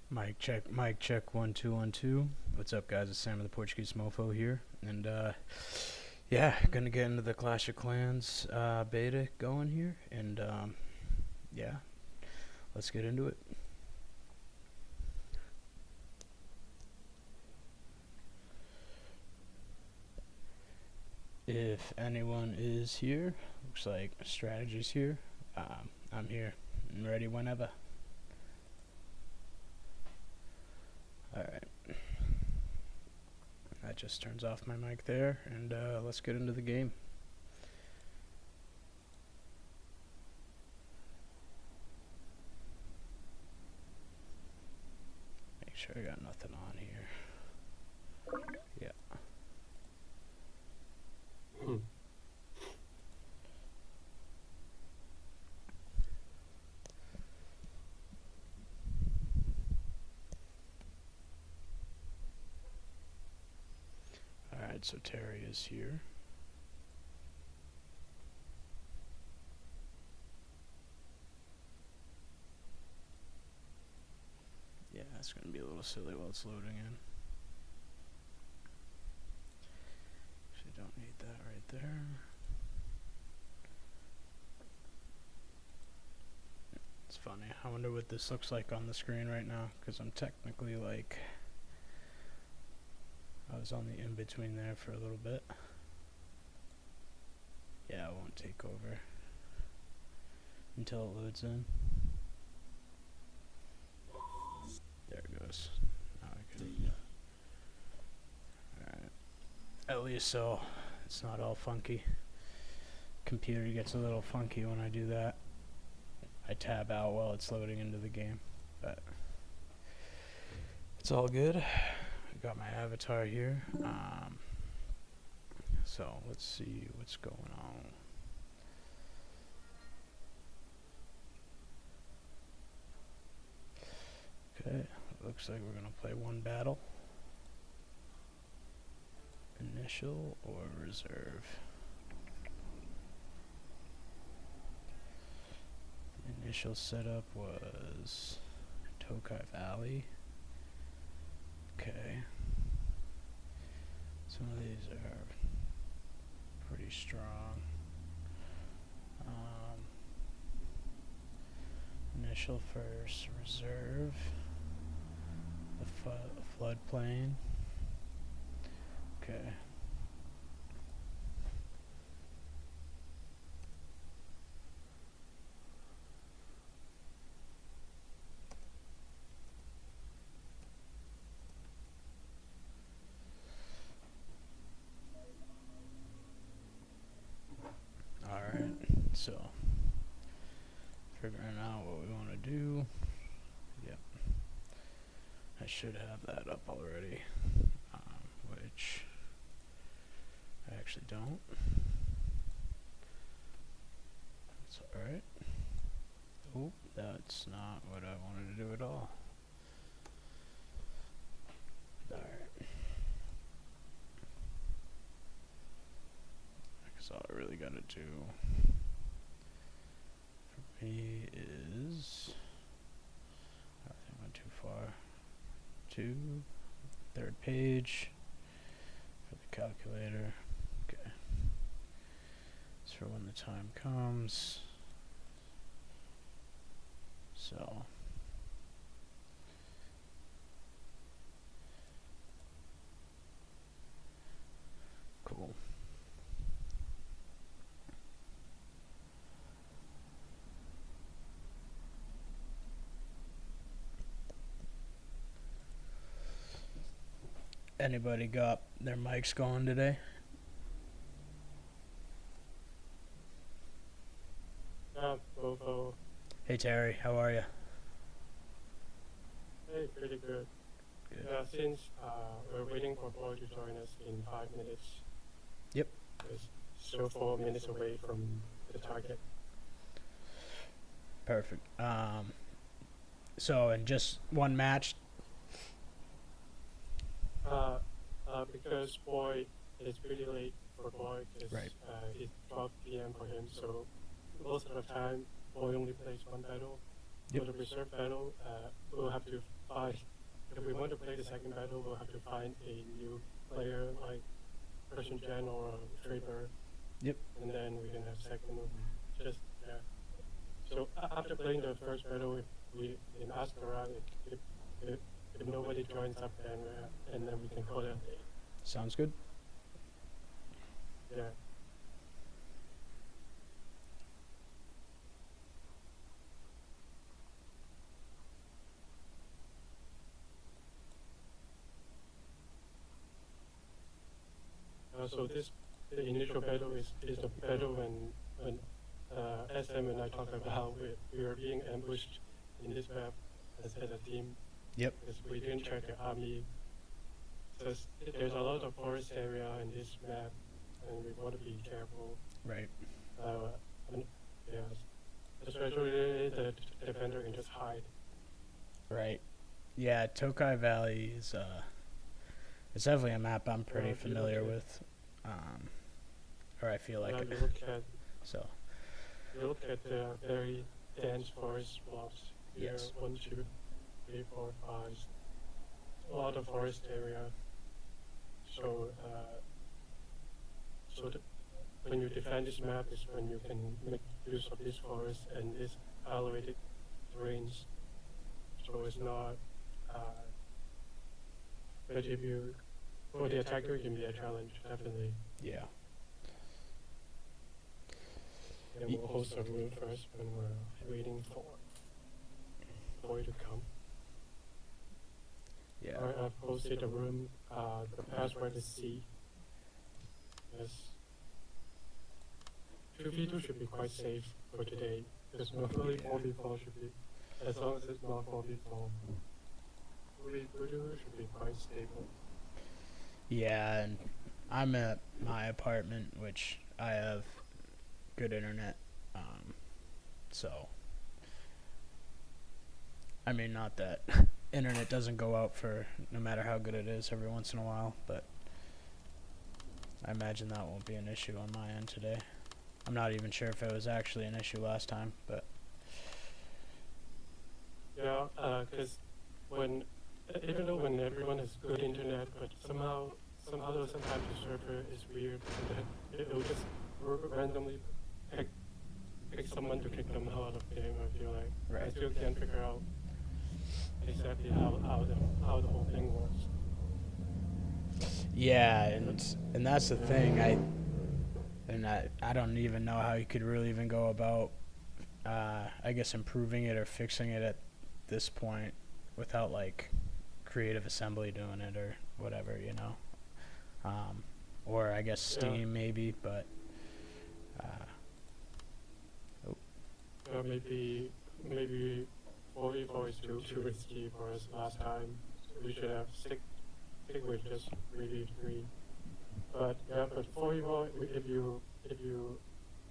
Mic check, 1 2 1 2. What's up, guys? It's Sam of the Portuguese Mofo here, and yeah, gonna get into the Clash of Clans beta going here, and yeah, let's get into it. If anyone is here, looks like Strategy's here. I'm here and ready whenever. Alright. That just turns off my mic there, and let's get into the game. Make sure I got nothing on here. Yeah. Alright, so Terry is here. Yeah, it's going to be a little silly while it's loading in. Actually, don't need that right there. It's funny. I wonder what this looks like on the screen right now, because I'm technically like... I was on the in-between there for a little bit. Yeah, it won't take over until it loads in. There it goes. Now I can... Alright. At least so it's not all funky. Computer gets a little funky when I do that. I tab out while it's loading into the game, but it's all good. I got my avatar here. So let's see what's going on. Okay, looks like we're gonna play one battle. Initial or reserve? The initial setup was Tokai Valley. Okay. Some of these are pretty strong. Initial first, reserve, the floodplain. Okay. Alright, so figuring out what we want to do. Yep. I should have that up already, which I actually don't. That's alright. Oh, that's not what I wanted to do at all. Alright. Because all I really gotta do for me is... I think I went too far. Third page for the calculator. Okay. It's for when the time comes. So cool. Anybody got their mics going today? Bovo. Hey Terry, how are you? Hey, pretty good. Good. Since we're waiting for Boy to join us in 5 minutes. Yep. It's still 4 minutes away from the target. Perfect. So in just one match? Because Boy is pretty late for Boy, because Right. It's 12 p.m. for him, so most of the time Boy only plays one battle. Yep. For the reserve battle, we'll have to find. If we want to play the second battle, we'll have to find a new player like Persian Gen or a Draper. Yep. And then we can have second. Just yeah. So after playing the first battle, if we can ask around if nobody joins up, then we can call it a day. Sounds good. Yeah. So the initial battle is the battle when SM and I talked about how we were being ambushed in this map as a team. Yep. Because we didn't check the army. So there's a lot of forest area in this map, and we want to be careful. Right. Yeah, especially the defender can just hide. Right. Yeah, Tokai Valley is it's definitely a map I'm pretty familiar with. Or I feel like it. So. You look at the very dense forest blocks. Here, Yes. 1, 2, 3, 4, 5. A lot of forest area. So, when you defend this map is when you can make use of this forest and this elevated terrains. So it's not. But if you, for the attacker, it can be a challenge, definitely. Yeah. And we'll host a room first when we're waiting for it to come. Yeah. I've hosted a room. The password is C. Yes. 2v2 should be quite safe for today. Because normally 4v4 should be, as long as it's not 4v4. 2v2 should be quite stable. Yeah, and I'm at my apartment, which I have good internet. So, I mean, not that internet doesn't go out for no matter how good it is every once in a while, but I imagine that won't be an issue on my end today. I'm not even sure if it was actually an issue last time, but yeah, because even though when everyone has good internet, but somehow sometimes the server is weird, and then it will just randomly pick someone to kick them out of the game. I feel like Right. I still can't figure out exactly how the whole thing works. yeah, and that's the thing. I don't even know how you could really even go about, I guess, improving it or fixing it at this point without like Creative Assembly doing it or whatever, you know. Or I guess Steam maybe, but. Maybe 4v4 is too risky for us last time. So we should have stick with just 3v3. But yeah, but 4v4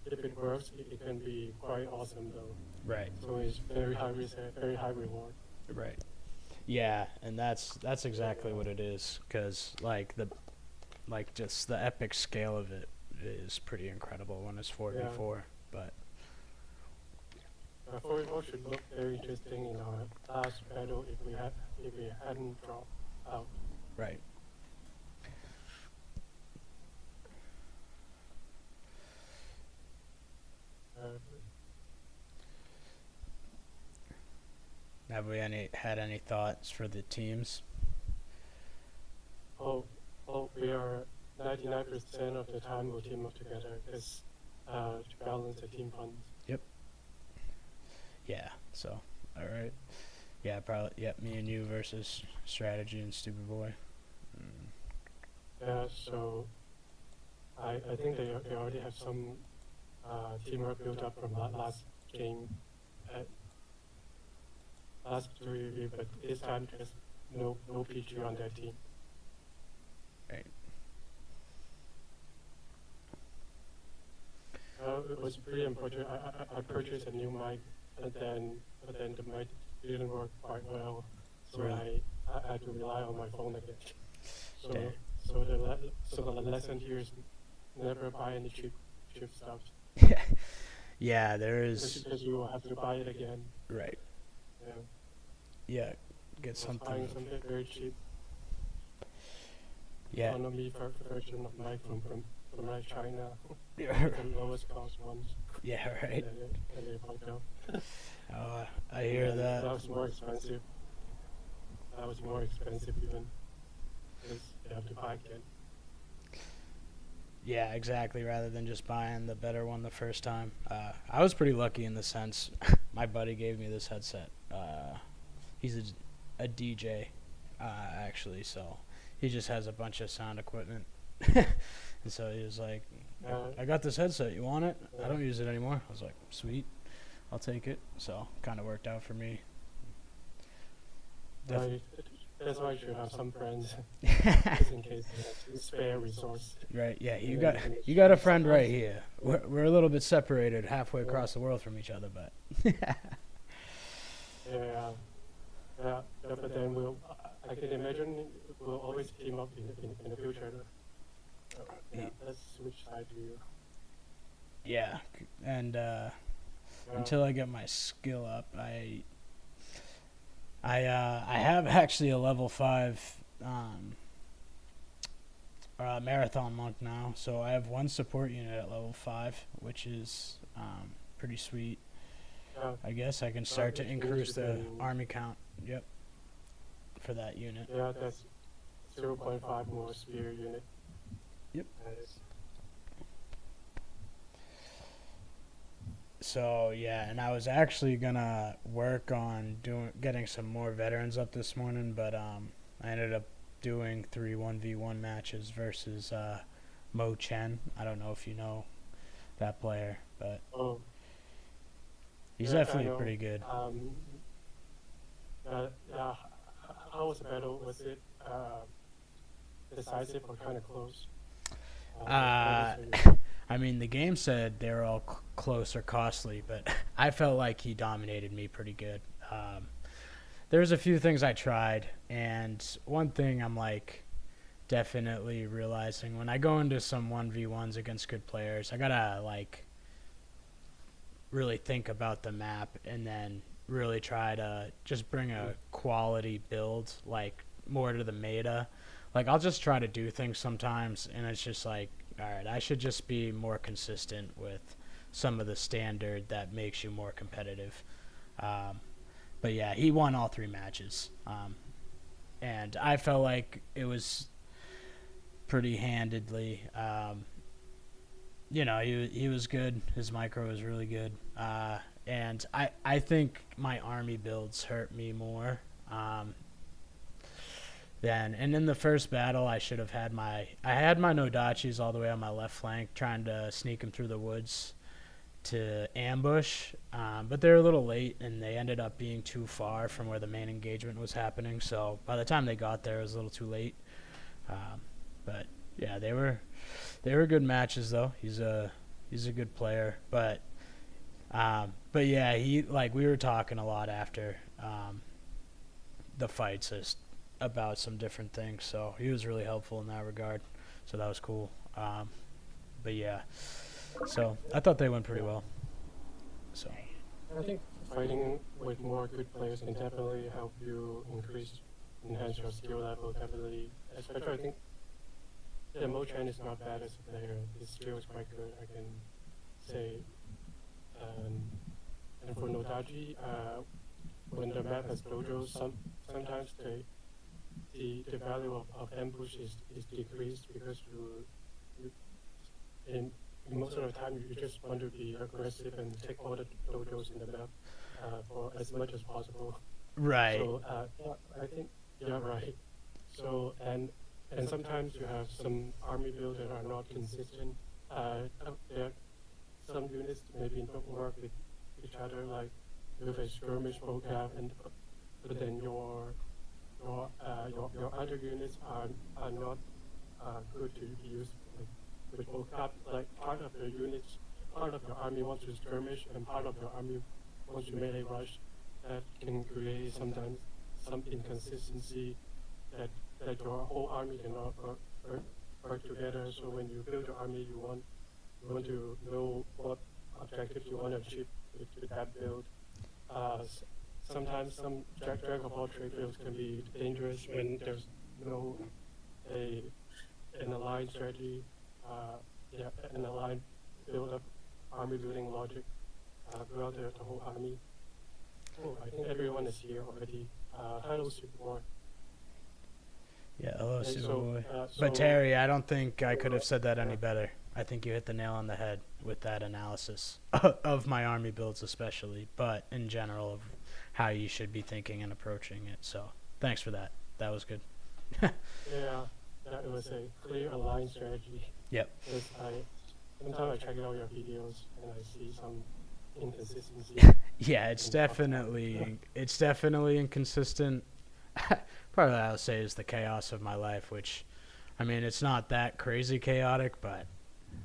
if it works, it can be quite awesome though. Right. So it's very high risk, very high reward. Right. Yeah, and that's exactly what it is, because just the epic scale of it is pretty incredible when it's 4v4, but 4v4 should look very interesting in our last battle if we hadn't dropped out. right. Have we had any thoughts for the teams? We are 99% of the time we'll team up together because to balance the team funds. Yeah, so, alright. Yeah, probably, yep, me and you versus Strategy and Stupid Boy. Yeah, so I think they already have some teamwork built up from last game, last 3v, but this time there's no PG on their team. Right. It was pretty unfortunate. I purchased a new mic, but then the mic didn't work quite well, so Really? I had to rely on my phone again. So Damn. so the lesson here is never buy any cheap stuff Yeah, there is. because you will have to buy it again. Right. Yeah. Yeah, get I was something. buying something very cheap Yeah. economy version of mic from like China, Yeah, the lowest cost ones, yeah, and right. then they fucked up. I And hear then that. that was more expensive. That was more expensive even because you have to buy again. Yeah, exactly. Rather than just buying the better one the first time. I was pretty lucky in the sense my buddy gave me this headset. He's a DJ, actually, so he just has a bunch of sound equipment. And so he was like, Uh, I got this headset. You want it? I yeah. don't use it anymore. I was like, sweet. I'll take it. So kind of worked out for me. Right. That's why you should have some friends, just in case you have spare resource. Right. Yeah. And then You got a use friend right those. here. We're a little bit separated halfway Yeah. across the world from each other, but Yeah. Yeah. But then I can imagine we'll always team up in the future. Yeah. Let's switch side to you. yeah. And Yeah. until I get my skill up, I have actually a level 5 marathon monk now, so I have one support unit at level 5, which is pretty sweet. Yeah. I guess I can start to Which means increase you the can- army count. Yep. For that unit. Yeah, that's 0.5 more spear unit. Yep. Nice. So yeah, and I was actually gonna work on getting some more veterans up this morning, but I ended up doing 3 1v1 matches versus Mo Chen. I don't know if you know that player, but Oh, he's yeah, I definitely know. pretty good. Yeah, how was the battle? Was it decisive or kind of close? Uh, What was I mean, the game said they were all close or costly, but I felt like he dominated me pretty good. There's a few things I tried, and one thing I'm like definitely realizing when I go into some 1v1s against good players, I gotta like really think about the map and then really try to just bring a quality build, like more to the meta. Like I'll just try to do things sometimes, and it's just like, all right, I should just be more consistent with some of the standard that makes you more competitive. But yeah, he won all 3 matches, and I felt like it was pretty handedly. He was good. His micro was really good, and I think my army builds hurt me more. And in the first battle, I should have had I had my Nodachis all the way on my left flank, trying to sneak him through the woods to ambush, but they were a little late, and they ended up being too far from where the main engagement was happening. So by the time they got there, it was a little too late. But yeah, they were good matches though. He's a good player, but yeah, we were talking a lot after the fights just about some different things. So he was really helpful in that regard. So that was cool. But yeah, so I thought they went pretty well. So I think fighting with more good players can definitely help you enhance your skill level. Definitely, especially I think Mo Chen is not bad as a player. His skill is quite good, I can say. And for Nodaji, when the map has dojos, sometimes the value of ambush is decreased because you in most of the time you just want to be aggressive and take all the dojos in the map for as much as possible. right, So yeah, I think you're right. So and sometimes you have some army builds that are not consistent. There are some units maybe don't work with each other, like with a skirmish vocab, but then your other units are not good to use with vocab. Like part of the units, part of your army wants to skirmish, and part of your army wants to melee rush. That can create sometimes some inconsistency that your whole army cannot work together. So when you build your army, you want to know what objectives you want to achieve with that build. sometimes some drag of all trade fields can be dangerous when there's no a an aligned strategy, uh, yeah, an aligned build up army building logic throughout the whole army. Oh, I think everyone is here already. Hello, Superboy. Yeah, hello, Okay, Superboy. so But Terry, I don't think I could have said that any better. I think you hit the nail on the head with that analysis of my army builds, especially, but in general of how you should be thinking and approaching it. So, thanks for that. That was good. yeah, it was a clear aligned strategy. Yep. Because sometimes I check out your videos and I see some inconsistency. Yeah, it's definitely inconsistent. Part of that I'll say is the chaos of my life, which, I mean, it's not that crazy chaotic, but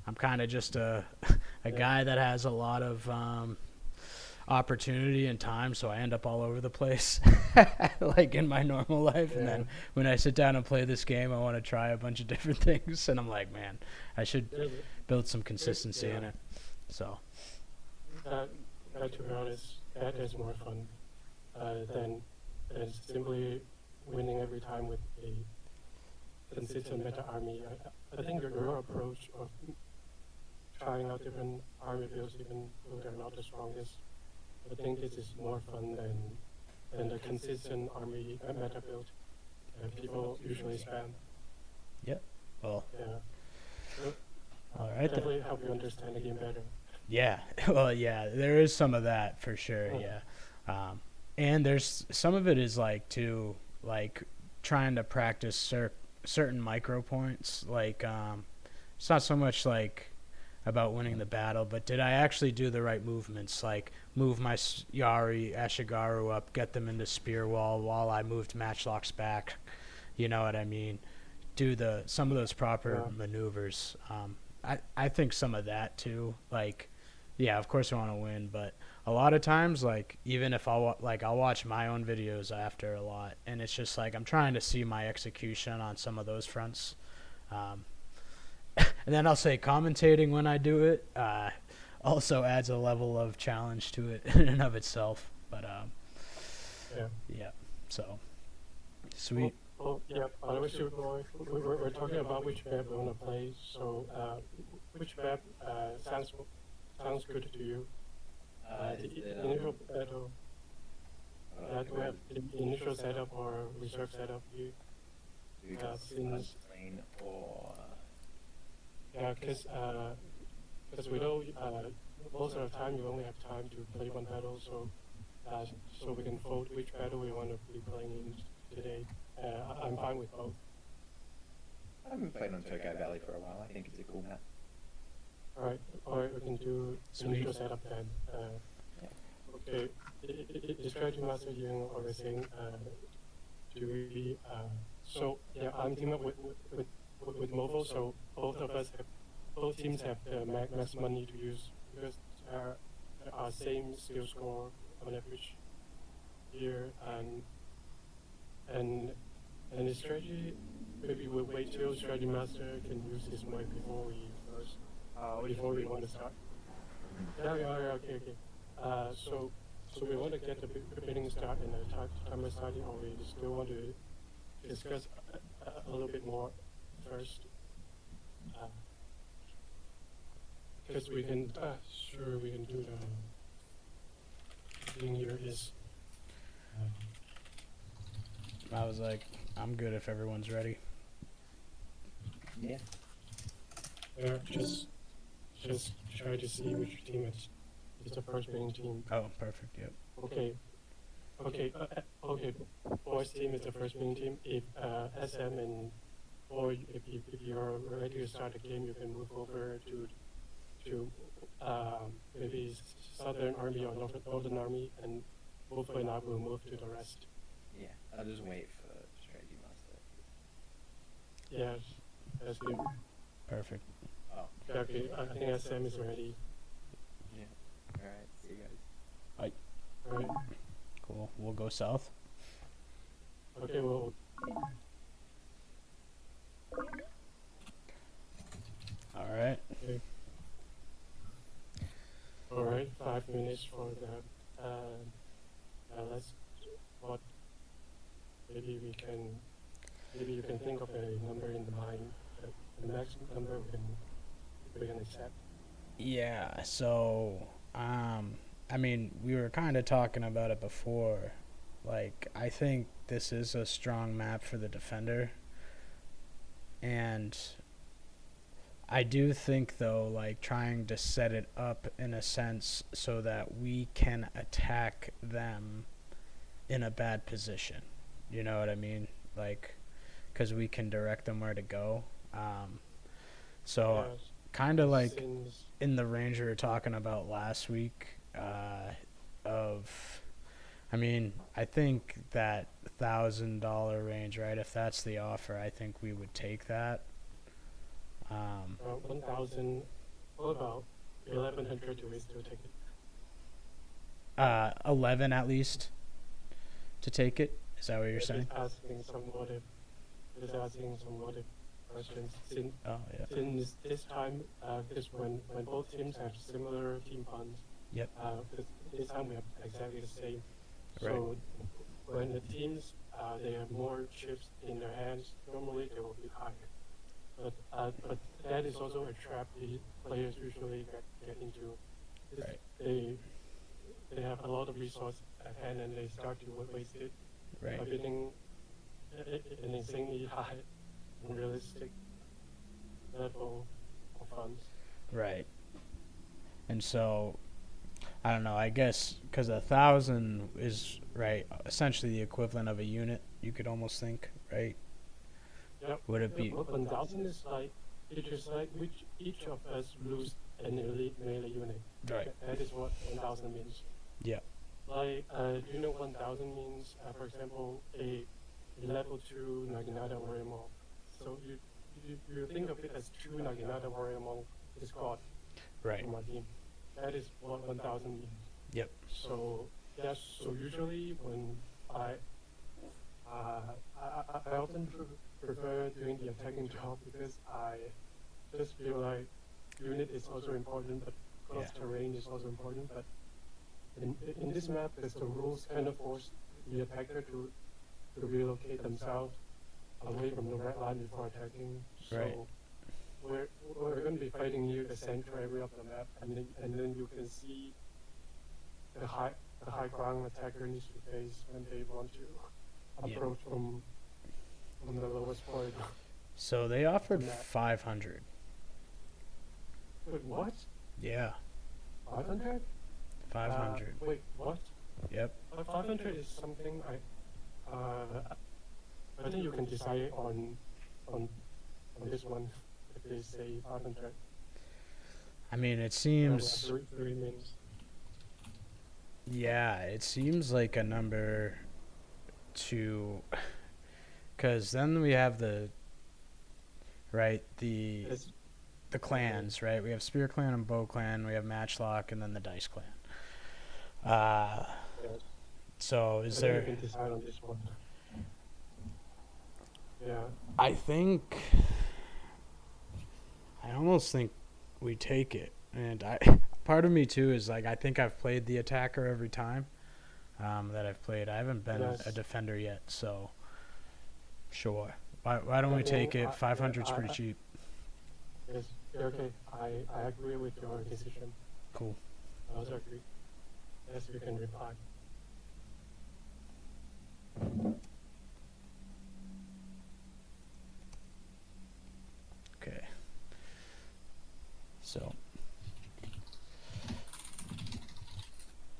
I'm kind of just a guy that has a lot of opportunity and time, so I end up all over the place, like in my normal life. And then when I sit down and play this game, I want to try a bunch of different things, and I'm like, man, I should build some consistency in it. So. To be honest, that is more fun than simply winning every time with a consistent meta army. I think your approach of trying out different army builds, even though they're not the strongest, I think this is more fun than the consistent army meta build that people usually spam. Yep. Well. Yeah. So, all right. Definitely help you understand the game better. Yeah, well, yeah, there is some of that for sure. Yeah, and there's some of it is like too, like trying to practice certain micro points. Like, it's not so much like about winning the battle, but did I actually do the right movements? Like move my Yari Ashigaru up, get them into spear wall while I moved Matchlocks back. You know what I mean? Do some of those proper maneuvers. I think some of that too, like. Yeah, of course I want to win, but a lot of times, like, even if I'll watch my own videos after a lot, and it's just like I'm trying to see my execution on some of those fronts. And then I'll say commentating when I do it also adds a level of challenge to it in and of itself. But yeah, so sweet. Yeah, by the way, Superboy, we're talking about which map we want to play. So, which map sounds good to you? The initial battle. Do we have the initial setup or reserve setup here? Do you go first lane or? Yeah, because we know most of the time you only have time to play one battle, so we can vote which battle we want to be playing in today. I'm fine with both. I haven't played on Tokyo Valley for a while. I think it's a cool map. Alright, or we can do initial setup then. Okay, the strategy master Young always saying, do we, so yeah, I'm teaming up with Movo, so both teams have the max money to use because our same skill score on average here, and the strategy, maybe we'll wait till strategy master can use his mic before we want to start. Yeah, okay. So we want to get the bidding start and the timer starting, or we still want to discuss a little bit more first? Because we can, we can do the thing here is. I was like, I'm good if everyone's ready. Yeah. Just try to see which team is the first winning team. Oh, perfect. Yep. Okay. Boys team is the first winning team. If SM and or if you're ready to start the game, you can move over to maybe Southern Army or Northern Army, and Wolf and I will move to the rest. Yeah, I'll just wait for strategy master. Yes, that's good. Perfect. Oh. Okay, I think SM is ready. Yeah. All right. See you guys. Bye. All right. Cool. We'll go south. Okay. Well. All right. Okay. All right. 5 minutes for the let's what maybe we can maybe you can think of a number in the mind, the maximum number we can accept. Yeah, so I mean, we were kind of talking about it before. Like, I think this is a strong map for the defender, and I do think though, like trying to set it up in a sense so that we can attack them in a bad position. You know what I mean? Like, because we can direct them where to go. So Yes, kind of like since in the range we were talking about last week, of, I mean, I think that $1,000 range, right? If that's the offer, I think we would take that. 1,000, what about 1,100? Do we still take it? 11 at least to take it. Is that what you're saying? Just asking some what if questions. Oh yeah. Since this time, because when both teams have similar team funds, Yep. this time we have exactly the same. Right. So when the teams they have more chips in their hands, normally they will be higher. But that is also a trap the players usually get into. Right. They have a lot of resource at hand and they start to waste it by Right. bidding an insanely high, unrealistic level of funds. Right. And so, I don't know. I guess because 1,000 is right, essentially the equivalent of a unit. You could almost think, right? Yep. Would it be? 1,000 is like it is like which each of us lose an elite melee unit. Right. That is what 1,000 means. Yeah. Like, do you know 1,000 means, for example, a level 2 Naginata warrior monk. So you think of it as 2 Naginata warrior monk is God Right. from our team. That is what 1,000 means. Yep. So yes, so usually when I often prefer doing the attacking job because I just feel like unit is also important, but cross terrain is also important. But in this map, because the rules kind of force the attacker to relocate themselves away from the red line before attacking. So Right. we're going to be fighting near the center area of the map, and then you can see the high ground attacker needs to face when they want to approach from the lowest point. So they offered Yeah. 500. Wait, what? Yeah. 500? 500. Wait, what? Yep. 500 is something I think you can decide on this one if they say 500. I mean, it We have seems. three minutes. Yeah, it seems like a number to, because then we have the It's, clans, right? We have Spear Clan and Bow Clan, we have Matchlock, and then the Dice Clan. Uh, yes. so I is think there? you can decide on this one. Yeah. I think, I almost think we take it, and part of me too is like I think I've played the attacker every time that I've played. I haven't been Yes. a defender yet, so sure. Why don't we Okay, take it? 500's I- pretty I- cheap. Yes. Okay. I agree with your decision. Cool. I also agree. Yes, you can reply. Okay. So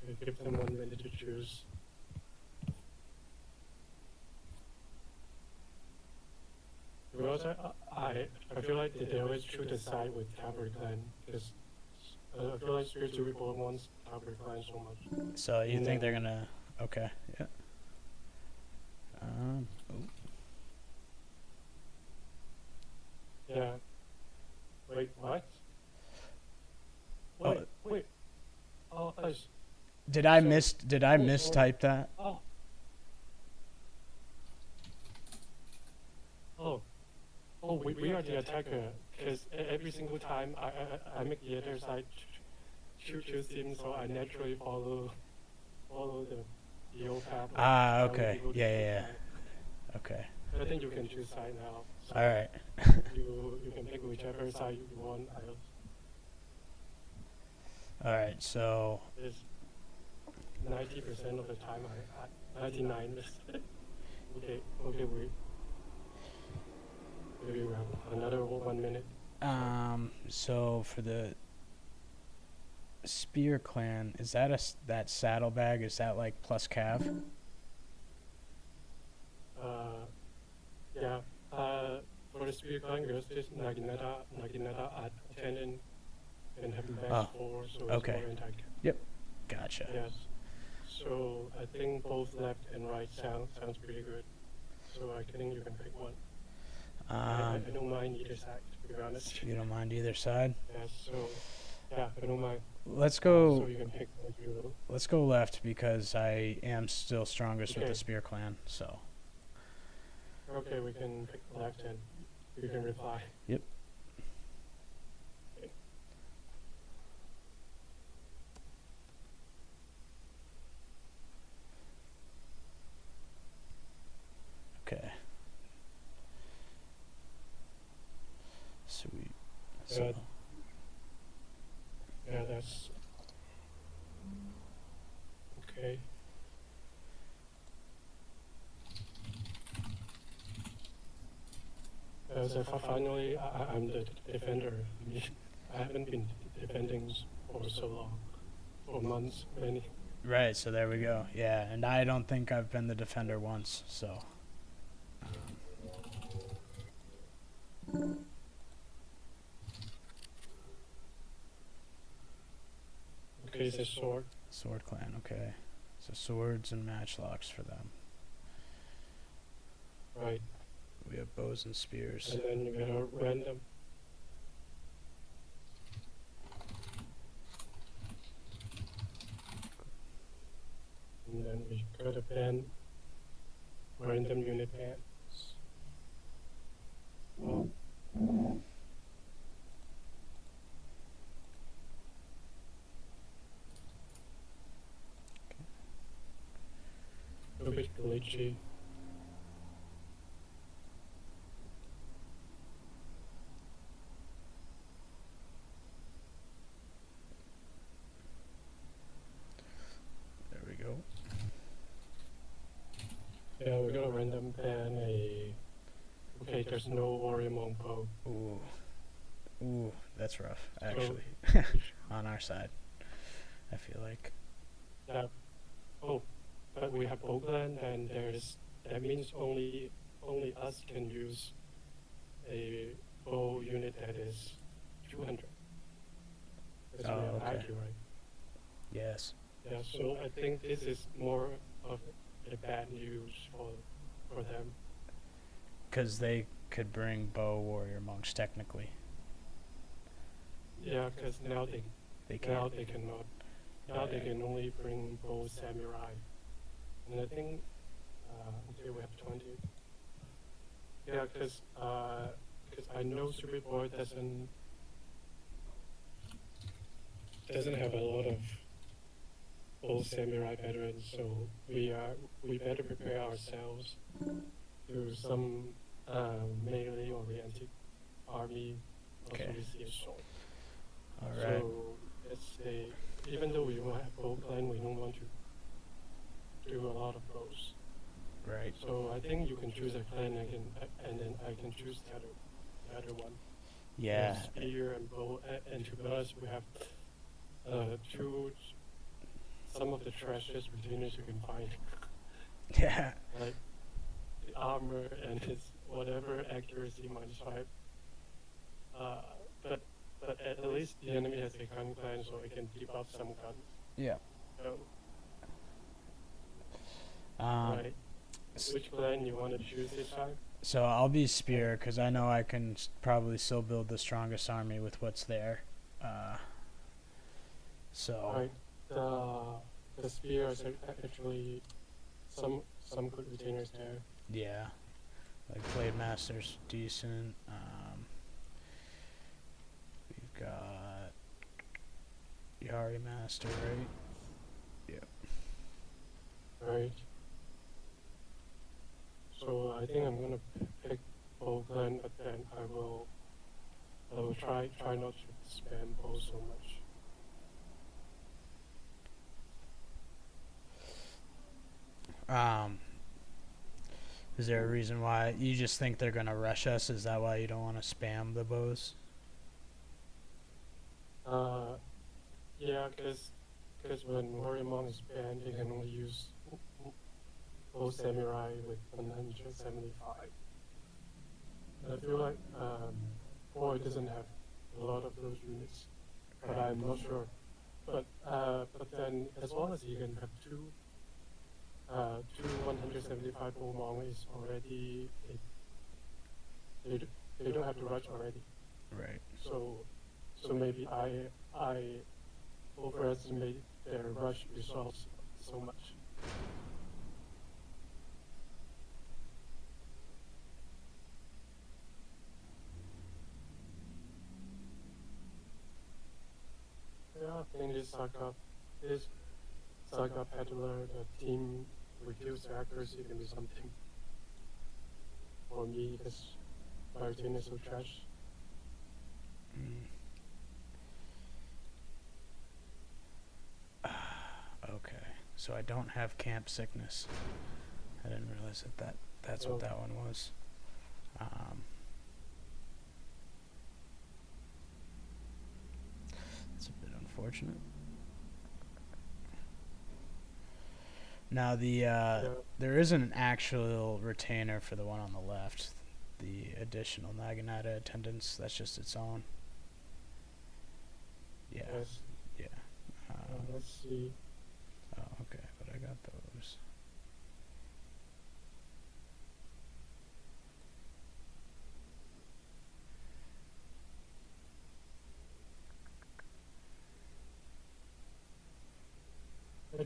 You give them 1 minute to choose. We also, I feel like they always choose the side with Cavalry Clan because I feel like Spiritual Reborn wants Cavalry Clan so much. so you No. think they're gonna? Okay. Yeah. Oh. Yeah. Wait, what? Oh. Wait. Oh, Did I So- mistype that? oh. Oh, we are the attacker because every single time I make the other side choose him, so I naturally follow them. the old path. Ah, Why would okay. you go to Yeah, this yeah, side? yeah. Okay. I think you can choose side now. So All right. you can pick whichever side you want. All right. So, It's 90% of the time. 99%. Okay, we have another 1 minute. so for the spear clan, is that that saddlebag? Is that like plus cav? Yeah. For the spear clan girls, this Naginata at attendant and have max Oh, 4, so it's okay. more anti. Yep. Gotcha. Yes. So I think both left and right sounds pretty good. So I think you can pick one. I don't mind either side, to be honest. You don't mind either side? Yes. So yeah, I don't mind. Let's So go. you can pick what you will. Let's go left because I am still strongest with Okay. the spear clan. So. Okay, we can pick left and you can reply. Yep. Okay. Sweet. So. Good. Yeah, that's okay. So finally, I'm the defender. I mean, I haven't been defending for so long, for months, many. Right. So there we go. Yeah, and I don't think I've been the defender once. So. Okay, it's a sword. Sword clan. Okay. So swords and matchlocks for them. Right. We have bows and spears. And then you get a random. And then we got a pen. Random unit pens. Oh. A bit glitchy. There we go. Yeah, we got a random pen, okay, there's no warrior monk bow. Ooh. Ooh, that's rough, actually. On our side, I feel like. Yeah. Oh, but we have bow clan, and that means only us can use a bow unit that is 200. Because we have okay. IQ, right? Yes. Yeah, so I think this is more of a bad news for them. Because they could bring bow warrior monks, technically. Yeah, because now they can't. cannot. Now they can only bring bow samurai. And I think okay, we have 20. Yeah, because I know Superboy doesn't have a lot of bow samurai veterans, so we better prepare ourselves to some melee oriented army. Also, Okay. we see a sword. All right. So let's say, even though we don't have bow clan, we don't want to do a lot of bows. Right. So I think you can choose a clan, and then I can choose the other one. Yeah. Spear and bow, and to be honest, we have some of the trashiest retainers you can find, Yeah. like the armor and his whatever accuracy -5. But at least the enemy has a gun clan, so it can keep up some guns. Yeah. So, right. s- Which clan you want to choose this time? So I'll be spear because I know I can probably still build the strongest army with what's there. So. Right. The spear is actually some good retainers there. Yeah. Like Blade Master's decent. We've got Yari Master, right? Yeah. right? So I think I'm gonna pick bow clan, but then I will try not to spam bow so much. Is there a reason why you just think they're gonna rush us? Is that why you don't want to spam the bows? Yeah, because when Warriormon is banned, you can only use bow samurai with 175. I feel like Boy doesn't have a lot of those units, but I'm not sure. But then as long as you can have two 175 Bowmong is already they, they don't have to rush already. Right. So maybe I overestimate their rush results so much. Yeah, I think this Saga Peddler, the team reduced accuracy can be something for me because my routine is so trash. Okay. So I don't have camp sickness. I didn't realize that's what that one was. It's a bit unfortunate. Now there isn't an actual retainer for the one on the left. The additional Naginata attendance, that's just its own. Yeah. Yes. Yeah. Let's see. Oh, okay, but I got those.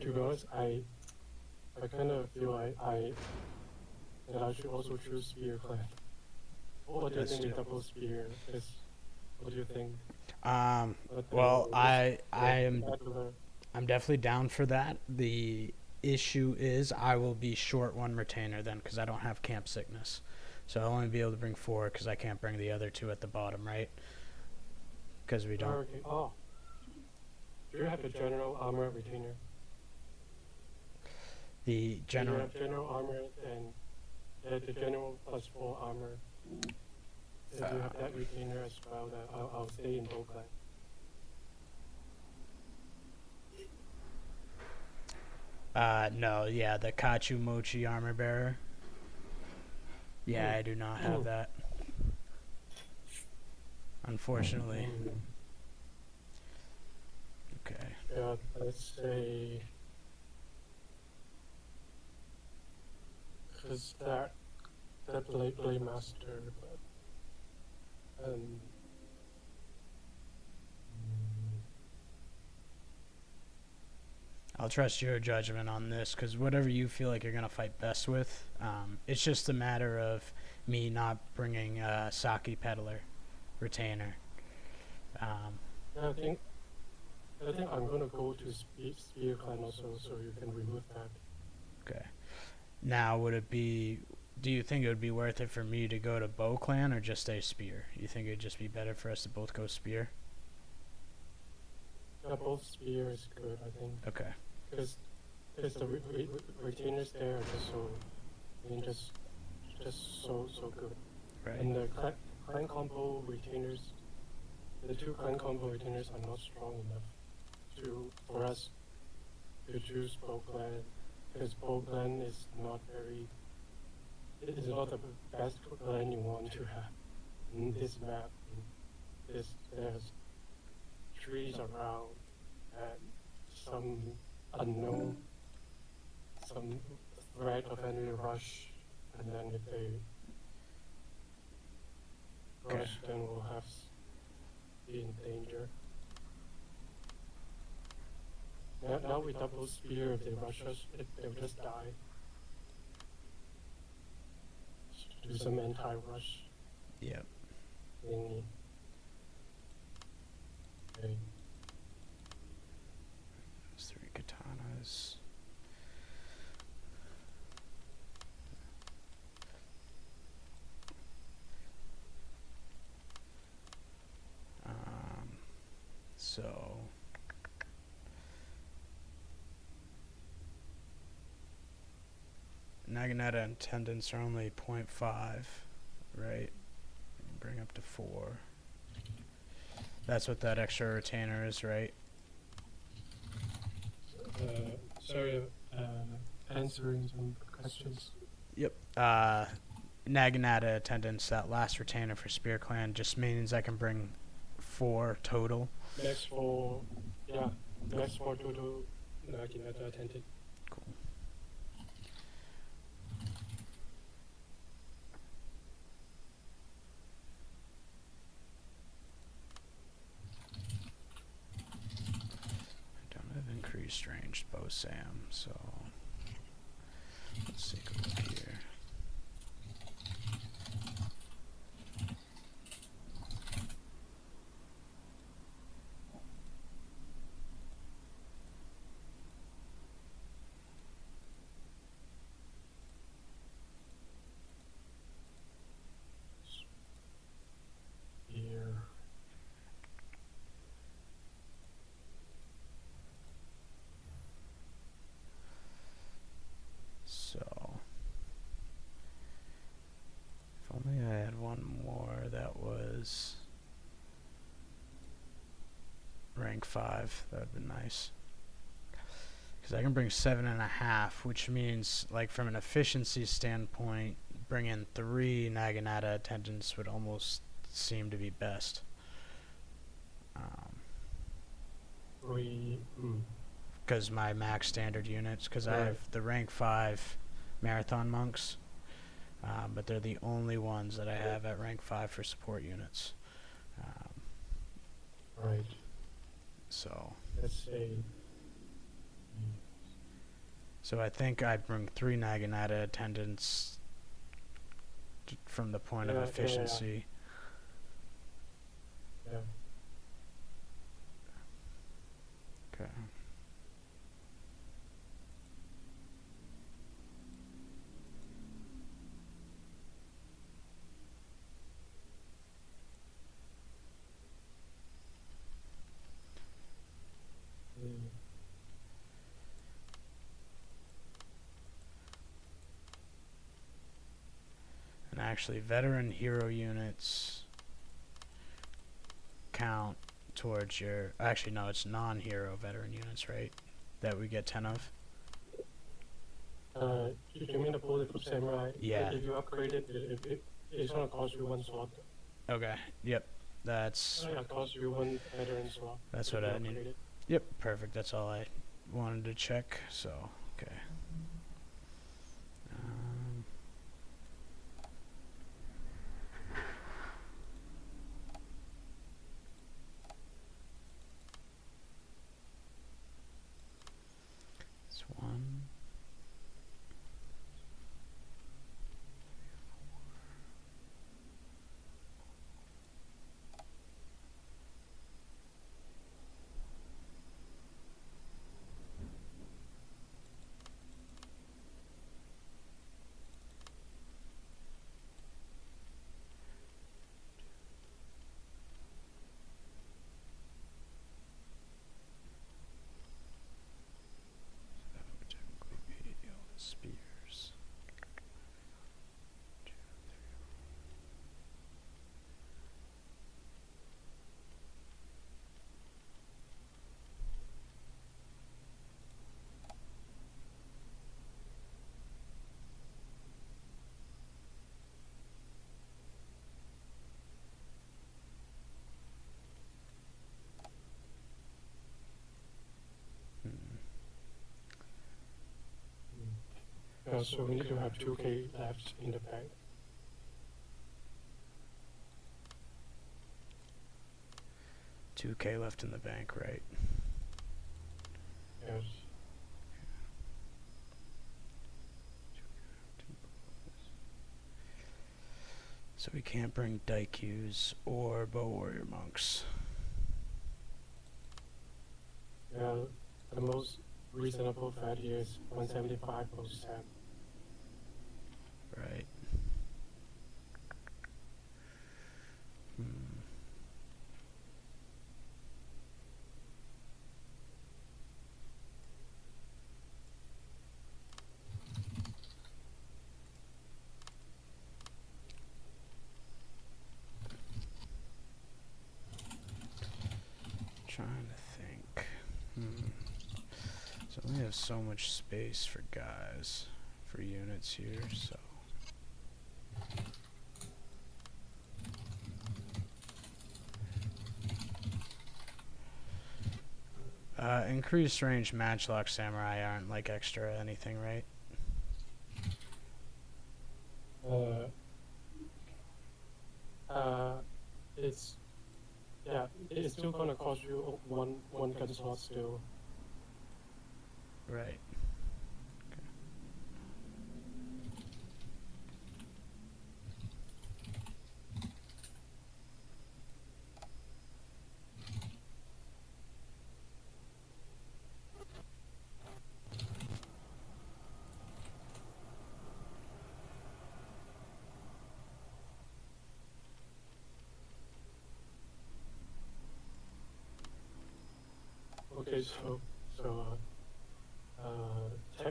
To be honest, I kind of feel that I should also choose Spear Clan. What do you think of double spear? What do you think? Well, I'm definitely down for that. The issue is I will be short one retainer then because I don't have camp sickness, so I'll only be able to bring 4 because I can't bring the other 2 at the bottom, right? Because we don't. Okay. Oh, do you have the general armor retainer? The general. You have general armor and the general +4 armor. If you have that retainer as well, that I'll stay in bow clan. No, yeah, the Kachu Mochi armor bearer. Yeah, I do not have that. Unfortunately. Okay. Yeah, let's say because that blade master, but I'll trust your judgment on this because whatever you feel like you're gonna fight best with, it's just a matter of me not bringing Saki Peddler retainer. I think I'm gonna go to Spear Clan also, so you can remove that. Okay. Now, do you think it would be worth it for me to go to Bow Clan or just stay Spear? You think it'd just be better for us to both go Spear? Yeah, both Spear is good, I think. Okay. Because the retainers there are just so, so good. Right. And the clan combo retainers, the 2 clan combo retainers are not strong enough for us to choose Bow Clan, because Bow Clan is not the best clan you want to have in this map. There's trees around and some unknown, some threat of enemy rush, and then if they rush, then we'll have be in danger. Now we double spear. If they rush us, they'll just die. Do some anti-rush Yep. thingy. Okay. Those 3 katanas. Naginata attendants are only 0.5, right? Bring up to 4. That's what that extra retainer is, right? Sorry, answering some questions. Yep. Naginata attendance, that last retainer for Spear Clan, just means I can bring 4 total. Max for, yeah, max for total Naginata attendant. Cool. I don't have increased ranged bow Sam, so let's take a look here. Here. So, if only I had one more that was rank 5, that would be nice. Because I can bring 7.5, which means, like, from an efficiency standpoint, bringing 3 Naginata attendants would almost seem to be best. Because my max standard units, because I Right. have the rank 5 marathon monks, but they're the only ones that I have at rank 5 for support units. Right. So Let's say. So I think I'd bring 3 Naginata attendants from the point of Yeah, efficiency. Yeah. Okay. Mm. And actually, veteran hero units count towards your... Actually, no, it's non-hero veteran units, right? That we get 10 of? You mean the bulletproof samurai? Yeah. If you upgrade it, it's gonna cost you 1 sword. Okay, yep. That's... Yeah, cost you 1 veteran sword. That's if what you I need. upgrade it. Yep, perfect. That's all I wanted to check, so, okay. It's 1. That would technically be all the spears. 2, 3. So we need to have 2k left in the bank. $2K left in the bank, right? Yes. So we can't bring Daikus or Bow Warrior monks. Yeah, the most reasonable fat here is 175 plus 10. Right. Hmm. have so much space for guys, for units here, so. Increased range matchlock samurai aren't like extra anything, right? It's it's still gonna cost you one gun slot still. Right. Okay,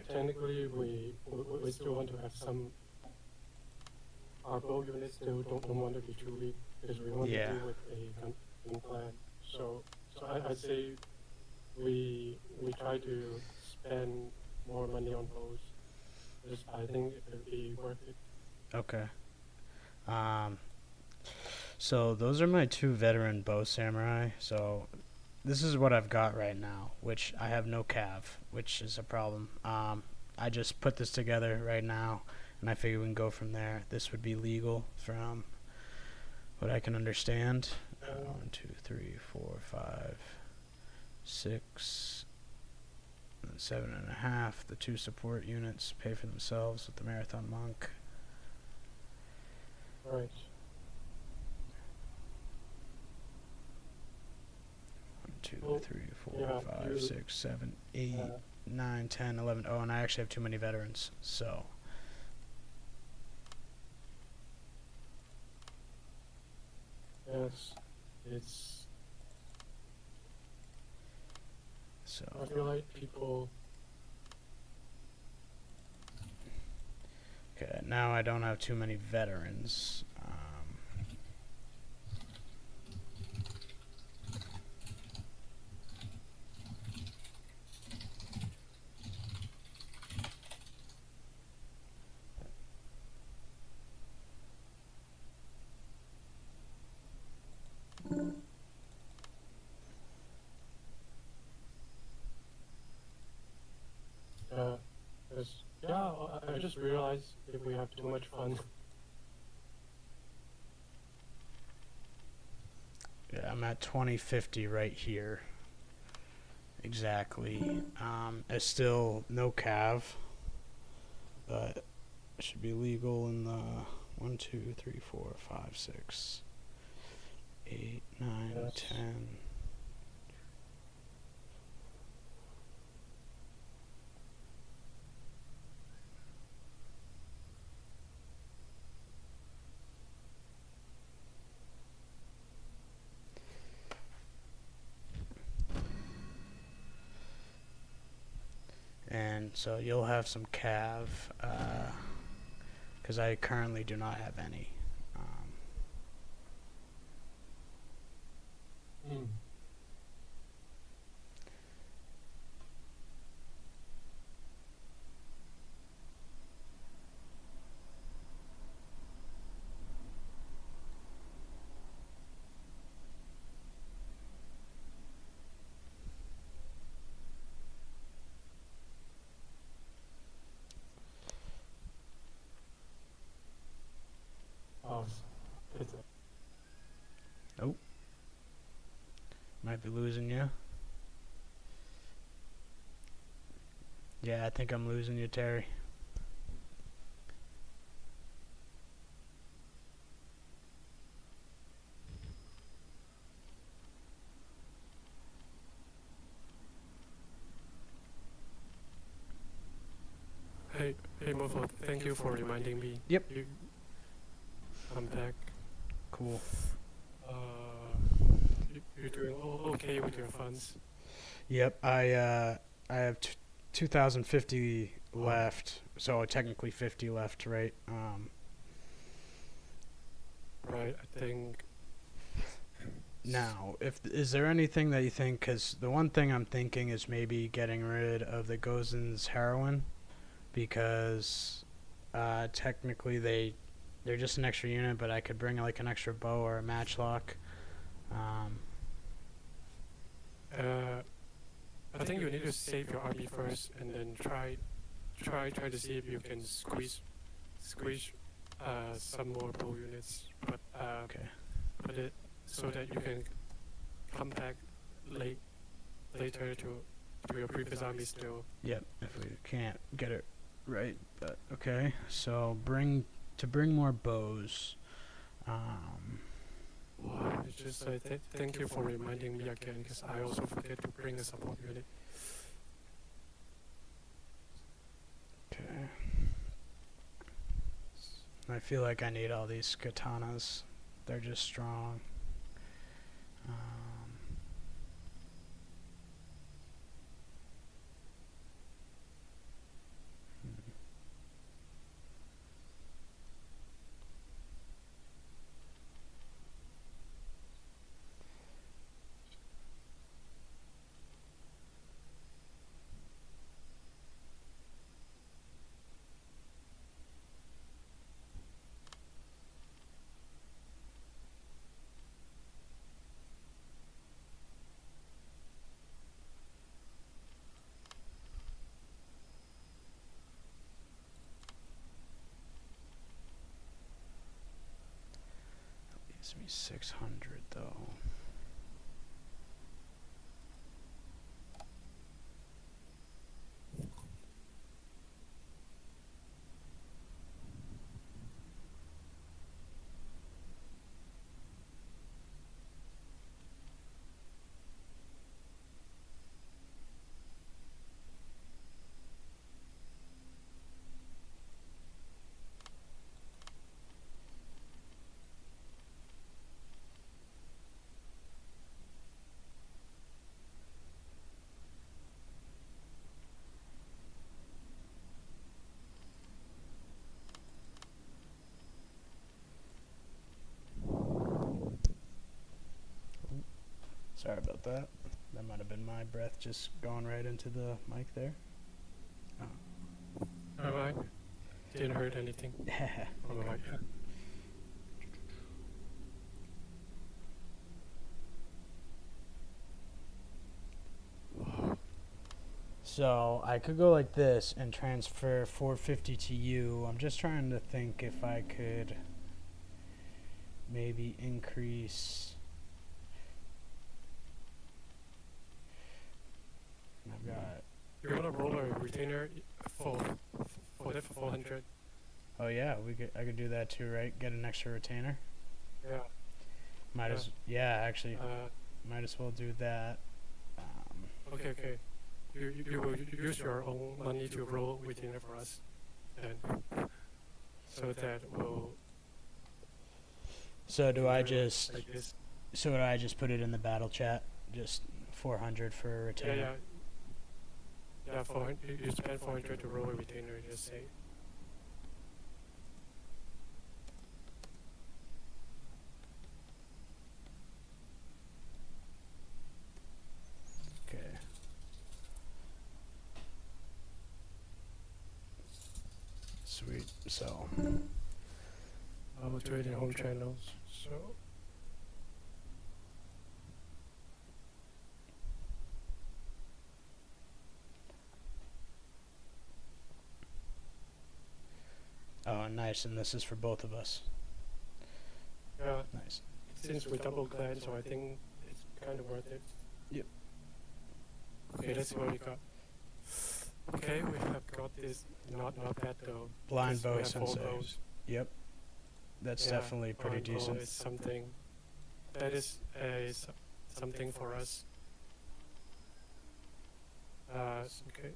technically we still want to have some. Our bow units still don't want to be too weak because we want to deal with a gun clan. So I'd say we try to spend more money on bows. Because I think it would be worth it. Okay. So those are my 2 veteran bow samurai. So this is what I've got right now, which I have no cav, which is a problem. I just put this together right now, and I figure we can go from there. This would be legal from what I can understand. 1, 2, 3, 4, 5, 6, and 7.5. The 2 support units pay for themselves with the marathon monk. Right. 1, 2, 3, 4, 5, 6, 7, 8, 9, 10, 11. Oh, and I actually have too many veterans, so. Yes, it's. So. I feel like people. Okay, now I don't have too many veterans. I just realized if we have too much fun. Yeah, I'm at 2050 right here. Exactly. It's still no cav, but it should be legal in the 1, 2, 3, 4, 5, 6, 8, 9, Yes. 10. And so you'll have some cav, because I currently do not have any. Mm. Oh, it's Might be losing you. Yeah, I think I'm losing you, Terry. Hey, Mofo, thank you for reminding me. Yep. I'm back. Cool. You're doing okay with your funds. Yep, I have 2050 left, so technically 50 left, right? Right, I think Now, if is there anything that you think? Because the one thing I'm thinking is maybe getting rid of the Gozen's heroine, because technically they're just an extra unit, but I could bring like an extra bow or a matchlock. Um, I think you need to save your RB first, and then try to see if you can squeeze some more bow units, but okay. put it so that you can come back later to your previous army still. Yep. If we can't get it right, but okay. So bring more bows. It's just thank you for reminding me again, because I also forget to bring a support unit. Okay. I feel like I need all these katanas. They're just strong. Hmm. Leaves me 600 though. Sorry about that. That might have been my breath just going right into the mic there. Alright, didn't hurt anything. Alright. So I could go like this and transfer 450 to you. I'm just trying to think if I could maybe increase. I've got. You wanna roll a retainer for that for 400? Oh yeah, I could do that too, right? Get an extra retainer. Yeah. Actually, might as well do that. Okay. You will use your own money to roll retainer for us, then. So that will. So do I just? Like this. So do I just put it in the battle chat? Just 400 for a retainer. Yeah. 400. You spend 400 to roll a retainer. Just say. Okay. Sweet. So. I will do it in home channels. So. Oh, nice. And this is for both of us. Yeah. Nice. Since we double glad, so I think it's kind of worth it. Yep. Okay, let's see what we got. Okay, we have got this. Not bad though. Blind bow We have 4 sensei. bows. Yep. That's Yeah, definitely pretty blind bow decent. is something. That is something for us. Okay.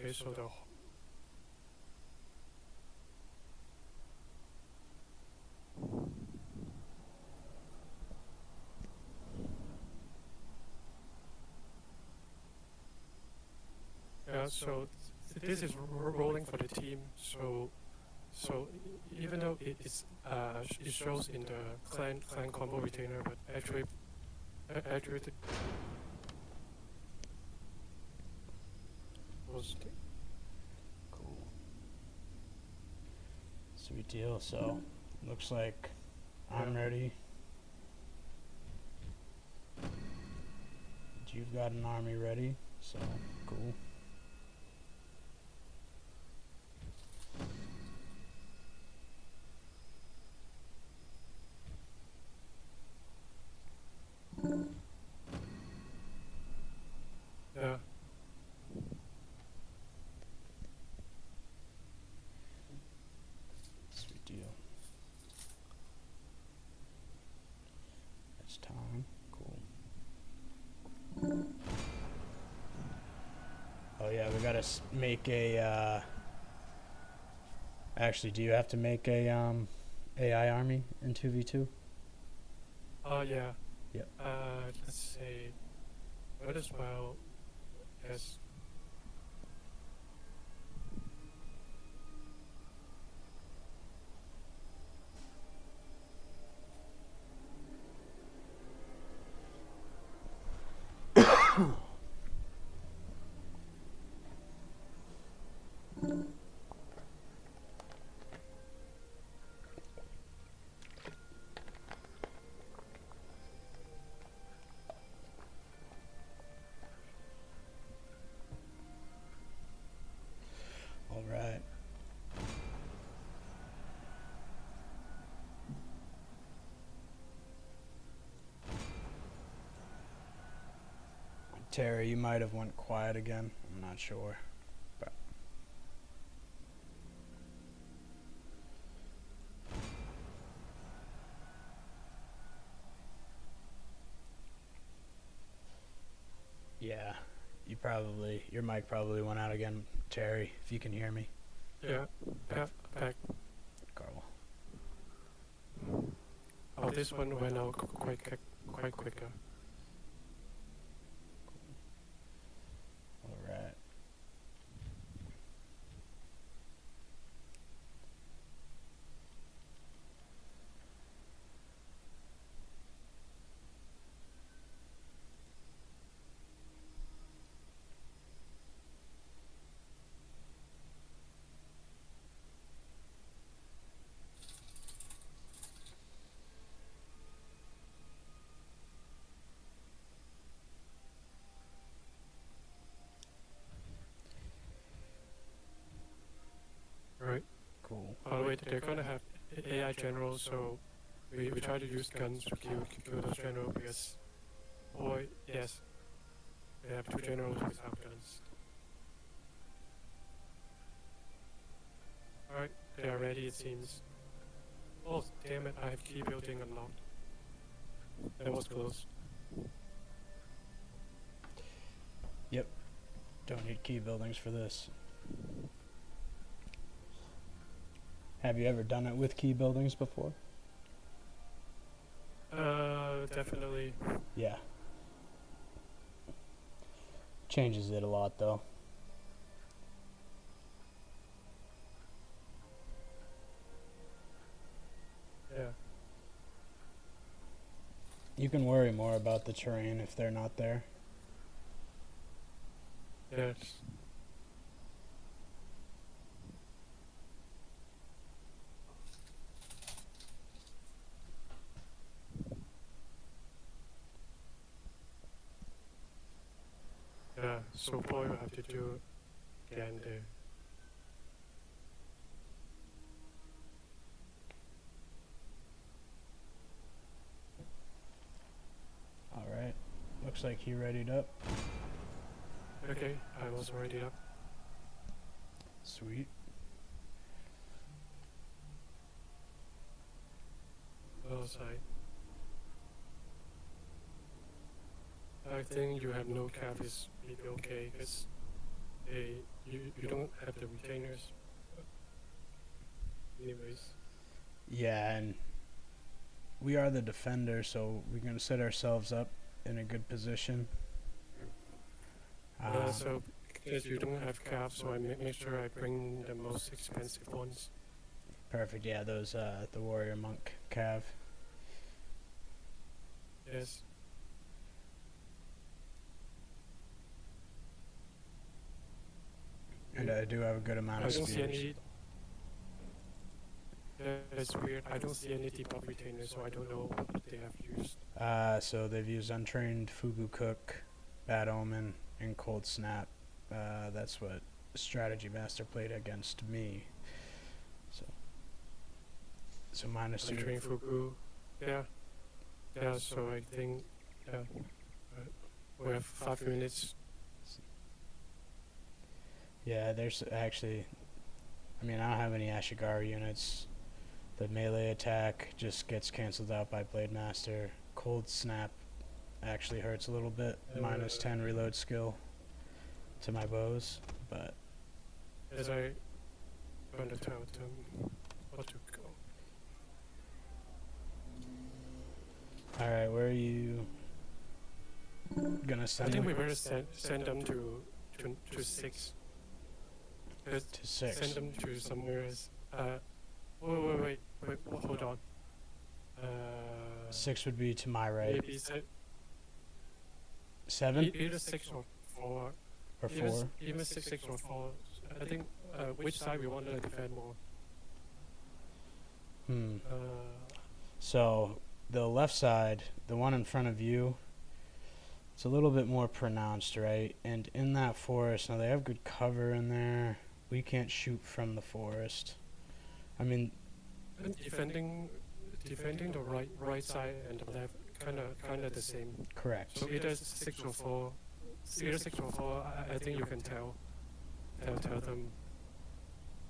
Okay, so the. Yeah, This is rolling for the team. So even though it shows in the clan combo retainer, but actually it was Cool. Sweet deal. So, looks like I'm Yeah. ready. You've got an army ready, so cool. yeah. Sweet deal. It's time. Cool. Oh yeah, we gotta make a. Actually, do you have to make a AI army in 2v2? Yeah. Yep. Let's say, might as well, yes. All right. Terry, you might have went quiet again. I'm not sure. But yeah, your mic probably went out again, Terry, if you can hear me. Yeah. Back. Carl. Oh, this one went out quite quicker. All right. Right. Cool. By the way, they're gonna have AI generals, so we try to use guns to kill those generals because, boy, yes, they have two generals without guns. Alright, they are ready it seems. Oh, damn it, I have key building unlocked. That was close. Yep. Don't need key buildings for this. Have you ever done it with key buildings before? Definitely. Yeah. Changes it a lot though. Yeah. You can worry more about the terrain if they're not there. Yes. Yeah, so boy, you have to do again there. Alright. Looks like he readied up. Okay, I was already up. Sweet. Well side. I think you have no cap is maybe okay because you don't have the retainers. Anyways. Yeah, and we are the defender, so we're going to set ourselves up in a good position. So because you don't have calves, so I make sure I bring the most expensive ones. Perfect. Yeah, those the warrior monk cav. Yes. And I do have a good amount I of don't see spears. any. Yeah, it's weird. I don't see any debuff retainers, so I don't know what they have used. So they've used Untrained, Fugu Cook, Bad Omen, and Cold Snap. That's what Strategy Master played against me. So minus I'm two. trained Fugu. Yeah. Yeah, so I think. Yeah. We have 5 minutes. Yeah, there's actually. I mean, I don't have any Ashigaru units. The melee attack just gets cancelled out by Blade Master. Cold Snap actually hurts a little bit. Minus 10 reload skill to my bows, but As I going to tell them what to go. all right, where are you gonna I send think me? we better send them to 6. To 6. Send them to somewhere else. Wait, hold on. 6 would be to my right. Maybe 7 either 6 or 4. or 4? Even 6 or 4. I think which side we want to defend more. So the left side, the one in front of you, it's a little bit more pronounced, right? And in that forest, now they have good cover in there. We can't shoot from the forest. I mean, defending the right side and the left kind of the same. correct. So either 6 or 4. Either 6 or 4. I think you can tell them.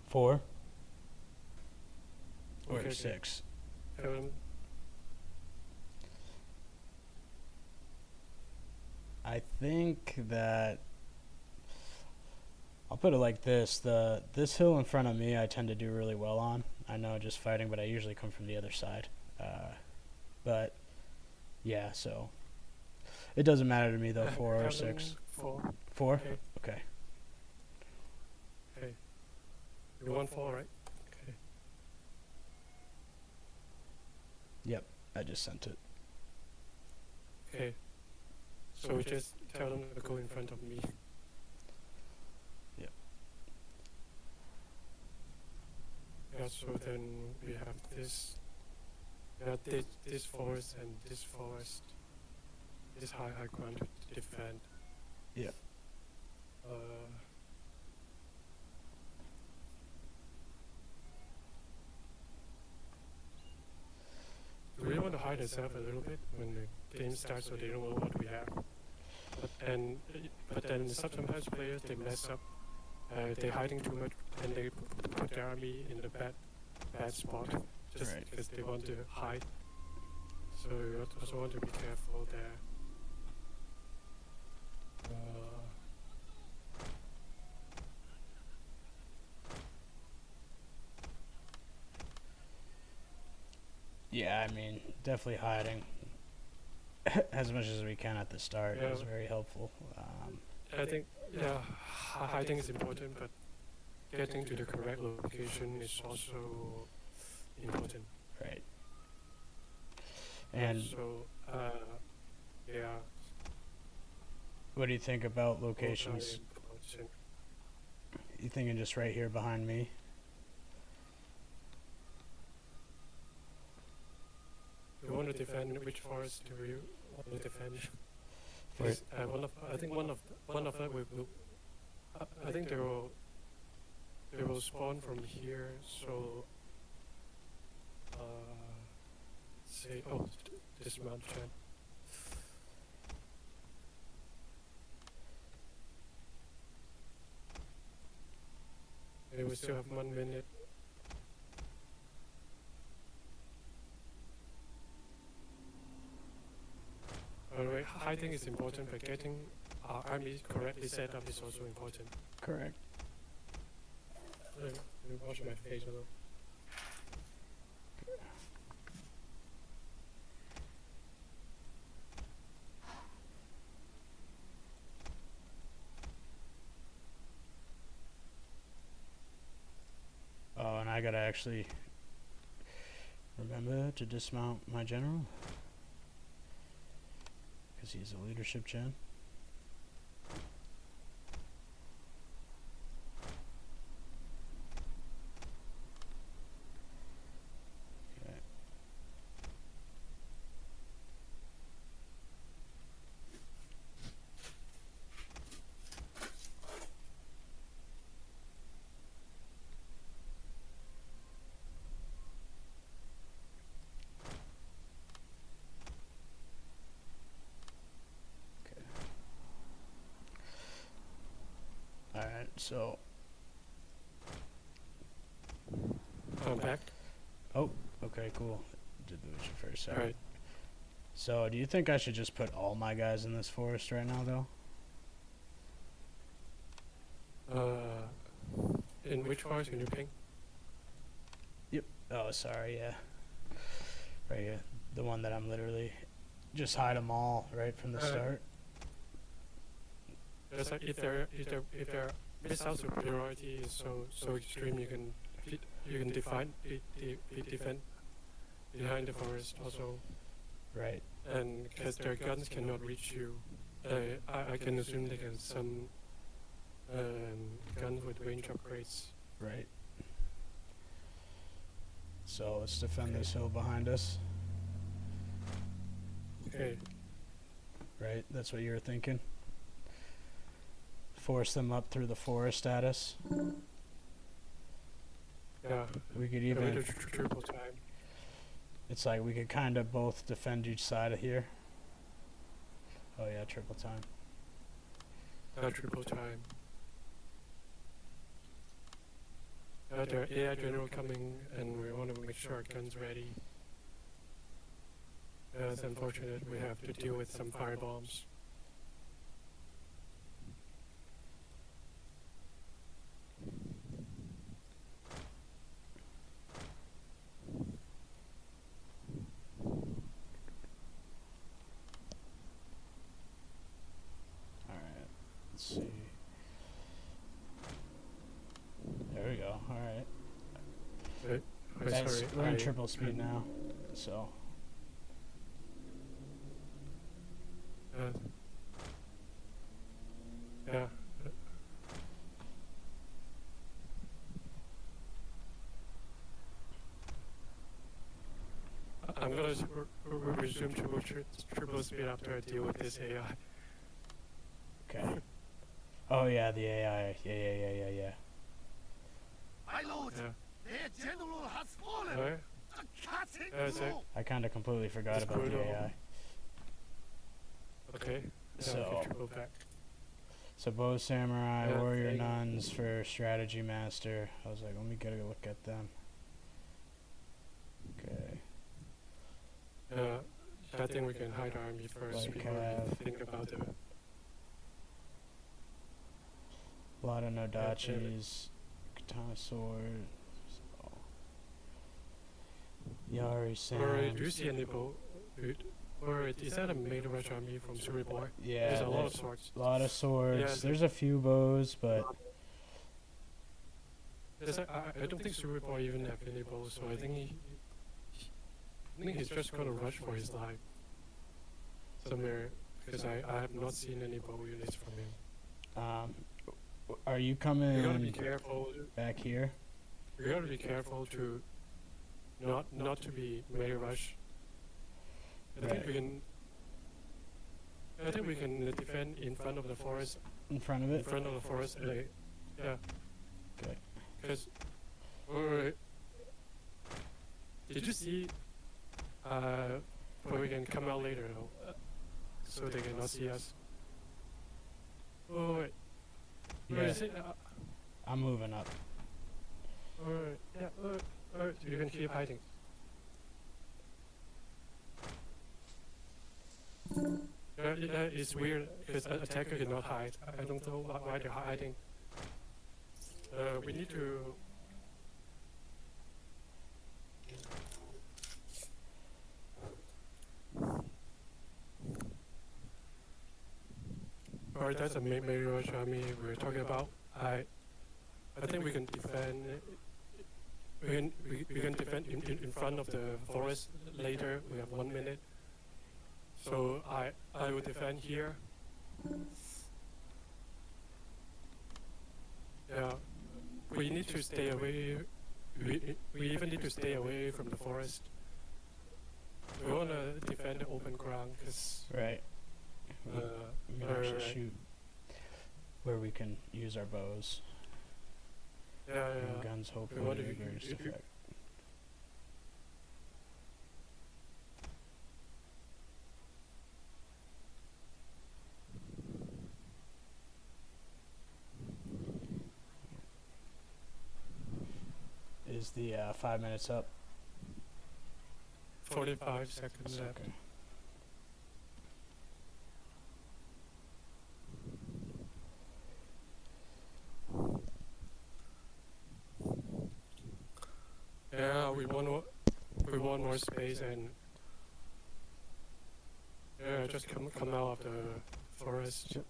4 or Okay, 6. Tell them. I think that I'll put it like this: this hill in front of me, I tend to do really well on. I know just fighting, but I usually come from the other side. But yeah, so it doesn't matter to me though. 4 or Tell them 6. 4. 4. Okay. Okay. Okay. You want 4, right? Okay. Yep. I just sent it. Okay. So we just tell them to go in front of me. Yep. Yeah, so then we have this. Yeah, this forest and this forest. This high ground to defend. Yep. We really want to hide ourselves a little bit when the game starts, so they don't know what we have. But then sometimes players they mess up. They're hiding too much, and they put their army in the bad spot just Right. because they want to hide. So you also want to be careful there. Yeah, I mean, definitely hiding as much as we can at the start is very helpful. I think hiding is important, but getting to the correct location is also important. Right. And so, yeah. what do you think about both are locations? important. You thinking just right here behind me? You want to defend which forest do you want to defend? Right. I think one of them will. I think they will spawn from here. So, say this mountain. Okay, we still have 1 minute. Alright, hiding is important, but getting our army correctly set up is also important. Correct. Let me wash my face a little. gotta actually remember to dismount my general. Because he's a leadership gen. Okay. Alright, so I'm back. oh, okay, cool. Did lose you for a second. Alright. So, do you think I should just put all my guys in this forest right now, though? In which forest can you ping? Oh, sorry, yeah. Right here. The one that I'm literally just hide them all right from the start. Just like if their missile superiority is so extreme, you can defend behind the forest also, Right. and because their guns cannot reach you, I can assume they can some guns with range upgrades. Right. So let's defend this hill behind us. Okay. Right? That's what you were thinking? Force them up through the forest at us. Yeah. We could Yeah, we even... do triple time. It's like we could kind of both defend each side of here. Oh yeah, triple time. Triple time. There are AI general coming, and we want to make sure our guns ready. It's unfortunate we have to deal with some firebombs. Alright, let's see. There we go, alright. Sorry, We're in triple speed now, so... Yeah. I'm gonna resume triple speed after I deal with this AI. Okay. Oh yeah, the AI. Yeah. My lord, Yeah. their general has fallen. Alright. A cat in Yeah, it's blow. I kind of completely forgot It's about the brutal. AI. Okay. Yeah, So- triple back. So bow samurai, Yeah, warrior thank- nuns for strategy master. I was like, let me get a look at them. Okay. I think we can hide our army first Like, before we think about it. A lot of nodachis, katana sword. So. Yari Or do you Sans. see any bow? Or is that a made rush army from Super Boy? Yeah, There's a lot of there's swords. a lot of swords. Yeah, There's a few bows, but I don't think Super Boy even have any bows, so I think he's just gonna rush for his life somewhere, because I have not seen any bow units from him. are you You gotta be coming careful. back here? You gotta be careful to not to be made rush. Right. I think we can defend in front of the forest. In front of In it? front of the forest. Yeah. Okay. Because. Alright. Did you see? Where we can come out later, so they cannot see us. Oh wait. Where Yeah, is it? I'm moving up. Alright. Yeah. Alright. You can keep hiding. It's weird because attacker cannot hide. I don't know why they're hiding. We need to. Alright, that's a major rush army we were talking about. I think we can defend we can defend in front of the forest later. We have 1 minute. So I will defend here. Yeah, we need to stay away. We even need to stay away from the forest. We want to defend the open ground because Right. We can actually alright. shoot where we can use our bows and guns. Hopefully, want to to the greatest effect. Is the 5 minutes up? 45 seconds left. Okay. Yeah, we want more space and yeah, just come out of the forest. Yep.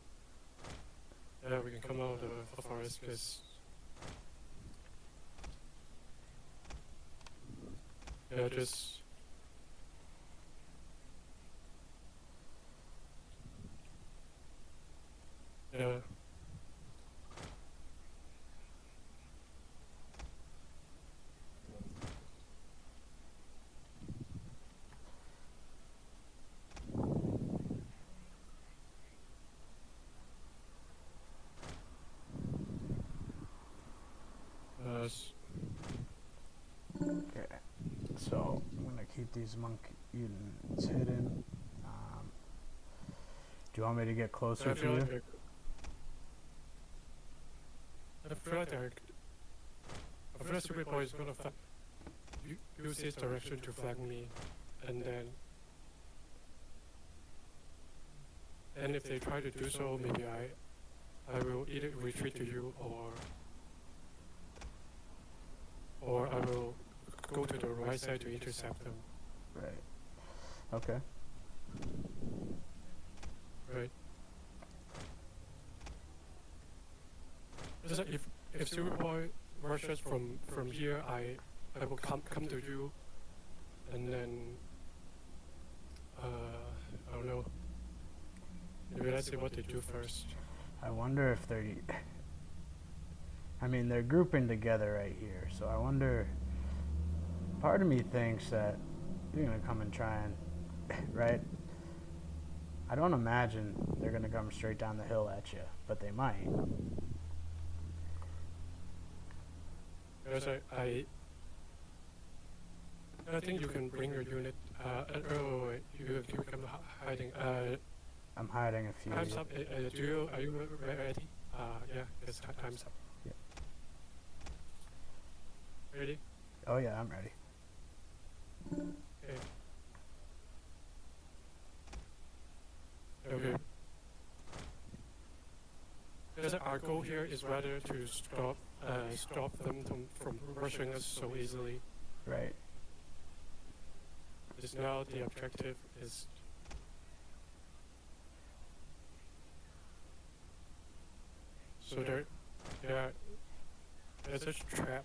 Yeah, we can come out of the forest because yeah, just yeah. Okay. So I'm gonna keep these monk units hidden. Do you want me to get closer I to feel you? like I feel like I feel like Super Boy is gonna use his direction to flag me, and if they try to do so, maybe I will either retreat to you or I will go to the right side to intercept them. Right. Okay. Right. It's like if Superboy rushes from here, I will come to you, and then I don't know. Maybe let's see what they do first. I wonder if they're. I mean, they're grouping together right here, so I wonder. Part of me thinks that you're gonna come and try and, right? I don't imagine they're gonna come straight down the hill at you, but they might. Because I think you can bring your unit. Wait, you come hiding. I'm hiding a few. Time's up. Are you ready? Yeah, it's time's up. Yeah. Ready? Oh yeah, I'm ready. Okay. Okay. Because our goal here is rather to stop them from rushing us so easily. Right. Because now the objective is so there's a trap.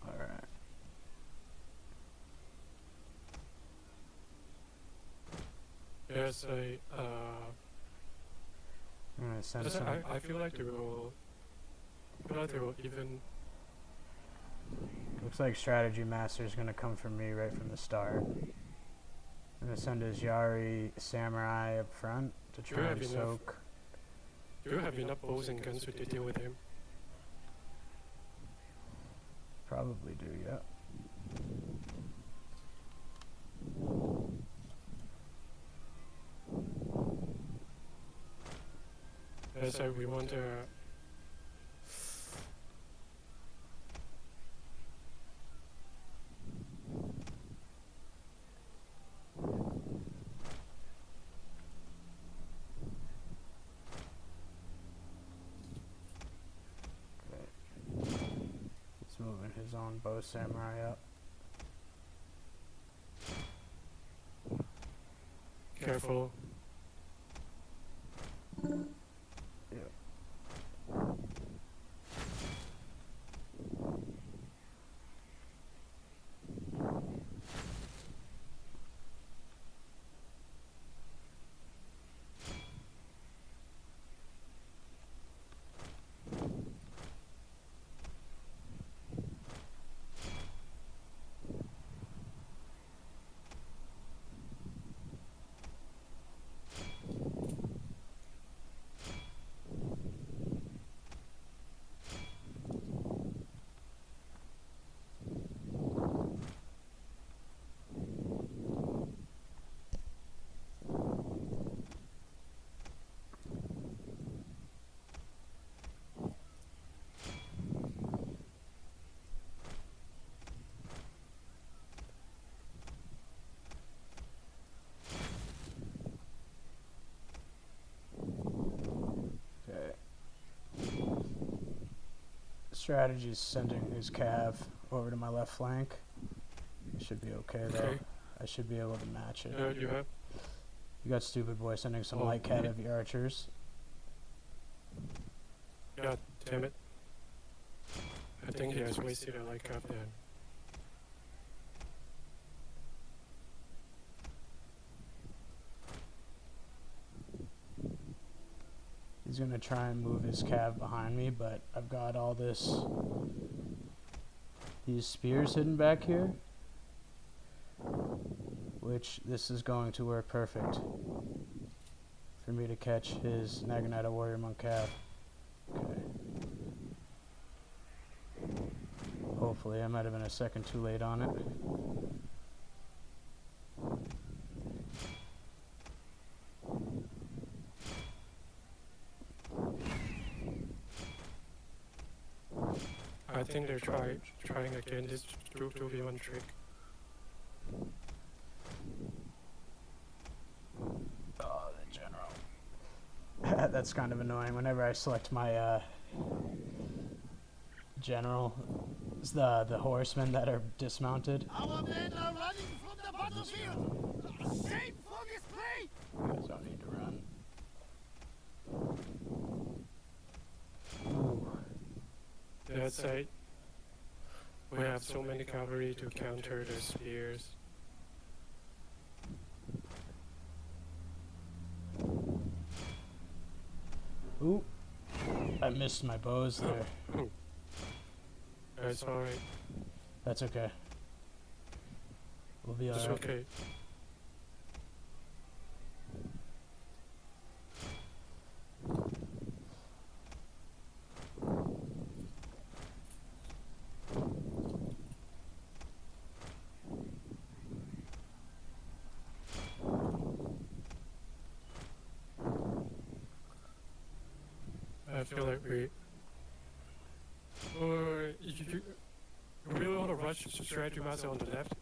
All right. There's a I'm gonna send there's some. I feel like they will even Looks like Strategy Master's gonna come from me right from the start. I'm gonna send his Yari Samurai up front to Do you try have and enough? soak. Do you have enough bows and guns to deal with him? Probably do, yeah. So we want to He's moving his own bow samurai up. careful. strategy is sending his cav over to my left flank. It should be okay though. Okay. I should be able to match it. You have. You got stupid boy sending some light cav archers. God damn it. I think he has wasted a light cap then. He's gonna try and move his cav behind me, but I've got all these spears hidden back here, which this is going to work perfect for me to catch his Naginata Warrior Monk cav. Okay. Hopefully, I might have been a second too late on it. I think they're trying again this 2v1 trick. Oh, the general. That's kind of annoying. Whenever I select my general, it's the horsemen that are dismounted. Our men are running from the battlefield. Shameful display. You guys don't need to run. Ooh. That side, we have so many cavalry to counter the spears. Ooh. I missed my bows there. That's alright. That's okay. We'll be It's alright. okay. I feel like we... Or you really want to rush to strategy master on the left?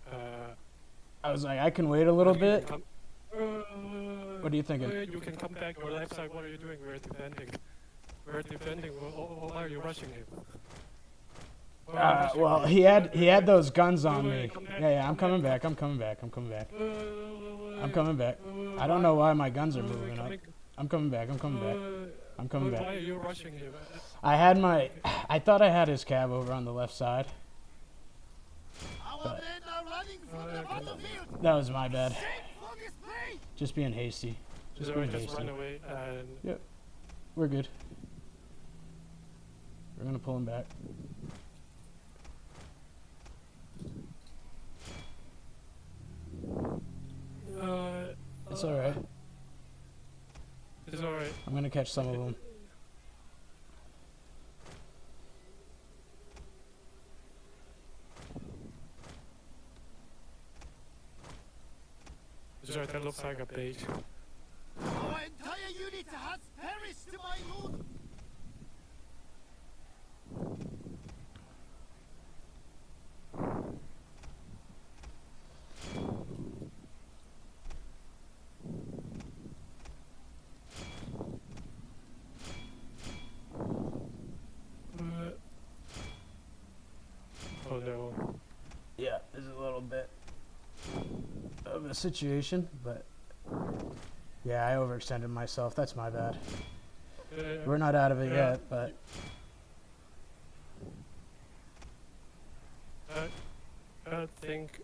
I was like, I can wait a little you can bit. come- What are you thinking? You can come back or left side. What are you doing? We're defending. We're defending. Why are you rushing him? Why are you rushing Well, him? he had those guns on Wait, me. come back, Yeah, I'm come coming back. back. I'm coming back. I'm coming back. I'm I'm coming back. I don't know why my guns are moving up. I'm coming back. I'm coming back. I'm coming Why back. are you rushing him? I thought I had his cab over on the left side. Our But- men are running from the battlefield. That was my bad. Shameful display. Just being hasty. Just So being just hasty. run away and We're good. We're gonna pull him back. It's alright. It's alright. I'm gonna catch some of them. It's alright. That looks like a bait. Our entire unit has perished, my lord. Oh no. Yeah, there's a little bit of a situation, but yeah, I overextended myself. That's my bad. We're not out of it Yeah. yet, but I think.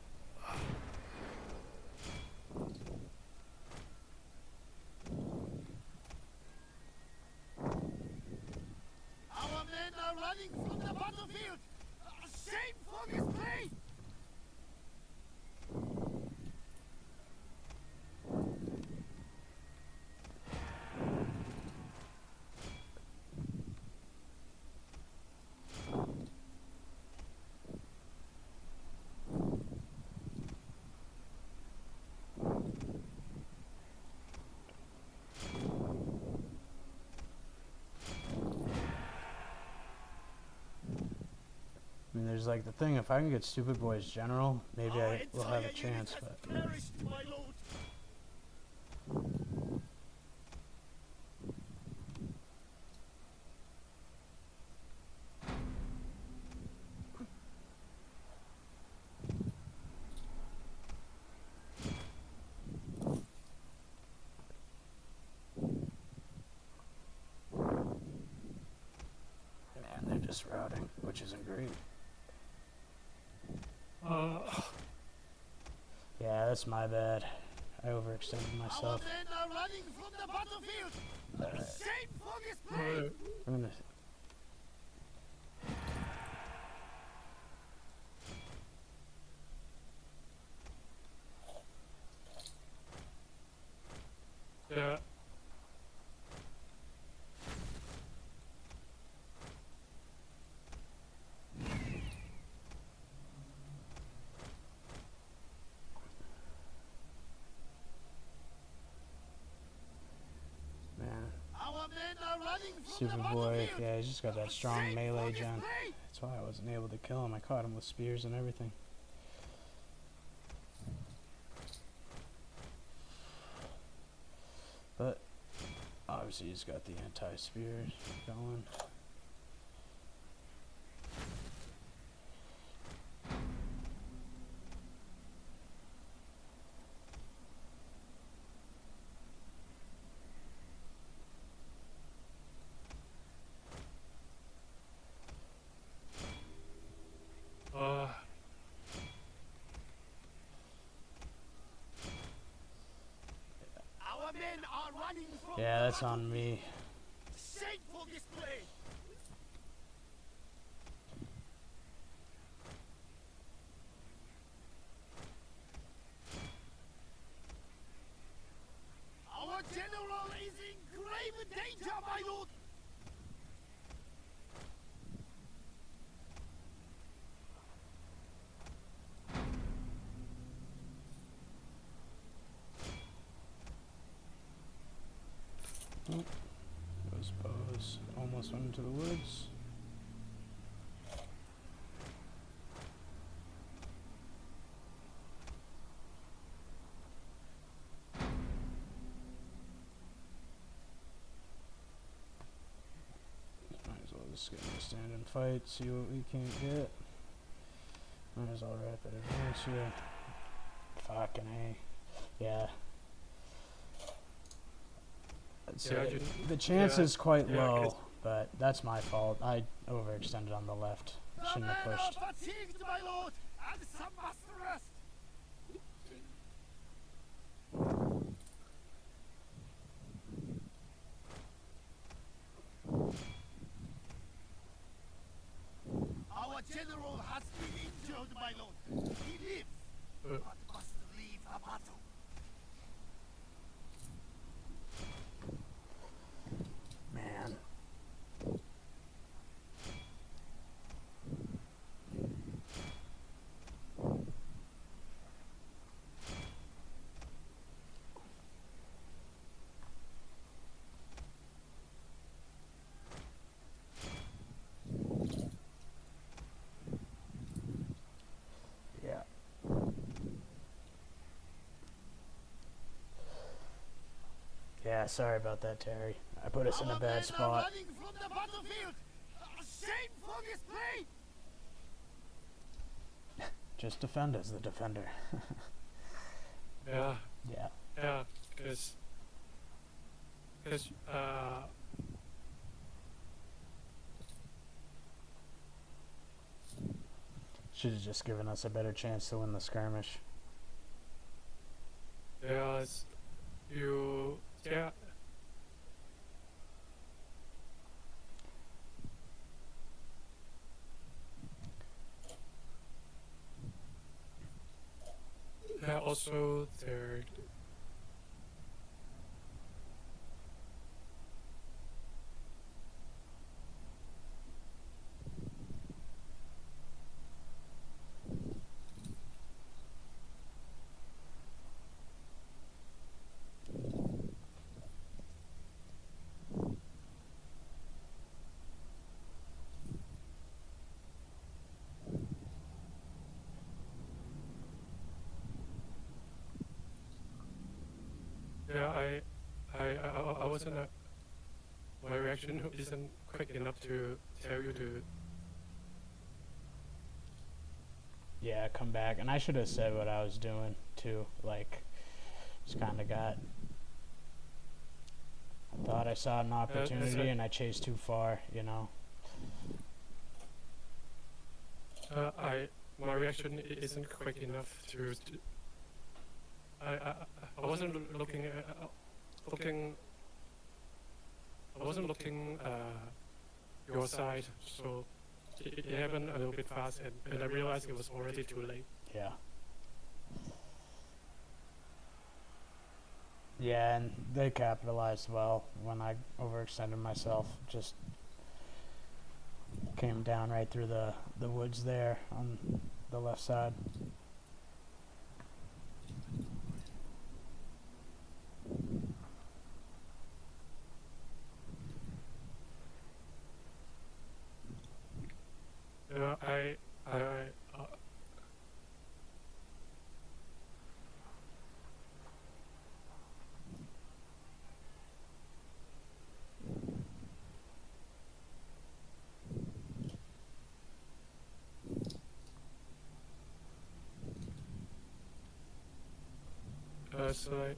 Our men are running from the battlefield. Shameful display. I mean, there's like the thing. If I can get Stupid Boy's general, maybe I will have a chance. But Perished, my lord. misrouting, which isn't great. Yeah, that's my bad. I overextended Our myself. men are running from the battlefield. Shameful display. Alright. I'm gonna. Yeah. Man, Our men are running from the Superboy, battlefield. yeah, he's just got that strong Shameful melee gen. display. That's why I wasn't able to kill him. I caught him with spears and everything. But obviously he's got the anti-spear going. Our men are running from Yeah, the that's on me. Shameful display. Our general is in grave danger, my lord. Those bows almost went into the woods. Might as well just get in a stand and fight, see what we can't get. Might as well rapid advance here. Fucking A. Yeah. I'd say Yeah, you- the chance yeah, is quite yeah, low, 'cause- but that's my fault. I overextended on the left. The Shouldn't men have are pushed. fatigued, my lord, and some must rest. Our general has been injured, my lord. He lives, Uh, but must leave the battle. Man. Yeah. Yeah, sorry about that, Terry. I put us in a Our bad men are spot. running from the battlefield. Shameful display. Just defend as the defender. yeah. Yeah. Yeah. Because. Should have just given us a better chance to win the skirmish. There's. You. Yeah. Yeah, also there. Yeah, I wasn't. My reaction isn't quick enough to tell you to. Yeah, come back. And I should have said what I was doing, too. Like, just kind of got... I thought I saw an opportunity right. and I chased too far, you know? My reaction isn't quick enough to. I I wasn't looking looking. I wasn't looking your side, so it happened a little bit fast, and I realized it was already too late. Yeah. Yeah, and they capitalized well when I overextended myself. Just came down right through the woods there on the left side. I uh, so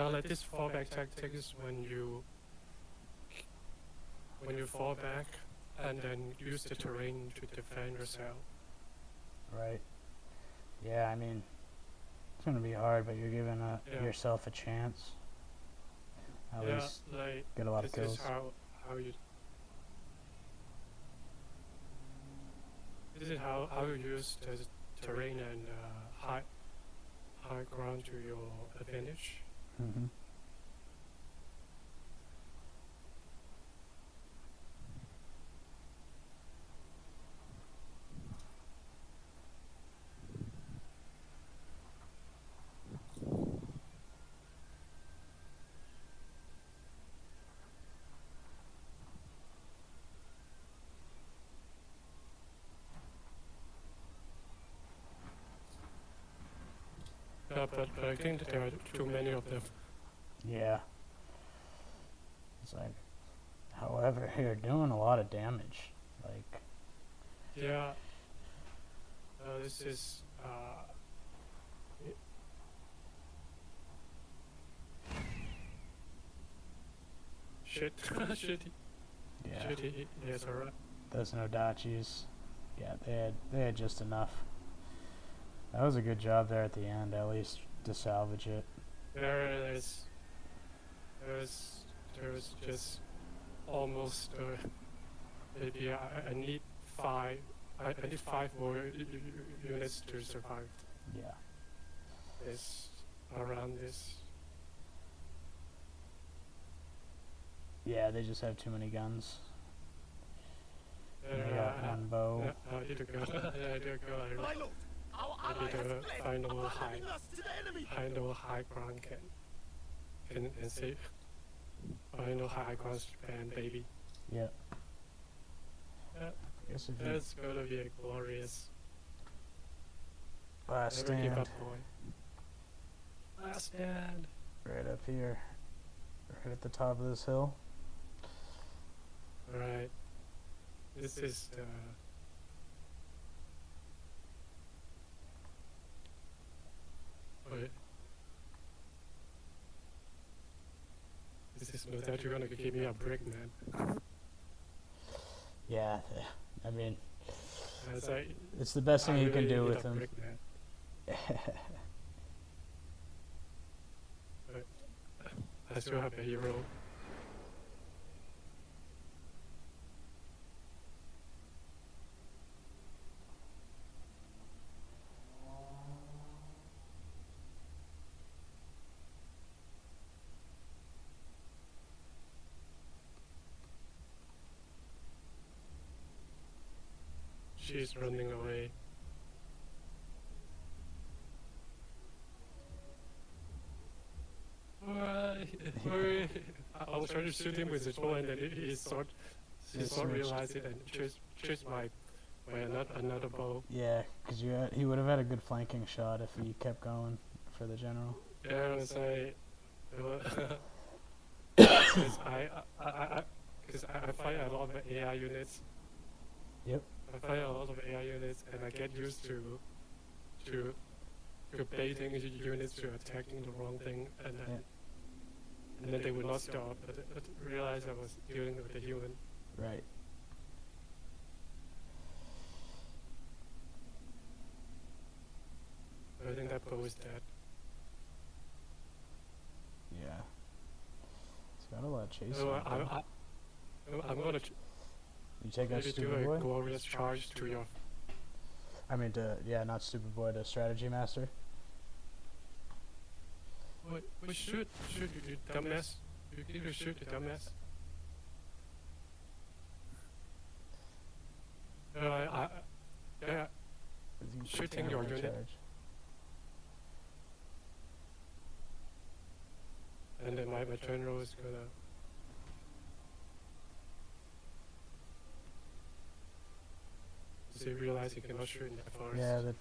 like this fallback tactic is when you fall back and then use the terrain to defend yourself. Right. Yeah, I mean, it's gonna be hard, but you're giving Yeah. yourself a chance. At Yeah, least like get a lot of this kills. is how you. This is how you use the terrain and high ground to your advantage. Mm-hmm. But I think that there are too many of them. Yeah. It's like, however, you're doing a lot of damage. Like, Yeah. This is shit. Shitty. yeah, Shitty. Yes, alright. those Nodachis. Yeah, they had just enough. That was a good job there at the end, at least to salvage it. There's just almost maybe I need five. I need five more units to survive Yeah. this around this. Yeah, they just have too many guns. And they got one I bow. need to go. I need to go. My lord, our I ally need has to fled, find a high, abandoning us to the enemy. high ground can save. Find a high ground Japan, baby. Yeah. Yeah. I guess if you That's gonna be a glorious. last Never give stand up, boy. Last stand. right up here, right at the top of this hill. Alright. This is the. Wait. This is no doubt you're gonna give me a brick, man. Yeah, I mean, It's like, it's the best thing I you can really do need with a them. brick, man. I still have a hero. She's running away. I was trying to shoot him with his bow, and then he sword realized it and chose my another bow. Yeah, because he would have had a good flanking shot if he kept going for the general. Yeah, because I fight a lot of AI units. Yep. I fight a lot of AI units, and I get used to baiting units to attacking the wrong thing, and then they would not stop. But realize I was dealing with a human. Right. I think that bow is dead. Yeah. It's got a lot of chase. So on it, I'm gonna you take out maybe do Stupid a Boy? glorious charge to your. I mean, not Stupid Boy, the Strategy Master. We shoot you dumbass. You need to shoot the dumbass. Yeah. Is he Shooting your counter unit. charge? And then my general is gonna. Does he realize he cannot shoot in the forest? Yeah, the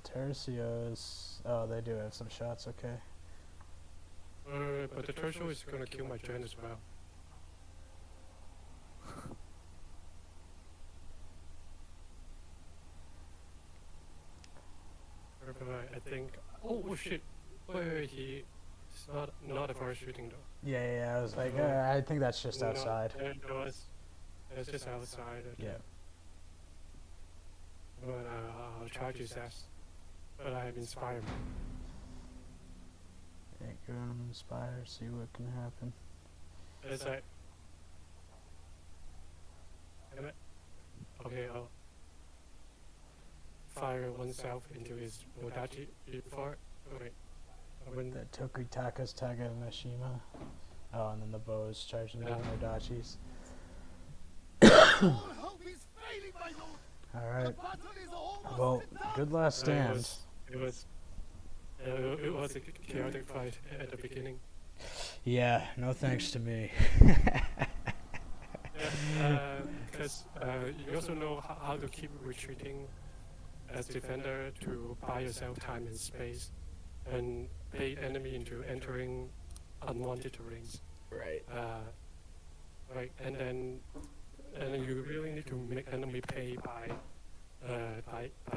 Tercios. Oh, they do have some shots. Okay. But the turtle is gonna kill my gen as well. But I think. Oh shit! Wait, he. It's not a forest shooting though. Yeah. I was like, I think that's just outside. No, it's just outside. Yeah. But I'll charge his ass. But I have inspired. Yeah, go on Inspire, see what can happen. It's like. Damn it. Okay, I'll fire oneself into his Modachi before. Okay. The Tokutaka's Taga Nashima. Oh, and then the bows charging the Modachis. All hope is failing, my lord. Alright. The battle is almost Well, done. good last stand. It was a chaotic fight at the beginning. Yeah, no thanks to me. Because you also know how to keep retreating as defender to buy yourself time and space, and bait enemy into entering unwanted terrains. Right. Right, and then you really need to make enemy pay by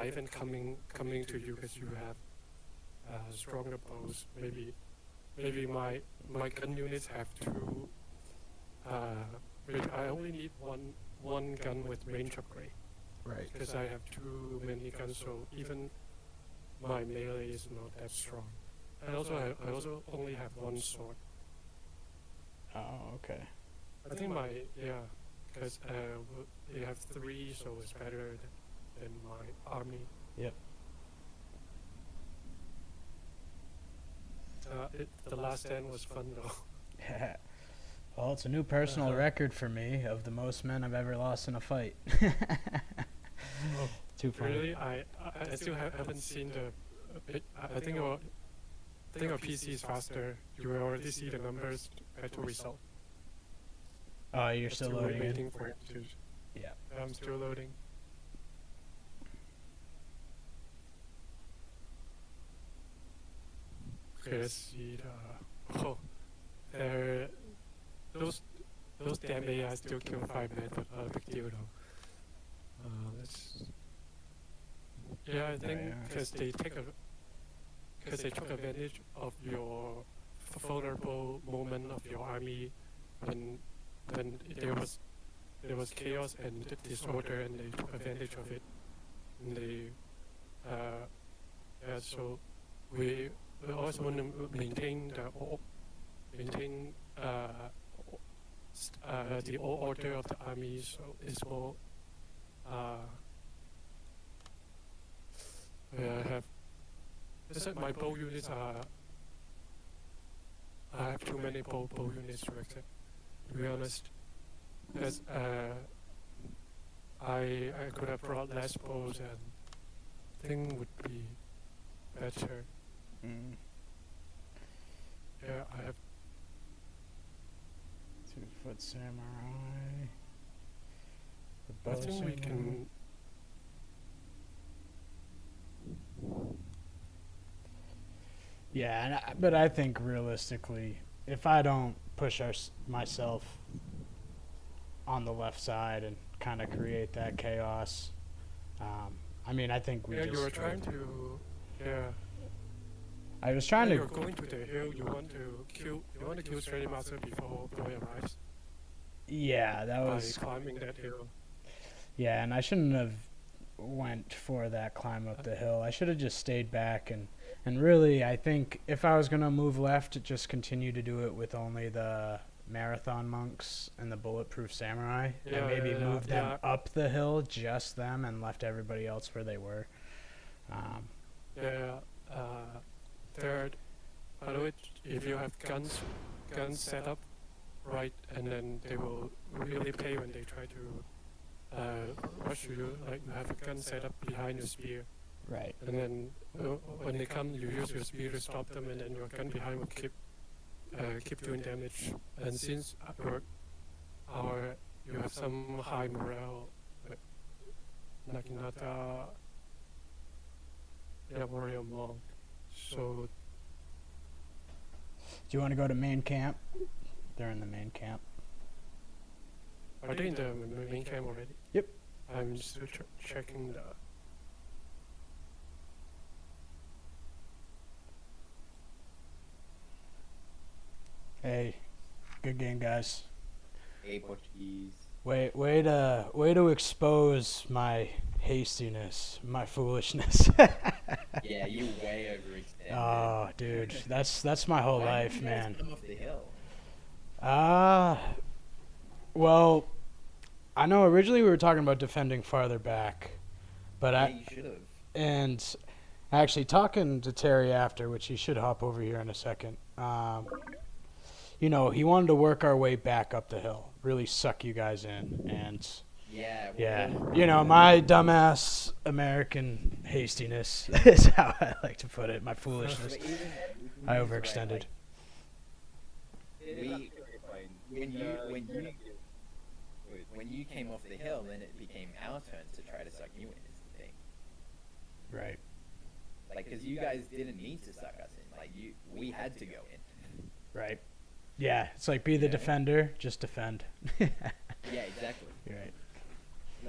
even coming to you because you have stronger bows. Maybe my gun units have two. I only need one gun with range upgrade. Right. Because I have too many guns, so even my melee is not that strong. And also, I also only have one sword. Oh, okay. I think because they have three, so it's better than my army. Yep. The last stand was fun though. Well, it's a new personal record for me of the most men I've ever lost in a fight. Too funny. Really, I still haven't seen the. I think our PC is faster. You will already see the numbers to result. Oh, you're still loading waiting in? for it to. Yeah. I'm still loading. Okay, let's see the. There. Those damn AI still kill 5 men, but big deal though. Let's. Yeah, I think because they took advantage of your vulnerable moment of your army when there was chaos and disorder, and they took advantage of it. And Yeah, so we also want to maintain the order of the army, so it's more uh, I have it's like my bow units are I have too many bow units to accept, to be honest. Because I could have brought less bows and thing would be better. Mm. Yeah, I have 2-foot samurai. The I bow think we samurai. can Yeah, but I think realistically, if I don't push myself on the left side and kind of create that chaos, I mean, I think we yeah, just. you were trying to yeah. I was trying When to. you're going to the hill, you want to kill Stranded Master before Boy arrives Yeah, that by was. climbing that hill. Yeah, and I shouldn't have went for that climb up the hill. I should have just stayed back and really, I think if I was gonna move left, just continue to do it with only the marathon monks and the bulletproof samurai, Yeah, and maybe yeah, move them yeah. up the hill, just them, and left everybody else where they were. Yeah. Third, by the way, if you have guns set up right, and then they will really pay when they try to rush you. Like you have a gun set up behind your spear, Right. and then when they come, you use your spear to stop them, and then your gun behind will keep doing damage. And since you have some high morale, Naginata, yeah, warrior monk. So Do you want to go to main camp? They're in the main camp. are they in the main camp already? Yep. I'm still checking the. Hey, good game, guys. Hey, Portuguese. Way to expose my hastiness, my foolishness. Yeah, you way overextended. Oh, dude, that's my whole Why life, did you guys man. come off the hill? Well, I know originally we were talking about defending farther back, but Yeah, you should have. and actually talking to Terry after, which he should hop over here in a second. You know, he wanted to work our way back up the hill, really suck you guys in, and Yeah. yeah, well, you know, my dumbass American hastiness is how I like to put it. My foolishness. but even I right, overextended. like, when you came off the hill, then it became our turn to try to suck you in. Is the thing. Right. Like, because you guys didn't need to suck us in. Like, we had to go in. Right. Yeah, it's like be the Yeah. defender, just defend. Yeah, exactly. You're right.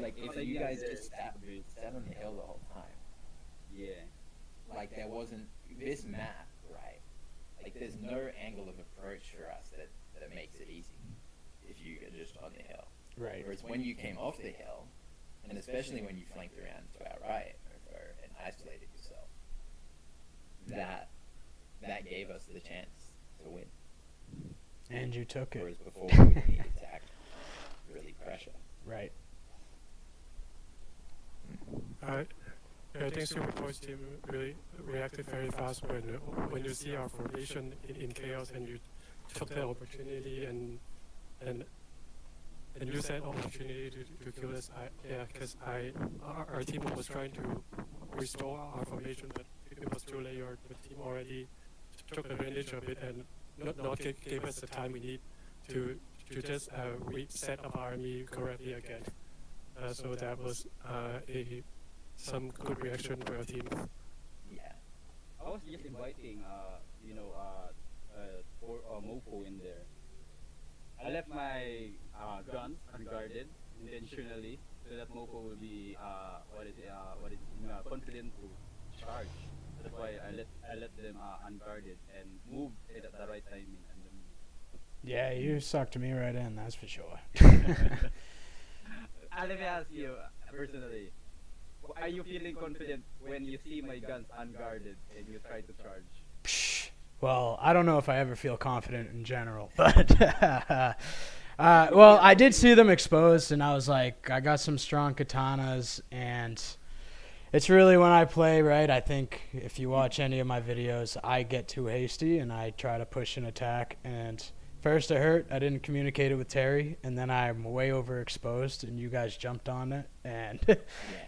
Like, if you guys just sat on the hill the whole time, Yeah. like, there wasn't this map, right? Like, there's no angle of approach for us that makes it easy if you are just on the hill. Right. Whereas when you came off the hill, and especially when you flanked around to our right and isolated yourself, that gave us the chance to win. And you took it. Whereas before we would need to act really pressure. Right. I think Super Boys team really reacted very fast when you see our formation in chaos, and you took that opportunity and use that opportunity to kill us. Because our team was trying to restore our formation, but it was too late. The team already took advantage of it and not gave us the time we need to just reset up our army correctly again. So that was some good reaction by our team. Yeah. I was just inviting, for Mofo in there. I left my guns unguarded intentionally so that Mofo will be confident to charge. That's why I let them unguarded and move it at the right timing. And then Yeah, you sucked me right in, that's for sure. let me ask you personally, Are you feeling confident when you see my guns unguarded and you try to charge? Psh, well, I don't know if I ever feel confident in general, but well, I did see them exposed, and I was like, I got some strong katanas, and it's really when I play, right? I think if you watch any of my videos, I get too hasty, and I try to push an attack, and first it hurt. I didn't communicate it with Terry, and then I'm way overexposed, and you guys jumped on it, and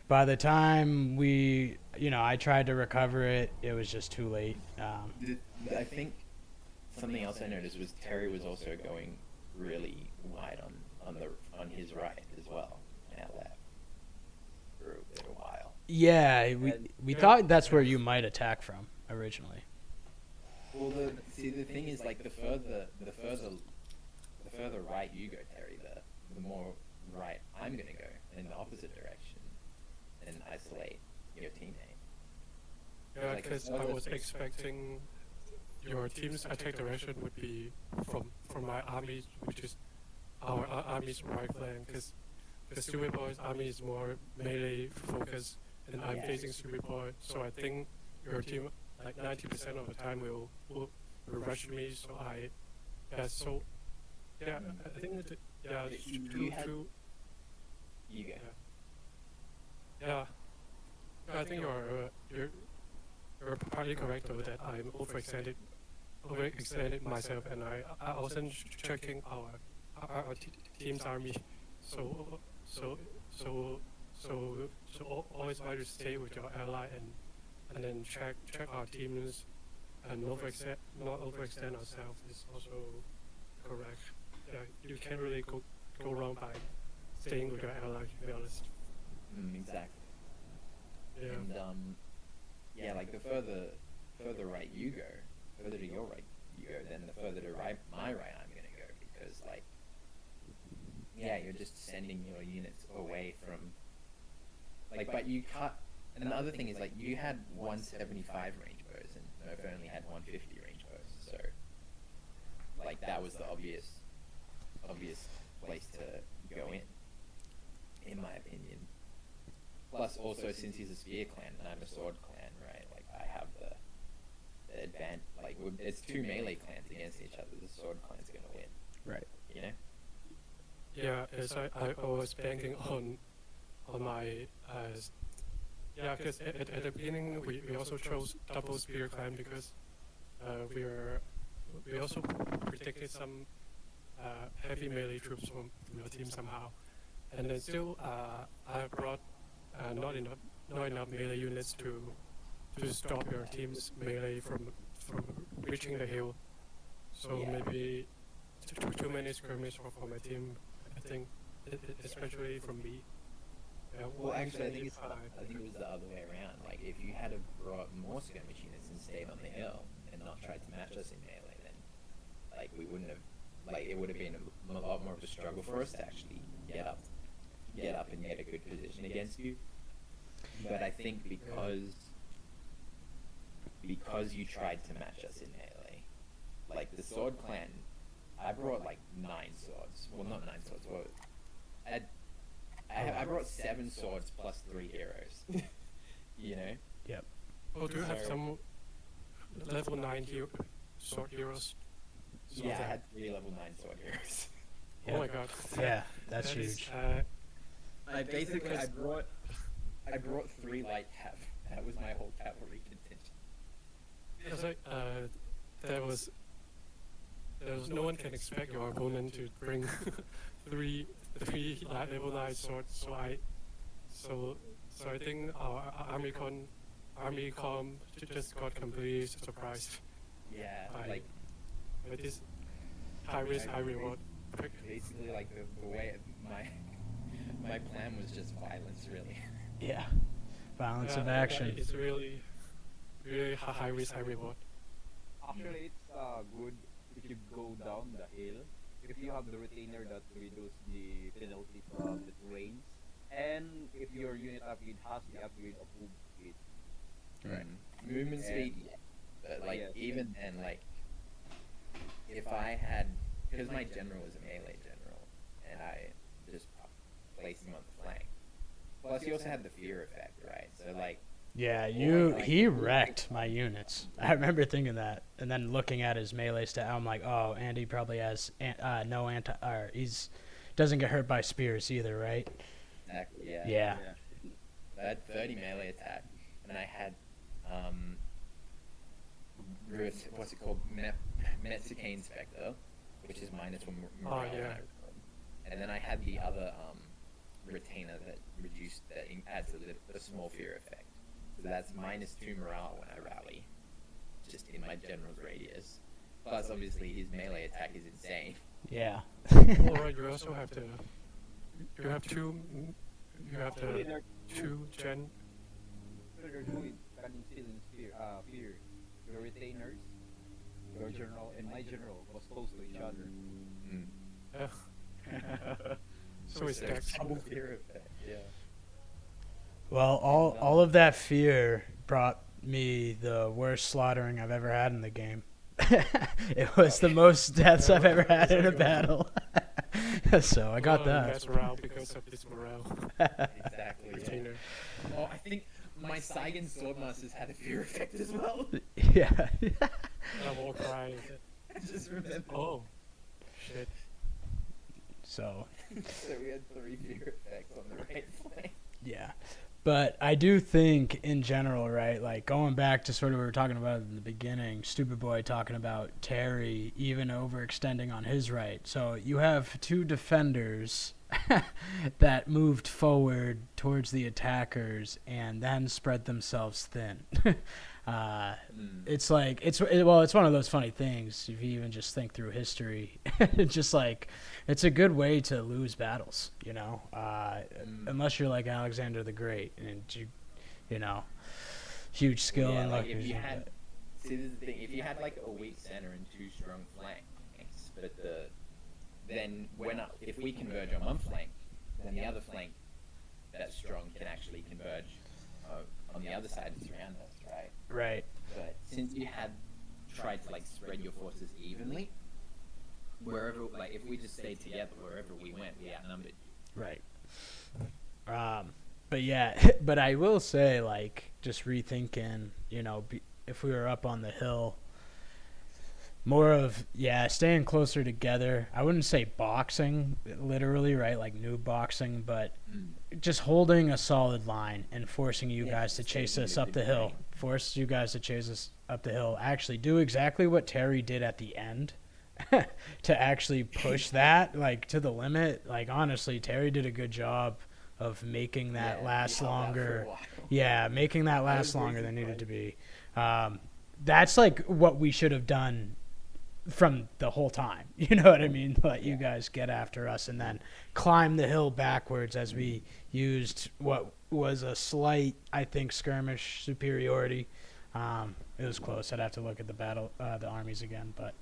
by the time I tried to recover it, it was just too late. I think something else I noticed was Terry was also going really wide on his right as well, and our left for a little while. Yeah, we thought that's where you might attack from originally. Well, the thing is, like, the further right you go, Terry, the more right I'm gonna go in the opposite direction and isolate your teammate. Yeah, Like, because I was expecting your team's attack direction would be from my army, which is our army's right flank, because the Super Boy's army is more melee focused, and I'm facing Super Boy, so I think your team, like 90% of the time, will rush me. So I think that You go. Yeah. I think you're partly correct though that I'm overextended myself, and I wasn't checking our team's army, so always try to stay with your ally and then check our teams and not overextend ourselves is also correct. Yeah, you can't really go wrong by staying with your ally, to be honest. Exactly. Yeah. And like the further right you go, further to your right you go, then the further to my right I'm gonna go, because like, yeah, you're just sending your units away from, like, but you can't. And the other thing is, like, you had 175 range bows and Nerf only had 150 range bows, so like that was the obvious place to go in my opinion. Plus, also, since he's a spear clan and I'm a sword clan, right? Like, I have the advantage. Like, it's two melee clans against each other. The sword clan's gonna win. Right. You know? Yeah, as I was banking on my because at the beginning we also chose double spear clan because we also predicted some heavy melee troops from your team somehow, and then still I brought not enough melee units to stop your team's melee from reaching the hill. So maybe too many skirmishes for my team. I think, especially from me. Yeah, Well, actually, I think it was the other way around. Like, if you had brought more skirmish units and stayed on the hill and not tried to match us in melee, then like we wouldn't have. Like, it would have been a lot more of a struggle for us to actually get up and get a good position against you. But I think because you tried to match us in melee, like the sword clan, I brought like 9 swords. Well, not 9 swords. Well, I brought 7 swords plus 3 heroes. You know? Yep. Oh, do you have some level 9 sword heroes? Yeah, I had 3 level 9 sword heroes. Oh my god. Yeah, that's That is, huge. I brought 3 light cav. That was my whole cavalry contingent. It's like there was no one can expect your opponent to bring three level 9 swords. So I think our army com just got completely surprised Yeah, by this high risk, high reward. basically like the way my plan was just violence, really. Yeah. Violence of Yeah, action. It's really high risk, high reward. Actually, it's good if you go down the hill. If you have the retainer that reduces the penalty from the terrains, and if your unit upgrade has the upgrade of move speed. Right. Movement speed, yeah. But like, Yes. even then, like, if I had, because my general was a melee general, and I just placed him on the flank. Plus, you also had the fear effect, right? So like, Yeah, like, he wrecked my units. I remember thinking that, and then looking at his melee stat, I'm like, oh, Andy probably has no anti, or he's doesn't get hurt by spears either, right? exactly, yeah. Yeah. I had 30 melee attack, and I had what's it called, Metzicane Spectre, which is -1 morale. Oh, yeah. And then I had the other retainer that adds a small fear effect. So that's -2 morale when I rally, just in my general's radius. Plus, obviously, his melee attack is insane. Yeah. Alright, you also have you have Actually, the they're 2 gen. they're doing can instill in fear. Your retainers, your general, and my general was close to each other. So it's Dex. double fear effect, yeah. Well, all of that fear brought me the worst slaughtering I've ever had in the game. It was the most deaths I've ever had in a battle. So I got that. That's morale because of this morale. Exactly. Yeah. Retainer. Oh, I think my Saigon Swordmasters had a fear effect as well. Yeah. War cry. I just remember. Oh, shit. So, So we had 3 fear effects on the right flank. yeah. But I do think in general, right, like going back to sort of what we were talking about in the beginning, Stupid Boy talking about Terry even overextending on his right. So you have 2 defenders that moved forward towards the attackers and then spread themselves thin. It's like it's one of those funny things if you even just think through history. It's just like it's a good way to lose battles, you know, unless you're like Alexander the Great and you know, huge skill Yeah, and like luck. if you had, see, this is the thing. If you had like a weak center and 2 strong flanks, but if we converge on one flank, then the other flank that's strong can actually converge on the other side to surround us, right? Right. But since you had tried to like spread your forces evenly, wherever, like if we just stayed together wherever we went, we outnumbered you. Right. But yeah, but I will say, like, just rethinking, you know, if we were up on the hill, more of, staying closer together. I wouldn't say boxing, literally, right, like noob boxing, but just holding a solid line and forcing you guys to chase us up the hill. Force you guys to chase us up the hill. Actually do exactly what Terry did at the end. To actually push that, like, to the limit. Like, honestly, Terry did a good job of making that last longer. Making that last longer than needed to be. That's like what we should have done from the whole time. You know what I mean? Let you guys get after us and then climb the hill backwards as we used what was a slight, I think, skirmish superiority. It was close. I'd have to look at the armies again, but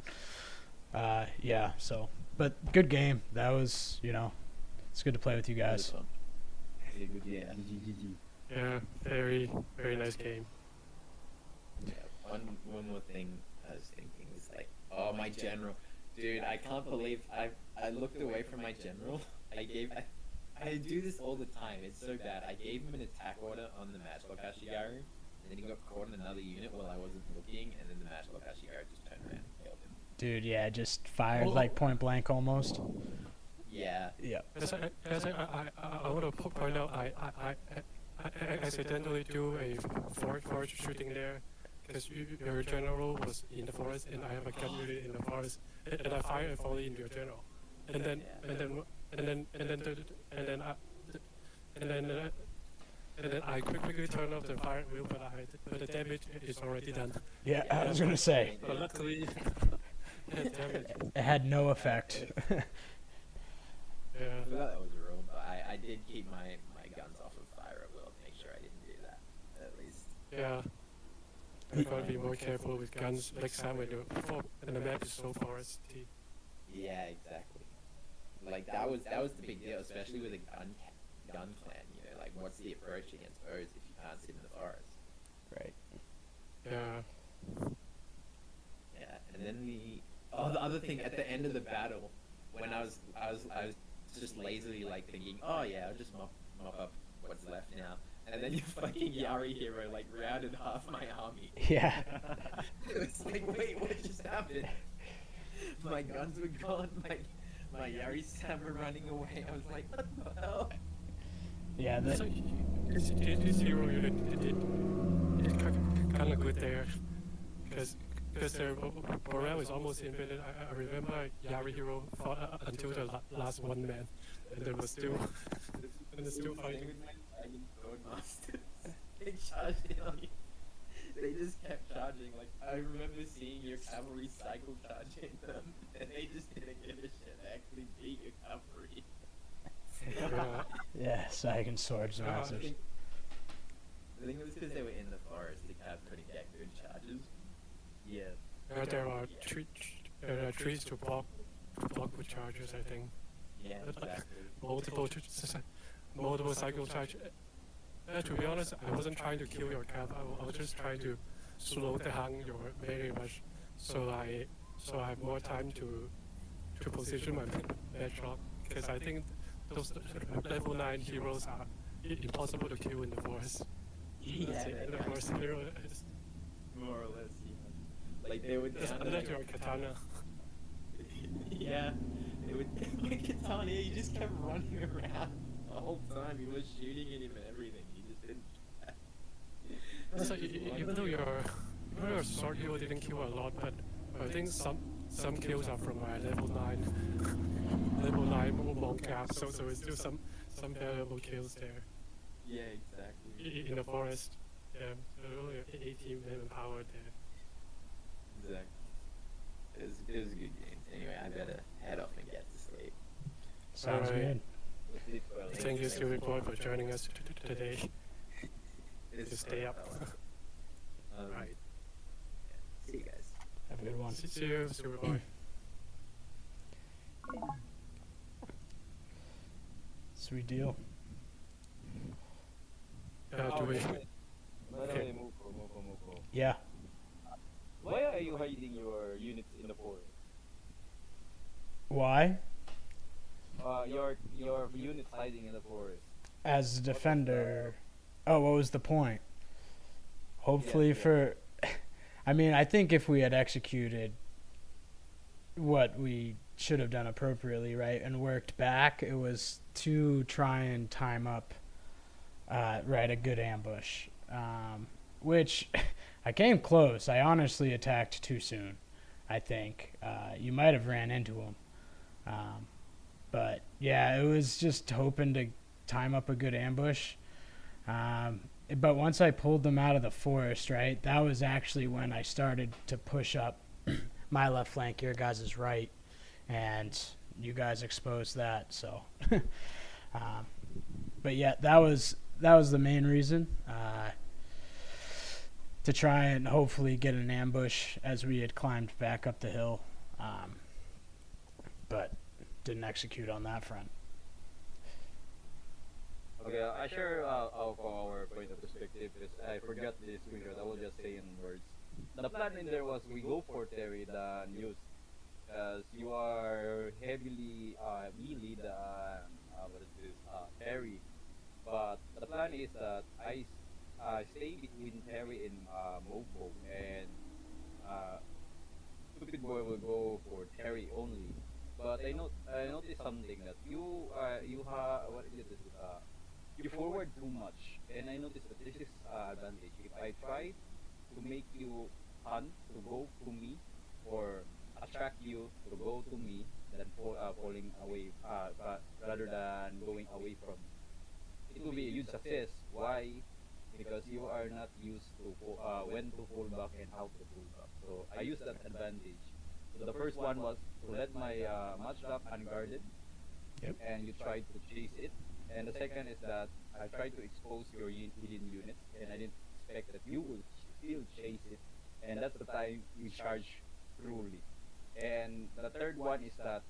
but good game. That was, you know, it's good to play with you guys. Yeah. Yeah, very, very nice game. Yeah. One more thing I was thinking is like, oh, my general, dude, I can't believe I looked away from my general. I do this all the time. It's so bad. I gave him an attack order on the Matchlock Ashigaru, and then he got caught in another unit while I wasn't looking, and then the Matchlock Ashigaru just turned around and killed him. Dude, yeah, just fired like point blank almost. Yeah. Yeah. I want to point out, I accidentally do a forest shooting there because your general was in the forest and I have a gun unit in the forest and I fire and fall in your general, and then I quickly turn off the fire wheel, but the damage is already done. Yeah, I was gonna say. But luckily, It had no effect. Yeah. I forgot that was a rule, but I did keep my guns off of fire at will to make sure I didn't do that, at least. Yeah. You gotta be more careful with guns next time when the map is so foresty. Yeah, exactly. Like that was the big deal, especially with a gun clan. You know, like what's the approach against foes if you can't sit in the forest? Right. Yeah. Yeah, and then the other thing at the end of the battle, when I was just lazily like thinking, oh yeah, I'll just mop up what's left now. And then your fucking Yari hero like routed half my army. Yeah. It was like, wait, what just happened? My guns were gone. My Yari Sam were running away. I was like, what the hell? Yeah. So this hero unit it kind of good there, because their morale is almost infinite. I remember Yari hero fought until the last one man, and there was still and they're still fighting. They charged in on you. They just kept charging. Like I remember seeing your cavalry cycle charging them, and they just didn't give a shit. They actually beat your cavalry. Yeah. Saigon swords I masters. think it was because they were in the forest. The Cav couldn't get good charges. Yes. There are trees to block with charges. I think Yeah, exactly. multiple cycle charge. To be honest, I wasn't trying to kill your cap. I was just trying to slow down your melee rush, so I have more time to position my bedrock. Because I think those level 9 heroes are impossible to kill in the forest. Yeah, In the they forest hero is more or less. Yeah. Like they would. unless you're a katana. Yeah, it would. Like Katana, he just kept running around the whole time. He was shooting at him and everything. He just didn't. So even though your sword hero didn't kill a lot, but I think some kills are from my level 9 monk cap, so it's still some valuable kills there Yeah, exactly. in the forest. Yeah, so only 18 manpower there. Exactly. It was a good game. Anyway, I better head off and get to sleep. Sounds Alright. good. Sleep well. Thank you, Stupid Boy, for joining us today. It's Stay up. Right. See you guys. Have a good one. See you, Stupid Boy. Sweet deal. Do we? By the way, Muko. Yeah. Why are you hiding your units in the forest? Why? Your units hiding in the forest. As a defender. Oh, what was the point? Hopefully Yeah. for. I mean, I think if we had executed what we should have done appropriately, right, and worked back, it was to try and time up, right, a good ambush. Which I came close. I honestly attacked too soon, I think. You might have ran into him. But, yeah, it was just hoping to time up a good ambush. But once I pulled them out of the forest, right, that was actually when I started to push up my left flank, your guys' right, and you guys exposed that. So, but yeah, that was the main reason, to try and hopefully get an ambush as we had climbed back up the hill, but didn't execute on that front. Okay, I share our point of perspective because I forgot this screenshot. I will just say in words. The plan in there was we go for Terry than use, as you are heavily melee than what is this Terry. But the plan is that I stay between Terry and Mofo, and Stupid Boy will go for Terry only. But I noticed something that you have what is this you forward too much, and I noticed that this is advantage. If I try to make you hunt to go to me, or attract you to go to me, than falling away, rather than going away from me, it will be a huge success. Why? Because you are not used to when to fall back and how to fall back. So I use that advantage. So the first one was to let my matchlap unguarded, Yep. and you try to chase it. And the second is that I tried to expose your hidden units, and I didn't expect that you would still chase it. And that's the time we charge truly. And the third one is that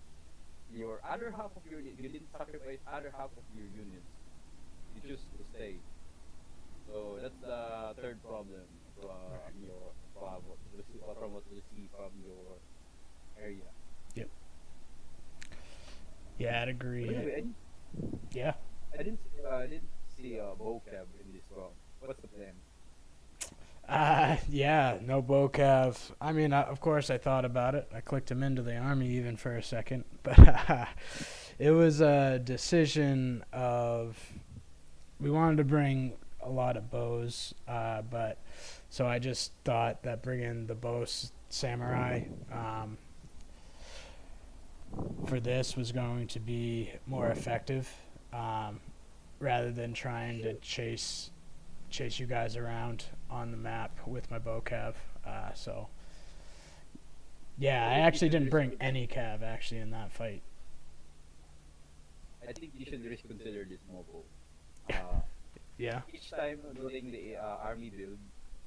your other half of your you didn't sacrifice other half of your units. You choose to stay. So that's the third problem from your from what we see from your area. Yeah, I'd agree. But anyway, Yeah. I didn't see Yeah, no Bocav. I mean, of course, I thought about it. I clicked him into the army even for a second, but it was a decision of we wanted to bring a lot of bows, but so I just thought that bringing the samurai for this was going to be more effective, um, rather than trying to chase you guys around on the map with my bow cav. So yeah, I actually didn't bring any cav actually in that fight. I think you should reconsider this mobile. Uh, Yeah. each time doing the army build,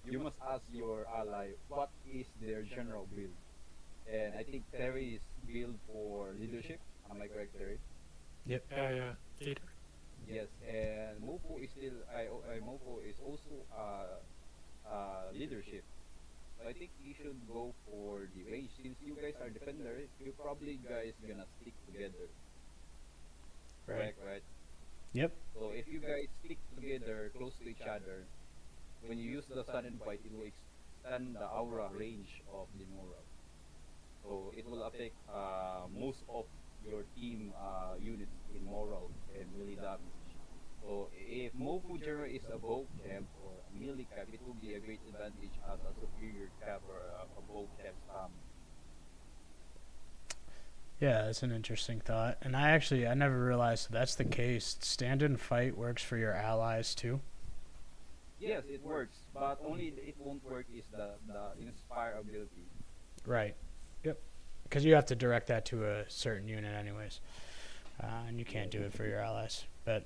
you must ask your ally what is their general build. And I think Terry is built for leadership. Am I correct, Terry? Yep. Yeah. Leader. Yes, and Mofo is still Mofo is also leadership. So I think you should go for the range since you guys are defenders. You probably guys gonna stick together. Right. Correct, right? Yep. So if you guys stick together close to each other, when you use the sudden fight, it will extend the aura range of the moral. So it will affect most of your team units in moral and melee damage. So if Mofu General is a bow camp or a melee camp, it will be a great advantage as a superior camp or a bow camp Yeah, that's an interesting thought. And I never realized that's the case. Stand and fight works for your allies too. Yes, it works, but only it won't work is the inspire ability. Right. Yep. Because you have to direct that to a certain unit anyways, and you can't do it for your allies. But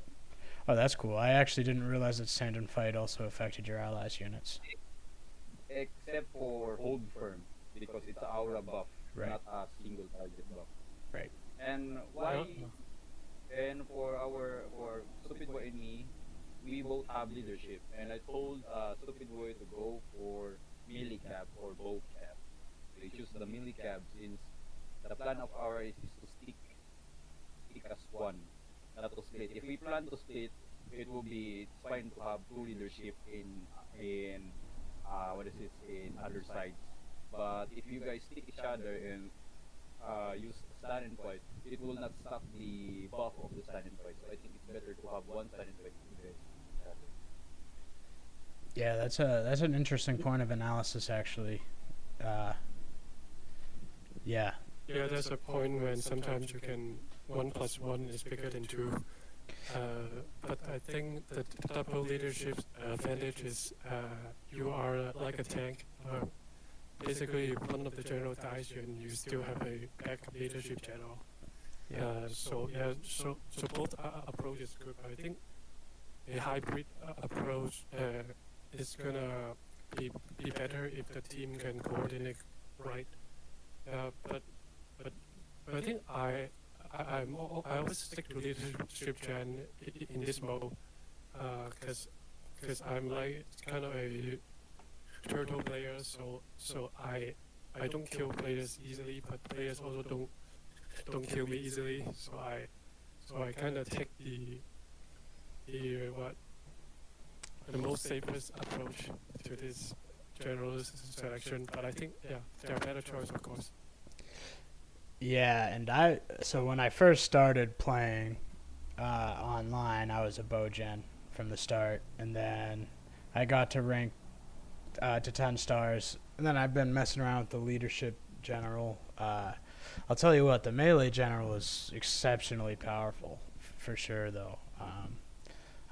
oh, that's cool. I actually didn't realize that stand and fight also affected your allies' units. Except for hold firm because it's an aura buff, Right. not a single target buff. Right. And why? And for Stupid Boy and me, we both have leadership. And I told Stupid Boy to go for melee cap or bow cap. So he choose the melee cap since the plan of ours is to stick as one, not to split. If we plan to split, it will be it's fine to have two leadership in what is it in other sides. But if you guys stick each other and use stand and fight, it will not stop the buff of the stand and fight. So I think it's better to have one stand and fight if you guys stick each other. Yeah, that's an interesting point of analysis actually. Uh, yeah. Yeah, there's a point when sometimes you can 1+1 is bigger than 2. But I think the double leadership advantage is you are like a tank. Basically, if one of the general dies, and you still have a backup leadership general. So both approach is good. But I think a hybrid approach is gonna be better if the team can coordinate right. But I think I always stick to leadership gen in this mode, because I'm like kind of a turtle player, so I don't kill players easily, but players also don't kill me easily. So I kind of take the most safest approach to this general selection. But I think there are better choices, of course. Yeah, and so when I first started playing online, I was a Bogen from the start, and then I got to rank to 10 stars, and then I've been messing around with the leadership general. I'll tell you what, the melee general is exceptionally powerful, for sure, though.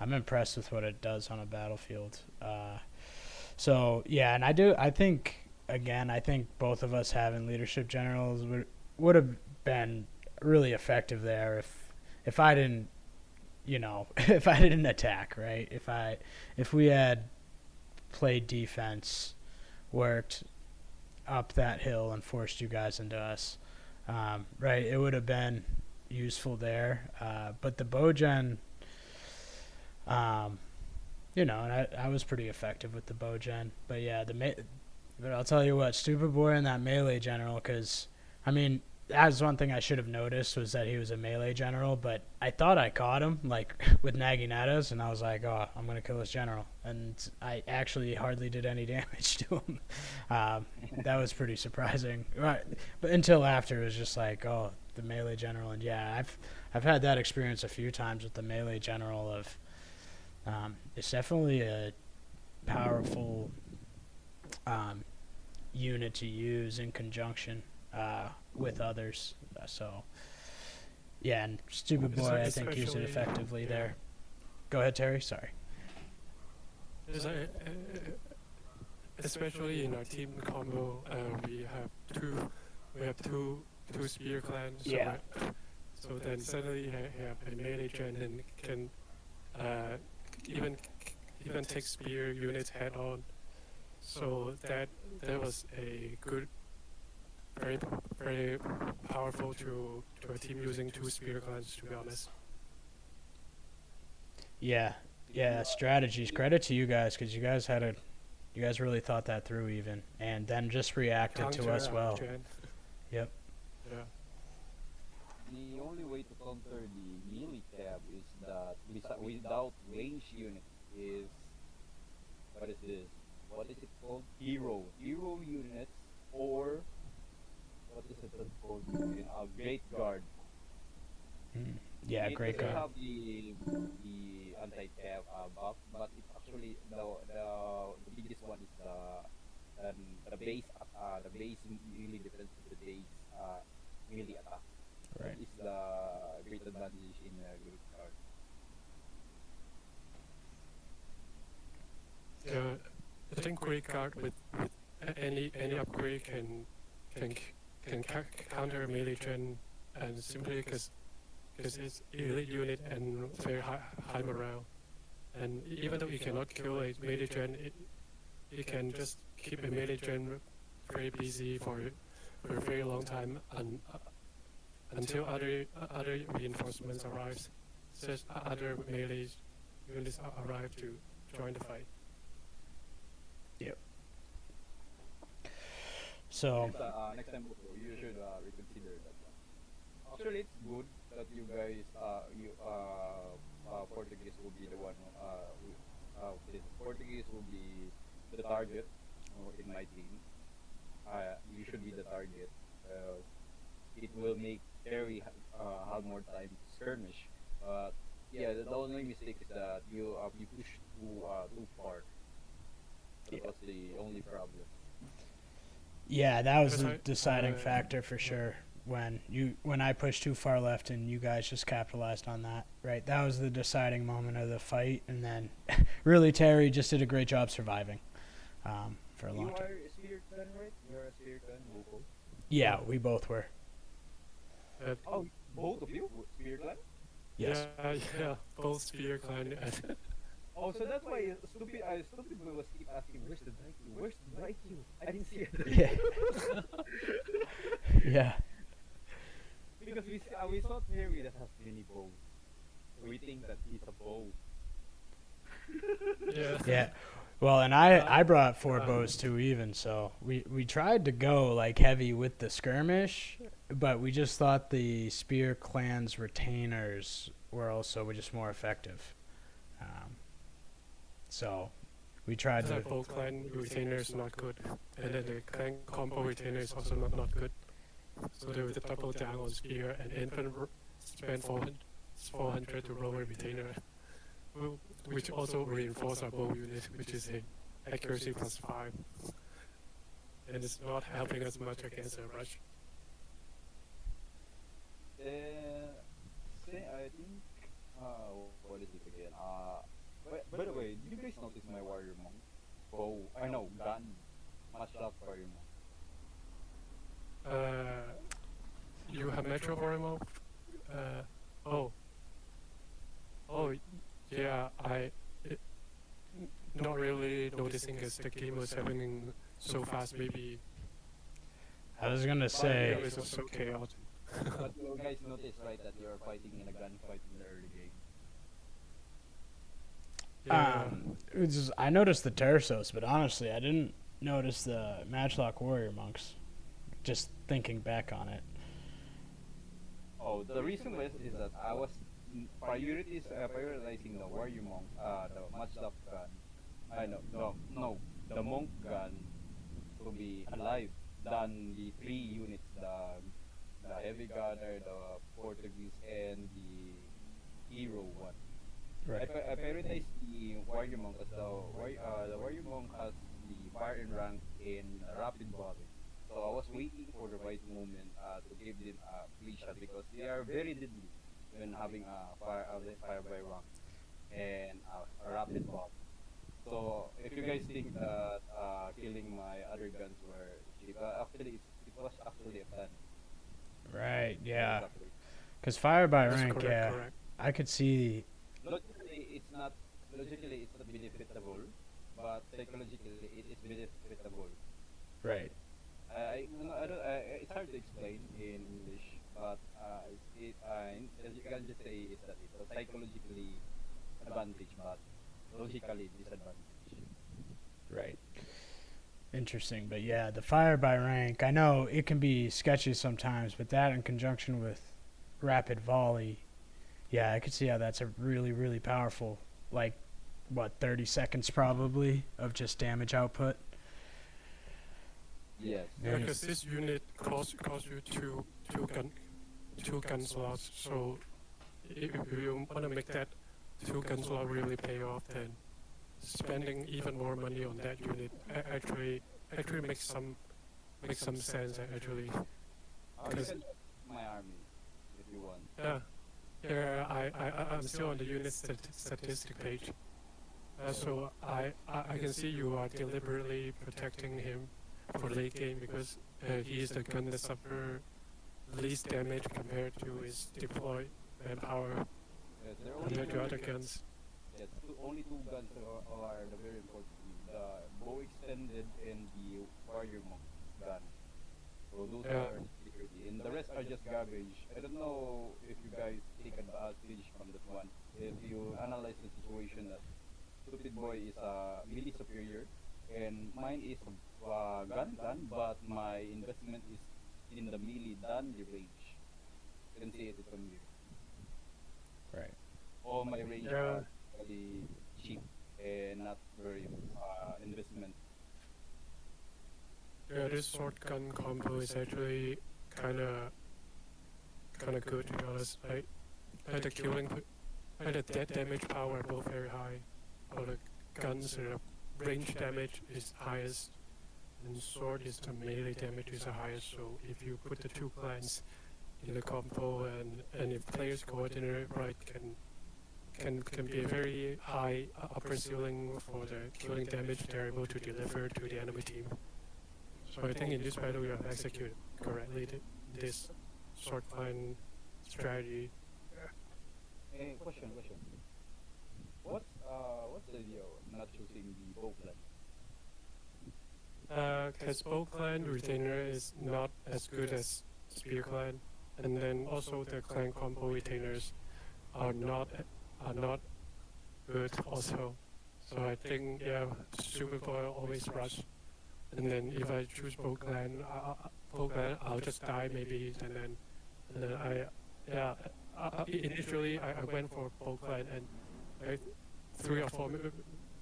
I'm impressed with what it does on a battlefield. So, yeah, and I think both of us having leadership generals would have been really effective there if I didn't, if I didn't attack, right? If we had played defense, worked up that hill and forced you guys into us, right, it would have been useful there. But the Bogen, and I was pretty effective with the Bogen. But yeah, but I'll tell you what, Stupid Boy and that melee general, because, I mean, that was one thing I should have noticed, was that he was a melee general, but I thought I caught him, like, with Naginatas, and I was like, oh, I'm going to kill this general. And I actually hardly did any damage to him. That was pretty surprising. Right. But until after, it was just like, oh, the melee general. And yeah, I've had that experience a few times with the melee general of, it's definitely a powerful unit to use in conjunction with others. So, yeah, and Stupid Boy, I think, used it effectively there. Go ahead, Terry. Sorry. It's like, especially in our team combo, we have two spear clans. Yeah. So then suddenly you have a melee gen and can even take spear units head on. So that was a good, very powerful to a team using two spear clans, to be honest. Yeah, strategies. Credit to you guys, because you guys really thought that through even, and then just reacted to us well. Gen. Yep. Yeah. The only way to counter the melee cab is that without range unit is, what is this? What is it called? Hero units, or what is it called? Great guard. Yeah, It great doesn't guy. have the anti-cav buff, but it's actually the biggest one is the base melee defense to the base melee attack. Right. That is the great advantage in great guard. Yeah, I think Great Guard with any upgrade can counter melee gen, and simply because it's elite unit and very high morale. And even though you cannot kill a melee gen, it can just keep a melee gen very busy for a very long time until other reinforcements arrives, such other melee units arrive to join the fight. So, Next time you should reconsider that one. Actually, it's good that you guys Portuguese will be the one Portuguese will be the target in my team. You should be the target. It will make Terry have more time to skirmish. But yeah, the only mistake is that you push too far. That was the only problem. yeah, that was the Right. deciding factor for sure. When I pushed too far left and you guys just capitalized on that, right? That was the deciding moment of the fight, and then really Terry just did a great job surviving for a long You time. are a spear gun, right? You're a spear gun, Vocal. Yeah, we both were. Oh, both of you? Spear gun? Yes. Yeah, both spear clan. Oh, so that's why stupid boy was keep asking, where's the bright you? Where's the bright you? I didn't see it. Yeah. Yeah. Because we saw Terry that has many bows. So we think that he's a bow. Yeah. Yeah. Well, and I brought 4 bows too even, so we tried to go like heavy with the skirmish, but we just thought the spear clan's retainers were just more effective. So we tried The to. both clan retainer is not good, and then the clan combo retainer is also not good. So they would double down on spear and infant spend 400 to roll a retainer, which also reinforce our bow unit, which is a accuracy +5, and it's not helping us much against a rush. I think, what is it again? By the way, did you guys notice my warrior monk? Bow, I know, gun, much love warrior monk. You have Metro Horimo? Yeah, not really noticing as the game was happening so fast, maybe. I was gonna say. It was so chaotic. But you guys notice, right, that you're fighting in a gunfight in the early game. Yeah. I noticed the Tersos, but honestly, I didn't notice the Matchlock Warrior monks. Just thinking back on it. Oh, the reason was is that I was prioritizing the warrior monk, the matched-up gun. I know, no, the monk gun to be alive than the three units, the heavy gunner, the Portuguese, and the hero one. Right. I prioritize the warrior monk as the warrior monk has the fire and rank in rapid volley. So I was waiting for the right moment to give them a free shot because they are very deadly when having a fire by rank and a rapid volley. So if you guys think that killing my other guns were cheap, actually it was actually a plan. Right. It was Yeah. actually Cause fire by That's rank, correct, yeah, correct. I could see. logically it's not logically it's not benefitable, but psychologically it is benefitable. Right. I don't, it's hard to explain in English, but you can just say is that it's a psychologically advantage, but logically disadvantage. Right. Interesting, but yeah, the fire by rank. I know it can be sketchy sometimes, but that in conjunction with rapid volley, yeah, I could see how that's a really, really powerful. Like, what, 30 seconds probably of just damage output. Yes. Yeah, Very. because this unit costs you two gun slots. So if you want to make that two gun slot really pay off, then spending even more money on that unit actually makes some sense actually. You Because can check my army if you want. yeah, yeah, I'm still on the unit statistic page. So I can see you are deliberately protecting him for late game because he is the gun that suffer least damage compared to his deploy manpower Yes, there are only compared to two. other guns. Yes, only two guns are the very important to me: the bow extended and the warrior monk gun. So those Yeah, are the security, and the rest are just garbage. I don't know if you guys take advantage from that one. If you analyze the situation that Stupid Boy is melee superior, and mine is gun, but my investment is in the melee than the range. You can see it from here. Right. All my range yeah, are really cheap and not very investment. yeah. This short gun combo is actually kind of kind of good to be honest. Like the like the dead damage power are both very high. Or the guns range damage is highest, and sword is the melee damage is the highest. So if you put the two clans in the combo and if players coordinate right can be a very high upper ceiling for the killing damage they're able to deliver to the enemy team. So I think in this battle you have executed correctly this short clan strategy. Hey, question. What's the idea of not choosing the bow clan? Because bow clan retainer is not as good as spear clan, and then also the clan combo retainers are not good also. So I think yeah, super boy always rush, and then if I choose bow clan, I'll just die maybe, and then I yeah. Initially, I went for bow clan, and like 3 or 4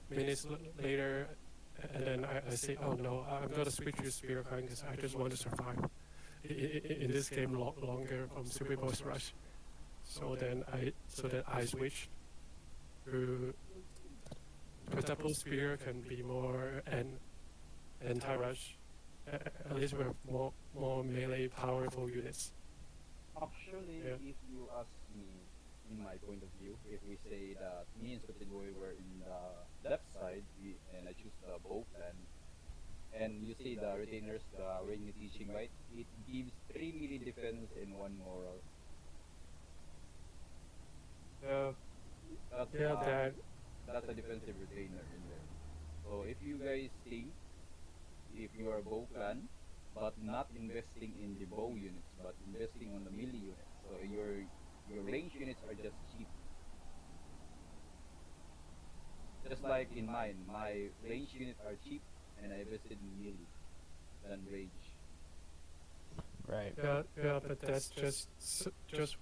minutes later, and then I say, oh no, I'm gonna switch to spear clan because I just want to survive in this game longer from Super Boss Rush. So then I switched to double spear can be more and anti-rush. At least we have more melee powerful units. Actually, Yeah. if you ask me, in my point of view, if we say that me and Stupid Boy were in the left side, and I choose the bow clan, and you see the retainers, the ring teaching, right? It gives 3 melee defense and 1 moral. Yeah, That's yeah, that that's a defensive retainer in there. So if you guys think if you are a bow clan, but not investing in the bow units, but investing on the melee units, so your range units are just cheap. Just like in mine, my range units are cheap, and I invested in melee than range. Right. Yeah, but that's just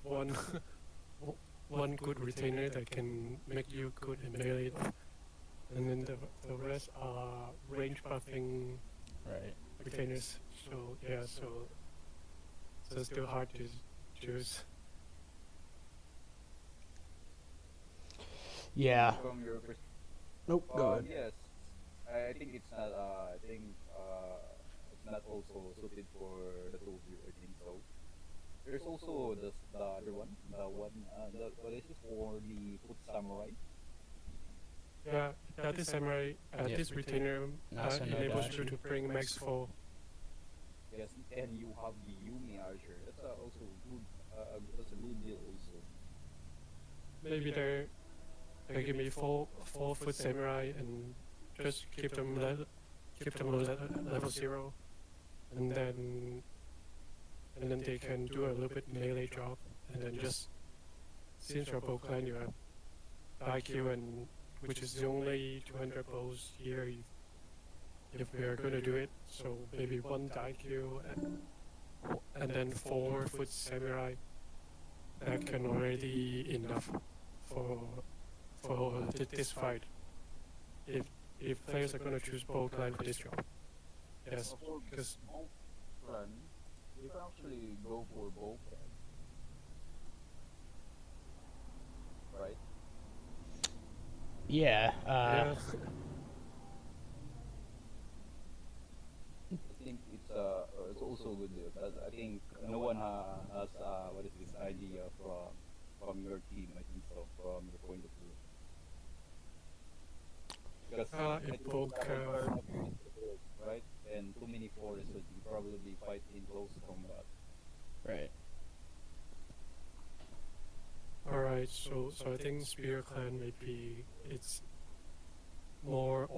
one one good retainer that can make you good in melee, and then the rest are range buffing Right. retainers. So yeah, so it's still hard to choose. Yeah. From your perspective. Nope. Go ahead. Yes, I think it's not. I think it's not also suited for the two of you. I think so. There's also the other one, the one. What is this for the foot samurai? Yeah, this samurai, Yep. this retainer Nasa no enables you Dachi. to bring max 4. Yes, and you have the Yumi Archer. That's also good. That's a good deal also. Maybe they give me 4 foot samurai and just keep them level 0, and then they can do a little bit melee job, and then just since you're bow clan, you have IQ, and which is the only 200 bows here if we are going to do it. So maybe 1 IQ and then 4 foot samurai. That can already enough for this fight. If players are going to choose bow clan for this job, yes, Also, because both clan, you can actually go for both, right? Yeah. yeah. I think it's also a good deal. But I think no one has what is this idea from your team. I think so from your point of view. Because I If think both right, and too many forests would be probably fight in close combat. Right. all right, so I think Spear Clan maybe it's more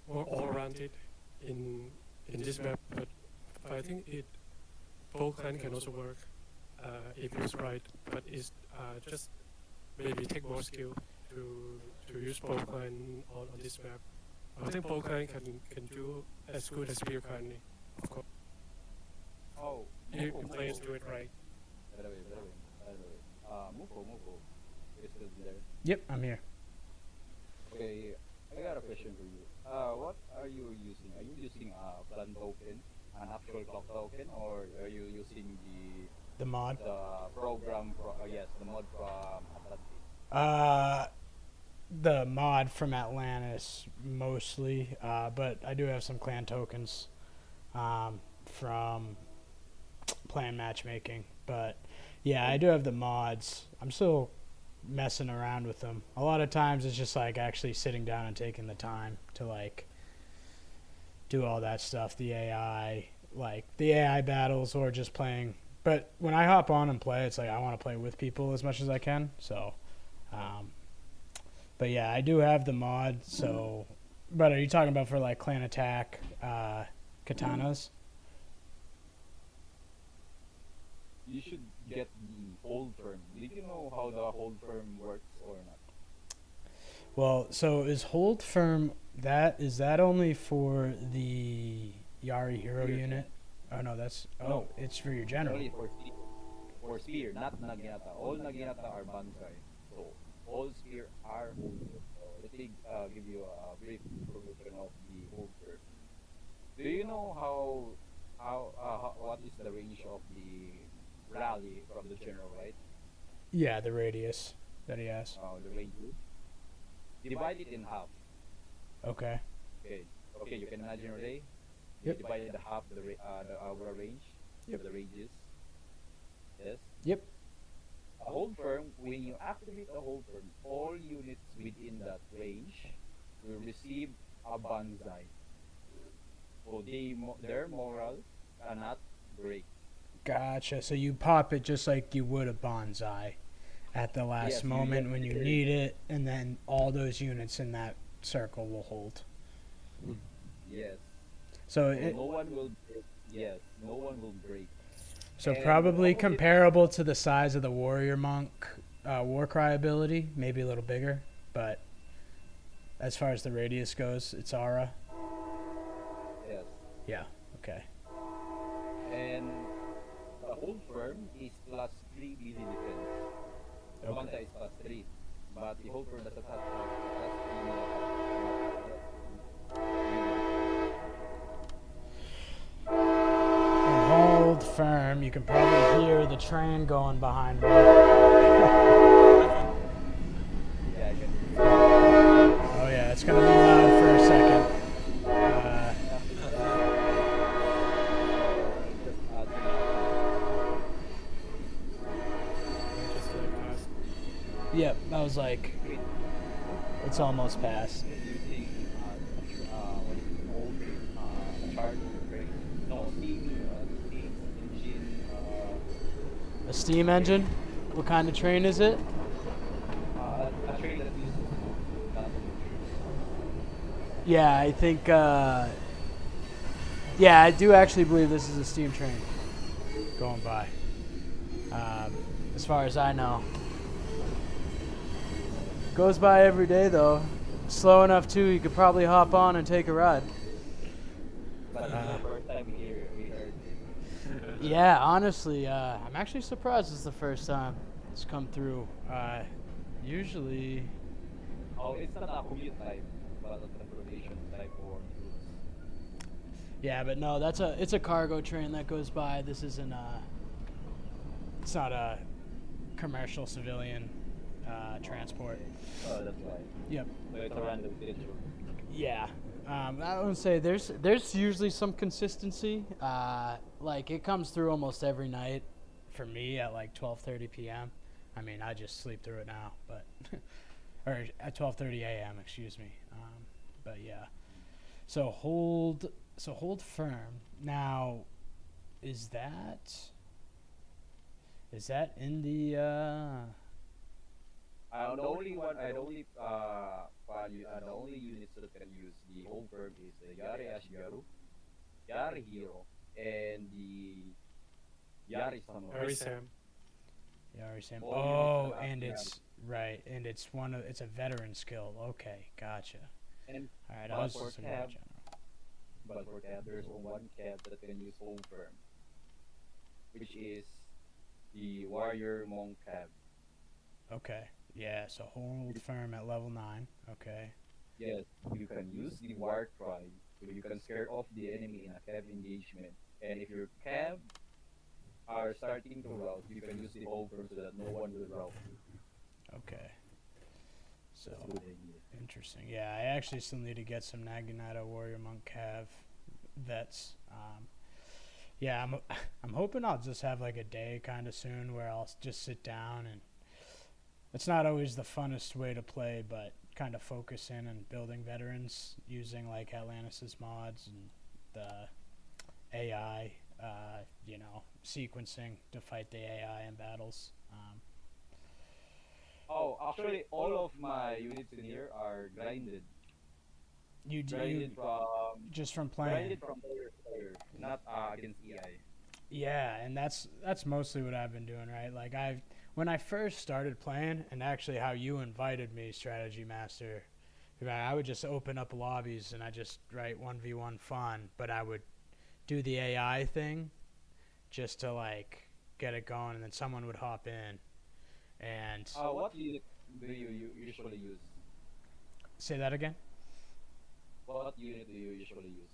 more all-rounded in this map, but I think bow clan can also work if used right, but it's just maybe take more skill to use bow clan on this map. I think bow clan can do as good as Spear Clan, of course. Oh, If Moko, players Moko. do it right. By the way, by the way. Moko, is still there? Yep. I'm here. Okay, I got a question for you. What are you using? Are you using a clan token, an actual clock token, or are you using The mod. the program? Yes, the mod from Atlantis. The mod from Atlantis mostly, but I do have some clan tokens from playing matchmaking. But yeah, I do have the mods. I'm still messing around with them. A lot of times it's just like actually sitting down and taking the time to like do all that stuff, the AI battles, or just playing. But when I hop on and play, it's like I want to play with people as much as I can. So but yeah, I do have the mod. So, but are you talking about for like clan attack katanas? You should get the hold firm. Did you know how the hold firm works or not? Well, so is hold firm is that only for the Yari hero Spear. unit? Oh no, that's No. it's for your general. Only for spear, not naginata. All naginata are banzai. So all spear are hold firm. So let me give you a brief introduction of the hold firm. Do you know what is the range of the rally from the general, right? Yeah, the radius that he has. The range. Divide it in half. Okay. Okay. Okay, you can imagine already. You Yep. divided the half the our range. Yep. The ranges. Yes. Yep. A hold firm. When you activate a hold firm, all units within that range will receive a banzai. So their morale cannot break. Gotcha. So you pop it just like you would a bonsai at the last Yes, you moment just when you hit it. need it, and then all those units in that circle will hold. Yes. So So it no one will break. Yes, no one will break. so And probably opposite- comparable to the size of the warrior monk Warcry ability, maybe a little bigger, but as far as the radius goes, it's aura. Yes. Yeah. Okay. And the whole firm is plus 3 melee defense. The Manta Okay. is plus 3. But the whole firm doesn't have plus 3 melee attack. And hold firm. You can probably hear the train going behind me. Yeah, I can. Oh yeah, it's gonna be loud for a second. Uh, Just add I just passed. yep, I was like, wait, it's almost past. using what is it called? Charge train? No, steam engine. A steam engine? What kind of train is it? A train that uses that. Yeah, I think. Yeah, I do actually believe this is a steam train going by. As far as I know. Goes by every day though. Slow enough too. You could probably hop on and take a ride. But this is the first time we heard. Yeah, honestly, I'm actually surprised it's the first time it's come through. Usually, Oh, it's not a commute type, but a transportation type for goods. yeah, but no, it's a cargo train that goes by. This isn't it's not a commercial civilian transport. Oh, that's why. Yep. So it's a random picture. Yeah. I would say there's usually some consistency. Like it comes through almost every night for me at like 12:30 p.m. I mean, I just sleep through it now, but or at 12:30 a.m. Excuse me. But yeah. So hold firm. Now, is that in the The only units that can use the home firm is the Yari Ashigaru, Yari Hero, and the Yari Samurai. Harry Sam. Yeah, already Sam. All Oh, units that have and Yari. it's right, and it's a veteran skill. Okay, gotcha. And All right, I but was for just a more cab, general. but for cab, there's only one cab that can use home firm, which is the Warrior Monk cab. Okay, yeah. So hold firm at level 9. Okay. Yes, you can use the War Cry, so you can scare off the enemy in a cab engagement. And if your cab are starting to rout, you can use the home firm so that no one will rout. Okay. So That's a good idea. interesting. Yeah, I actually still need to get some Naginata Warrior Monk Cav vets. Yeah, I'm hoping I'll just have like a day kind of soon where I'll just sit down and it's not always the funnest way to play, but kind of focus in on building veterans using like Atlantis' mods and the AI, sequencing to fight the AI in battles. Oh, actually, all of my units in here are grinded. You do Grinded from just from playing. grinded from player, not against EI. Yeah, and that's mostly what I've been doing, right? Like when I first started playing, and actually how you invited me, Strategy Master, I would just open up lobbies and I just write 1v1 fun, but I would do the AI thing just to like get it going, and then someone would hop in and What unit do you usually use? say that again. What unit do you usually use?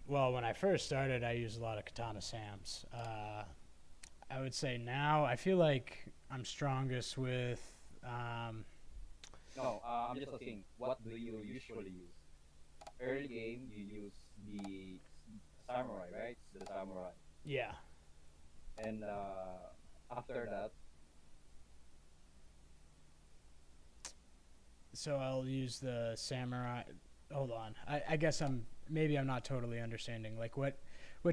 Well, when I first started, I used a lot of Katana Sams. I would say now I feel like I'm strongest with. No, I'm just asking. What do you usually use? Early game, you use the samurai, right? The samurai, Yeah. and after that, So I'll use the samurai. Hold on. I guess maybe I'm not totally understanding. Like what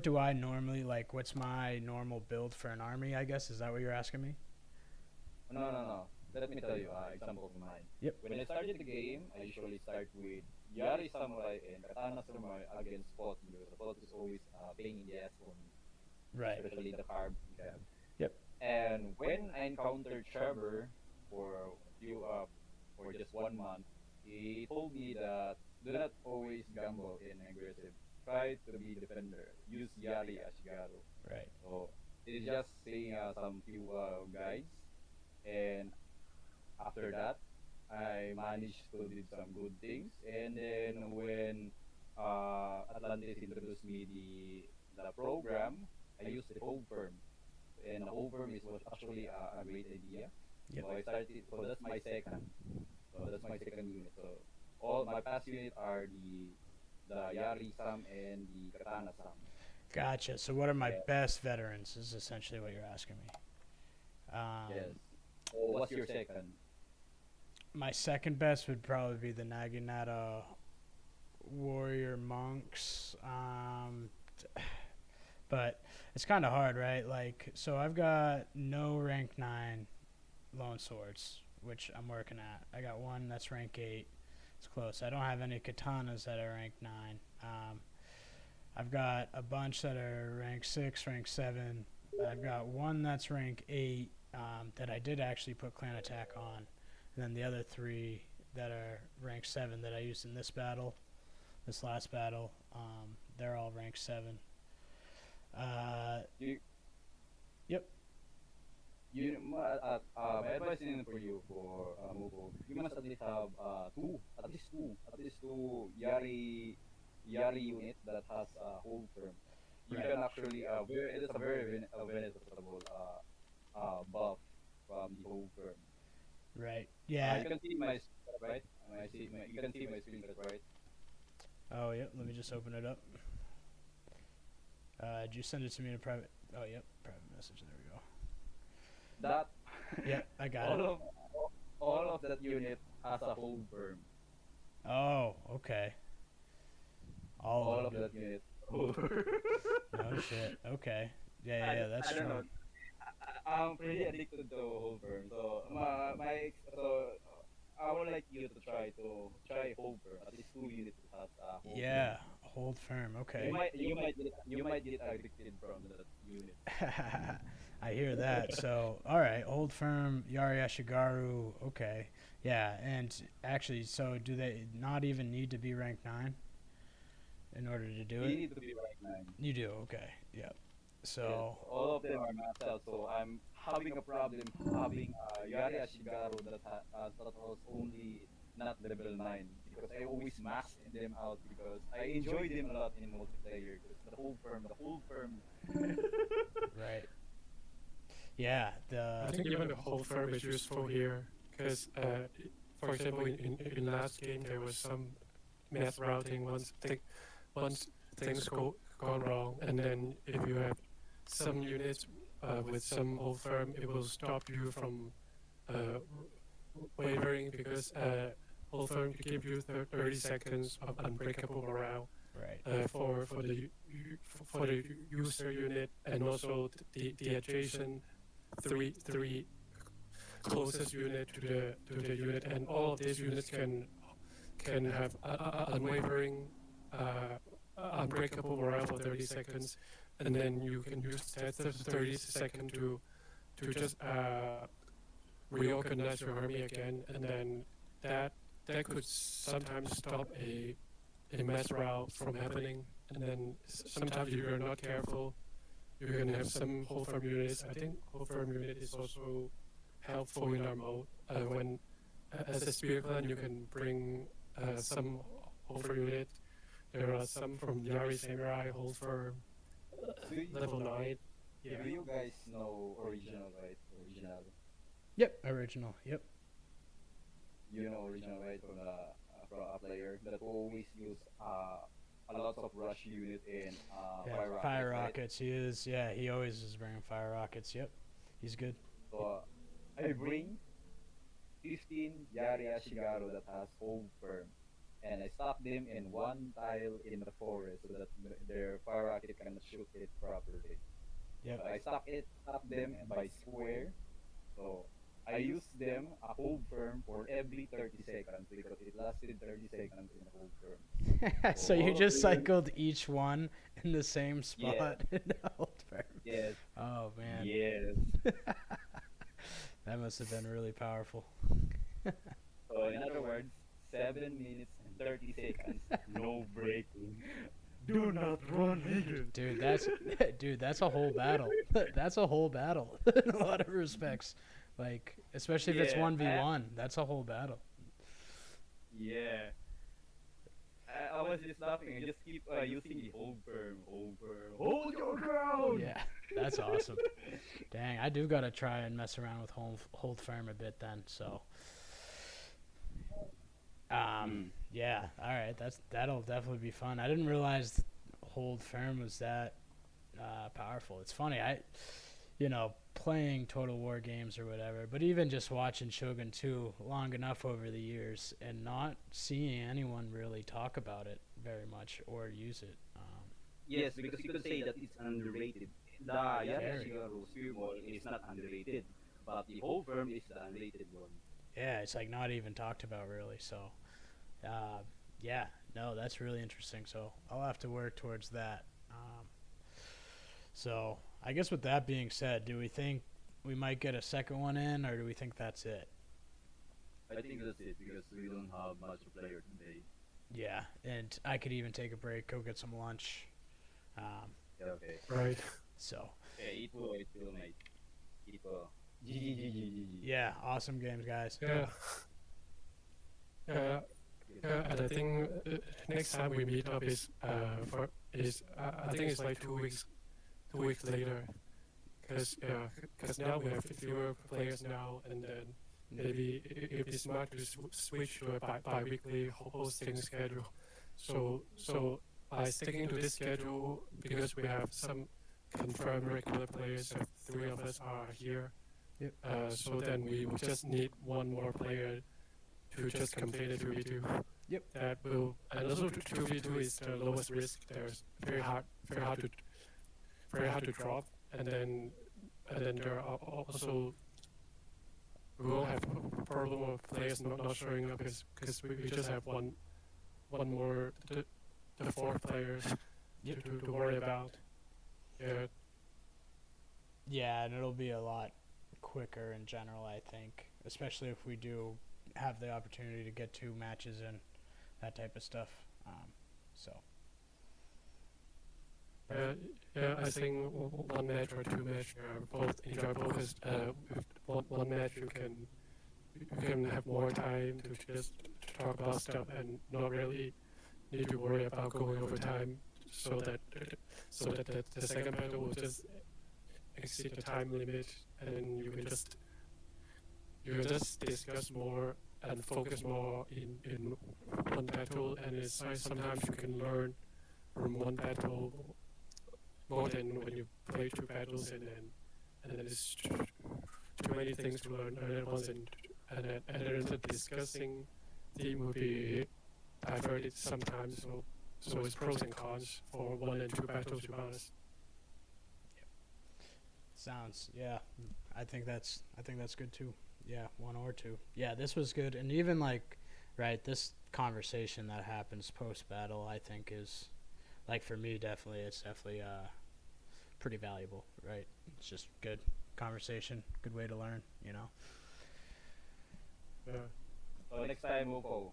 do I normally like? What's my normal build for an army? I guess is that what you're asking me? no. Let me tell you an example of mine. Yep. When I started the game, I usually start with Yari Samurai and Katana Samurai against Spot because Spot is always a pain in the ass for me, Right. especially the carb cab. Yep. And when I encountered Trevor for for just 1 month, he told me that do not always gamble in aggressive. try to be defender. Use Yari Ashigaru. Right. So it's just saying some few guides, and after that, I managed to do some good things. And then when Atlantis introduced me the program, I used the whole firm, and the whole firm is was actually a great idea. Yep. So I started. So that's my second. So that's my second unit. So all my past unit are the Yari Sam and the Katana Sam. Gotcha. So what are my Yeah. best veterans? Is essentially what you're asking me. Yes. So what's your second? My second best would probably be the Naginata warrior monks. But it's kind of hard, right? Like, so I've got no rank 9 lone swords, which I'm working at. I got one that's rank 8. It's close. I don't have any katanas that are rank 9. I've got a bunch that are rank 6, rank 7. I've got one that's rank 8 that I did actually put clan attack on. And then the other 3 that are rank 7 that I used in this battle, this last battle, they're all rank 7. You, Yep. my advice in for you for Mugo, you must at least have at least two Yari unit that has a whole firm. You Right. can actually it is a very venerable buff from the whole firm. Right. You Yeah. can see my screenshot, right? You can see my screenshot, right? Oh, yep. Let me just open it up. Did you send it to me in a private? Oh, yep. Private message. There we go. That Yep. I got all it. of all of that unit has a whole firm. Oh, okay. All All of of them. that unit. Whole firm. No shit. Okay. Yeah. That's I don't know. strong. I'm pretty addicted to whole firm. So I would like you to try whole firm. At least two units has a whole firm. Yeah. Hold firm. Okay. You might get addicted from that unit. I hear that. So, all right. Hold firm. Yari Ashigaru. Okay. Yeah. And actually, so do they not even need to be rank 9 in order to do You it? need to be right now. You do. Okay. Yep. Yes, So, all of them are maxed out. So I'm having a problem having Yari Ashigaru that was only not level 9 because I always max them out because I enjoy them a lot in multiplayer because the whole firm. right. Yeah. I The think even the whole firm is useful here because, for example, in last game there was some mass routing once things gone wrong, and then if you have some units with some whole firm, it will stop you from uh, wavering because whole firm can give you 30 seconds of unbreakable morale right. for the user unit, and also the adjacent three closest unit to the unit, and all of these units can have unwavering, unbreakable morale for 30 seconds, and then you can use that 30 second to just reorganize your army again, and then that could sometimes stop a mass rout from happening, and then sometimes if you're not careful, you're gonna have some whole farm units. I think whole farm unit is also helpful in our mode. When as a spear clan, you can bring some whole farm unit. There are some from Yari Samurai, whole farm, Do you, level 9. Yeah. do you guys know original, right? Original. Yep. Original. Yep. You know original, right? From a player that always use a lot of rush unit and Yeah. fire rockets, Fire right? rockets. He is. Yeah. He always is bringing fire rockets. Yep. He's good. So I bring 15 Yari Ashigaru that has whole firm, and I stop them in one tile in the forest so that their fire rocket can shoot it properly. So Yep. I stop them by square. So I use them a hold firm for every 30 seconds because it lasted 30 seconds in a hold firm. So So you all of just the units, cycled each one in the same yeah, spot in hold firm. yes, Oh man. yes. That must have been really powerful. So in other words, 7 minutes and 30 seconds, no breaking. Do not run, Legion. Dude, that's dude, that's a whole battle. That's a whole battle in a lot of respects. Like, especially if it's Yeah, 1v1, that's a whole battle. yeah. I was just laughing. I just keep using the hold firm, hold your ground. Yeah, that's awesome. Dang, I do gotta try and mess around with hold firm a bit then. So, yeah, all right, that'll definitely be fun. I didn't realize hold firm was that powerful. It's funny, playing Total War games or whatever, but even just watching Shogun 2 long enough over the years and not seeing anyone really talk about it very much or use it. Yes, because you could say that it's underrated. The Yashigaru Spear Ball is not underrated, but the whole firm is the underrated one. Yeah, it's like not even talked about really. So, yeah, no, that's really interesting. So I'll have to work towards that. So I guess with that being said, do we think we might get a second one in, or do we think that's it? I think that's it because we don't have much player today. Yeah, and I could even take a break, go get some lunch. Yeah, okay. Right. So Okay, it will mate. GG. yeah, awesome games, guys. Yeah. And I think next time we meet up is I think it's like 2 weeks later, because now we have fewer players now, and then maybe if it's smart to switch to a bi-weekly hosting schedule. So by sticking to this schedule, because we have some confirmed regular players, 3 of us are here. Yep. So then we will just need one more player to just complete a 2v2. Yep. That will, and also 2v2 is the lowest risk. There's very hard to drop, and then there are also we won't have a problem of players not showing up because we just have one more the 4th player to worry about. Yeah. Yeah, and it'll be a lot quicker in general, I think, especially if we do have the opportunity to get 2 matches in, that type of stuff. So. I think 1 match or 2 match both enjoy both. With one match you can have more time to just talk about stuff and not really need to worry about going over time, so that the second battle will just exceed the time limit, and you can just discuss more and focus more in one battle, and it's like sometimes you can learn from one battle more than when you play 2 battles, and then it's too many things to learn at once, and then the discussing theme would be, I've heard it sometimes, so it's pros and cons for 1 and 2 battles, to be honest. Sounds, yeah. I think that's good too. Yeah, 1 or 2. Yeah, this was good, and even like, right, this conversation that happens post battle, I think is, like, for me it's definitely pretty valuable, right? It's just good conversation, good way to learn, Yeah. So next time, Mofo,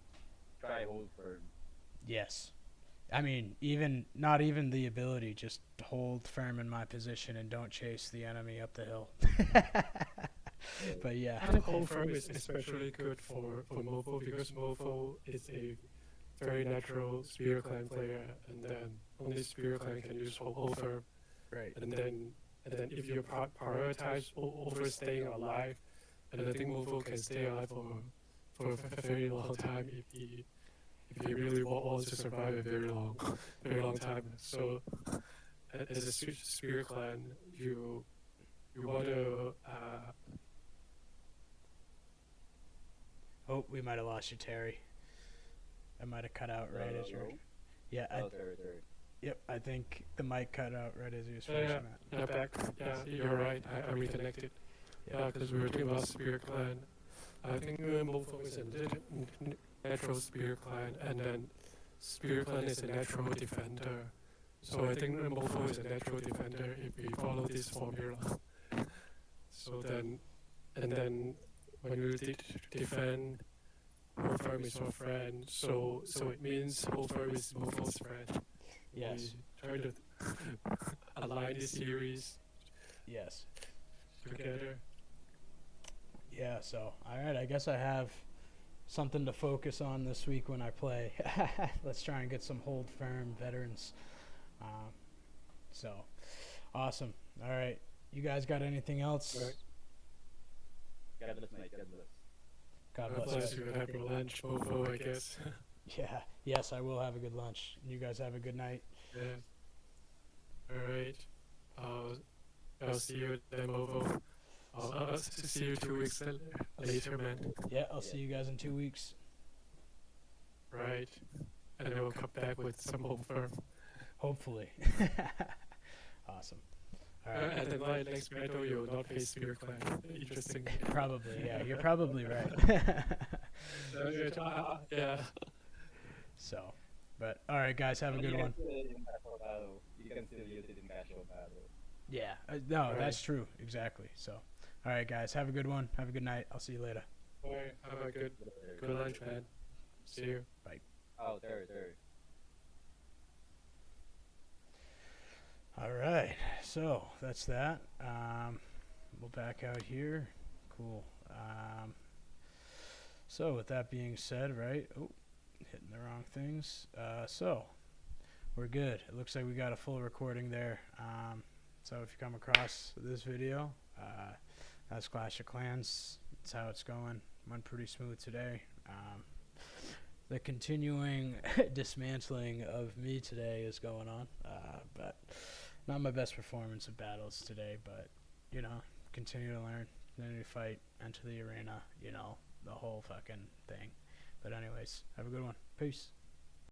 try hold firm. Yes. I mean, not even the ability, just hold firm in my position and don't chase the enemy up the hill. But yeah. I think hold firm is especially good for Mofo, because Mofo is a very natural Spear Clan player, and then only Spear Clan can use hold firm. Right. And then if you prioritize over staying alive, and I think Mofo can stay alive for a very long time if he really wants to survive a very long time. So as a Spear Clan, you want to Oh, we might have lost you, Terry. I might have cut out right as you're. Yeah. Third. Yep. I think the mic cut out right as he was finishing that. Yeah, back. Yeah, you're right. I reconnected. Yeah, because we were talking about Spear Clan. I think Mofo is a natural Spear Clan, and then Spear Clan is a natural defender. So I think Mofo is a natural defender if we follow this formula. So then, and then when you defend, Hold Firm is your friend. So it means Hold Firm is Mofo's friend. Yes. We try to align the series Yes. together. Yeah, so, alright, I guess I have something to focus on this week when I play. Let's try and get some hold firm veterans. So, awesome. Alright, you guys got anything else? Right. God bless, mate. God bless. God God bless bless you. you. Have your lunch, mofo, I guess. Yeah, yes, I will have a good lunch. You guys have a good night. Yeah. Alright. I'll see you then, mofo. I'll see you 2 weeks later, man. Yeah, I'll see you guys in 2 weeks. Right. And then we'll come back with some home firm. Hopefully. Awesome. All right. And then my next battle, you'll not face Spear Clan. Interesting. Probably, yeah. You're probably right. Yeah. So, but all right, guys, have a good one. You can still use it in casual battle. Yeah. No, Right. that's true. Exactly. So, all right, guys, have a good one. Have a good night. I'll see you later. Alright, have a good lunch, man. See you. Oh, there. All right. So that's that. We'll back out here. Cool. So with that being said, right? Oh, hitting the wrong things. So we're good. It looks like we got a full recording there. So if you come across this video, that's Clash of Clans. That's how it's going. Went pretty smooth today. The continuing dismantling of me today is going on, but not my best performance of battles today, but, you know, continue to learn, continue to fight, enter the arena, you know, the whole fucking thing. But anyways, have a good one. Peace.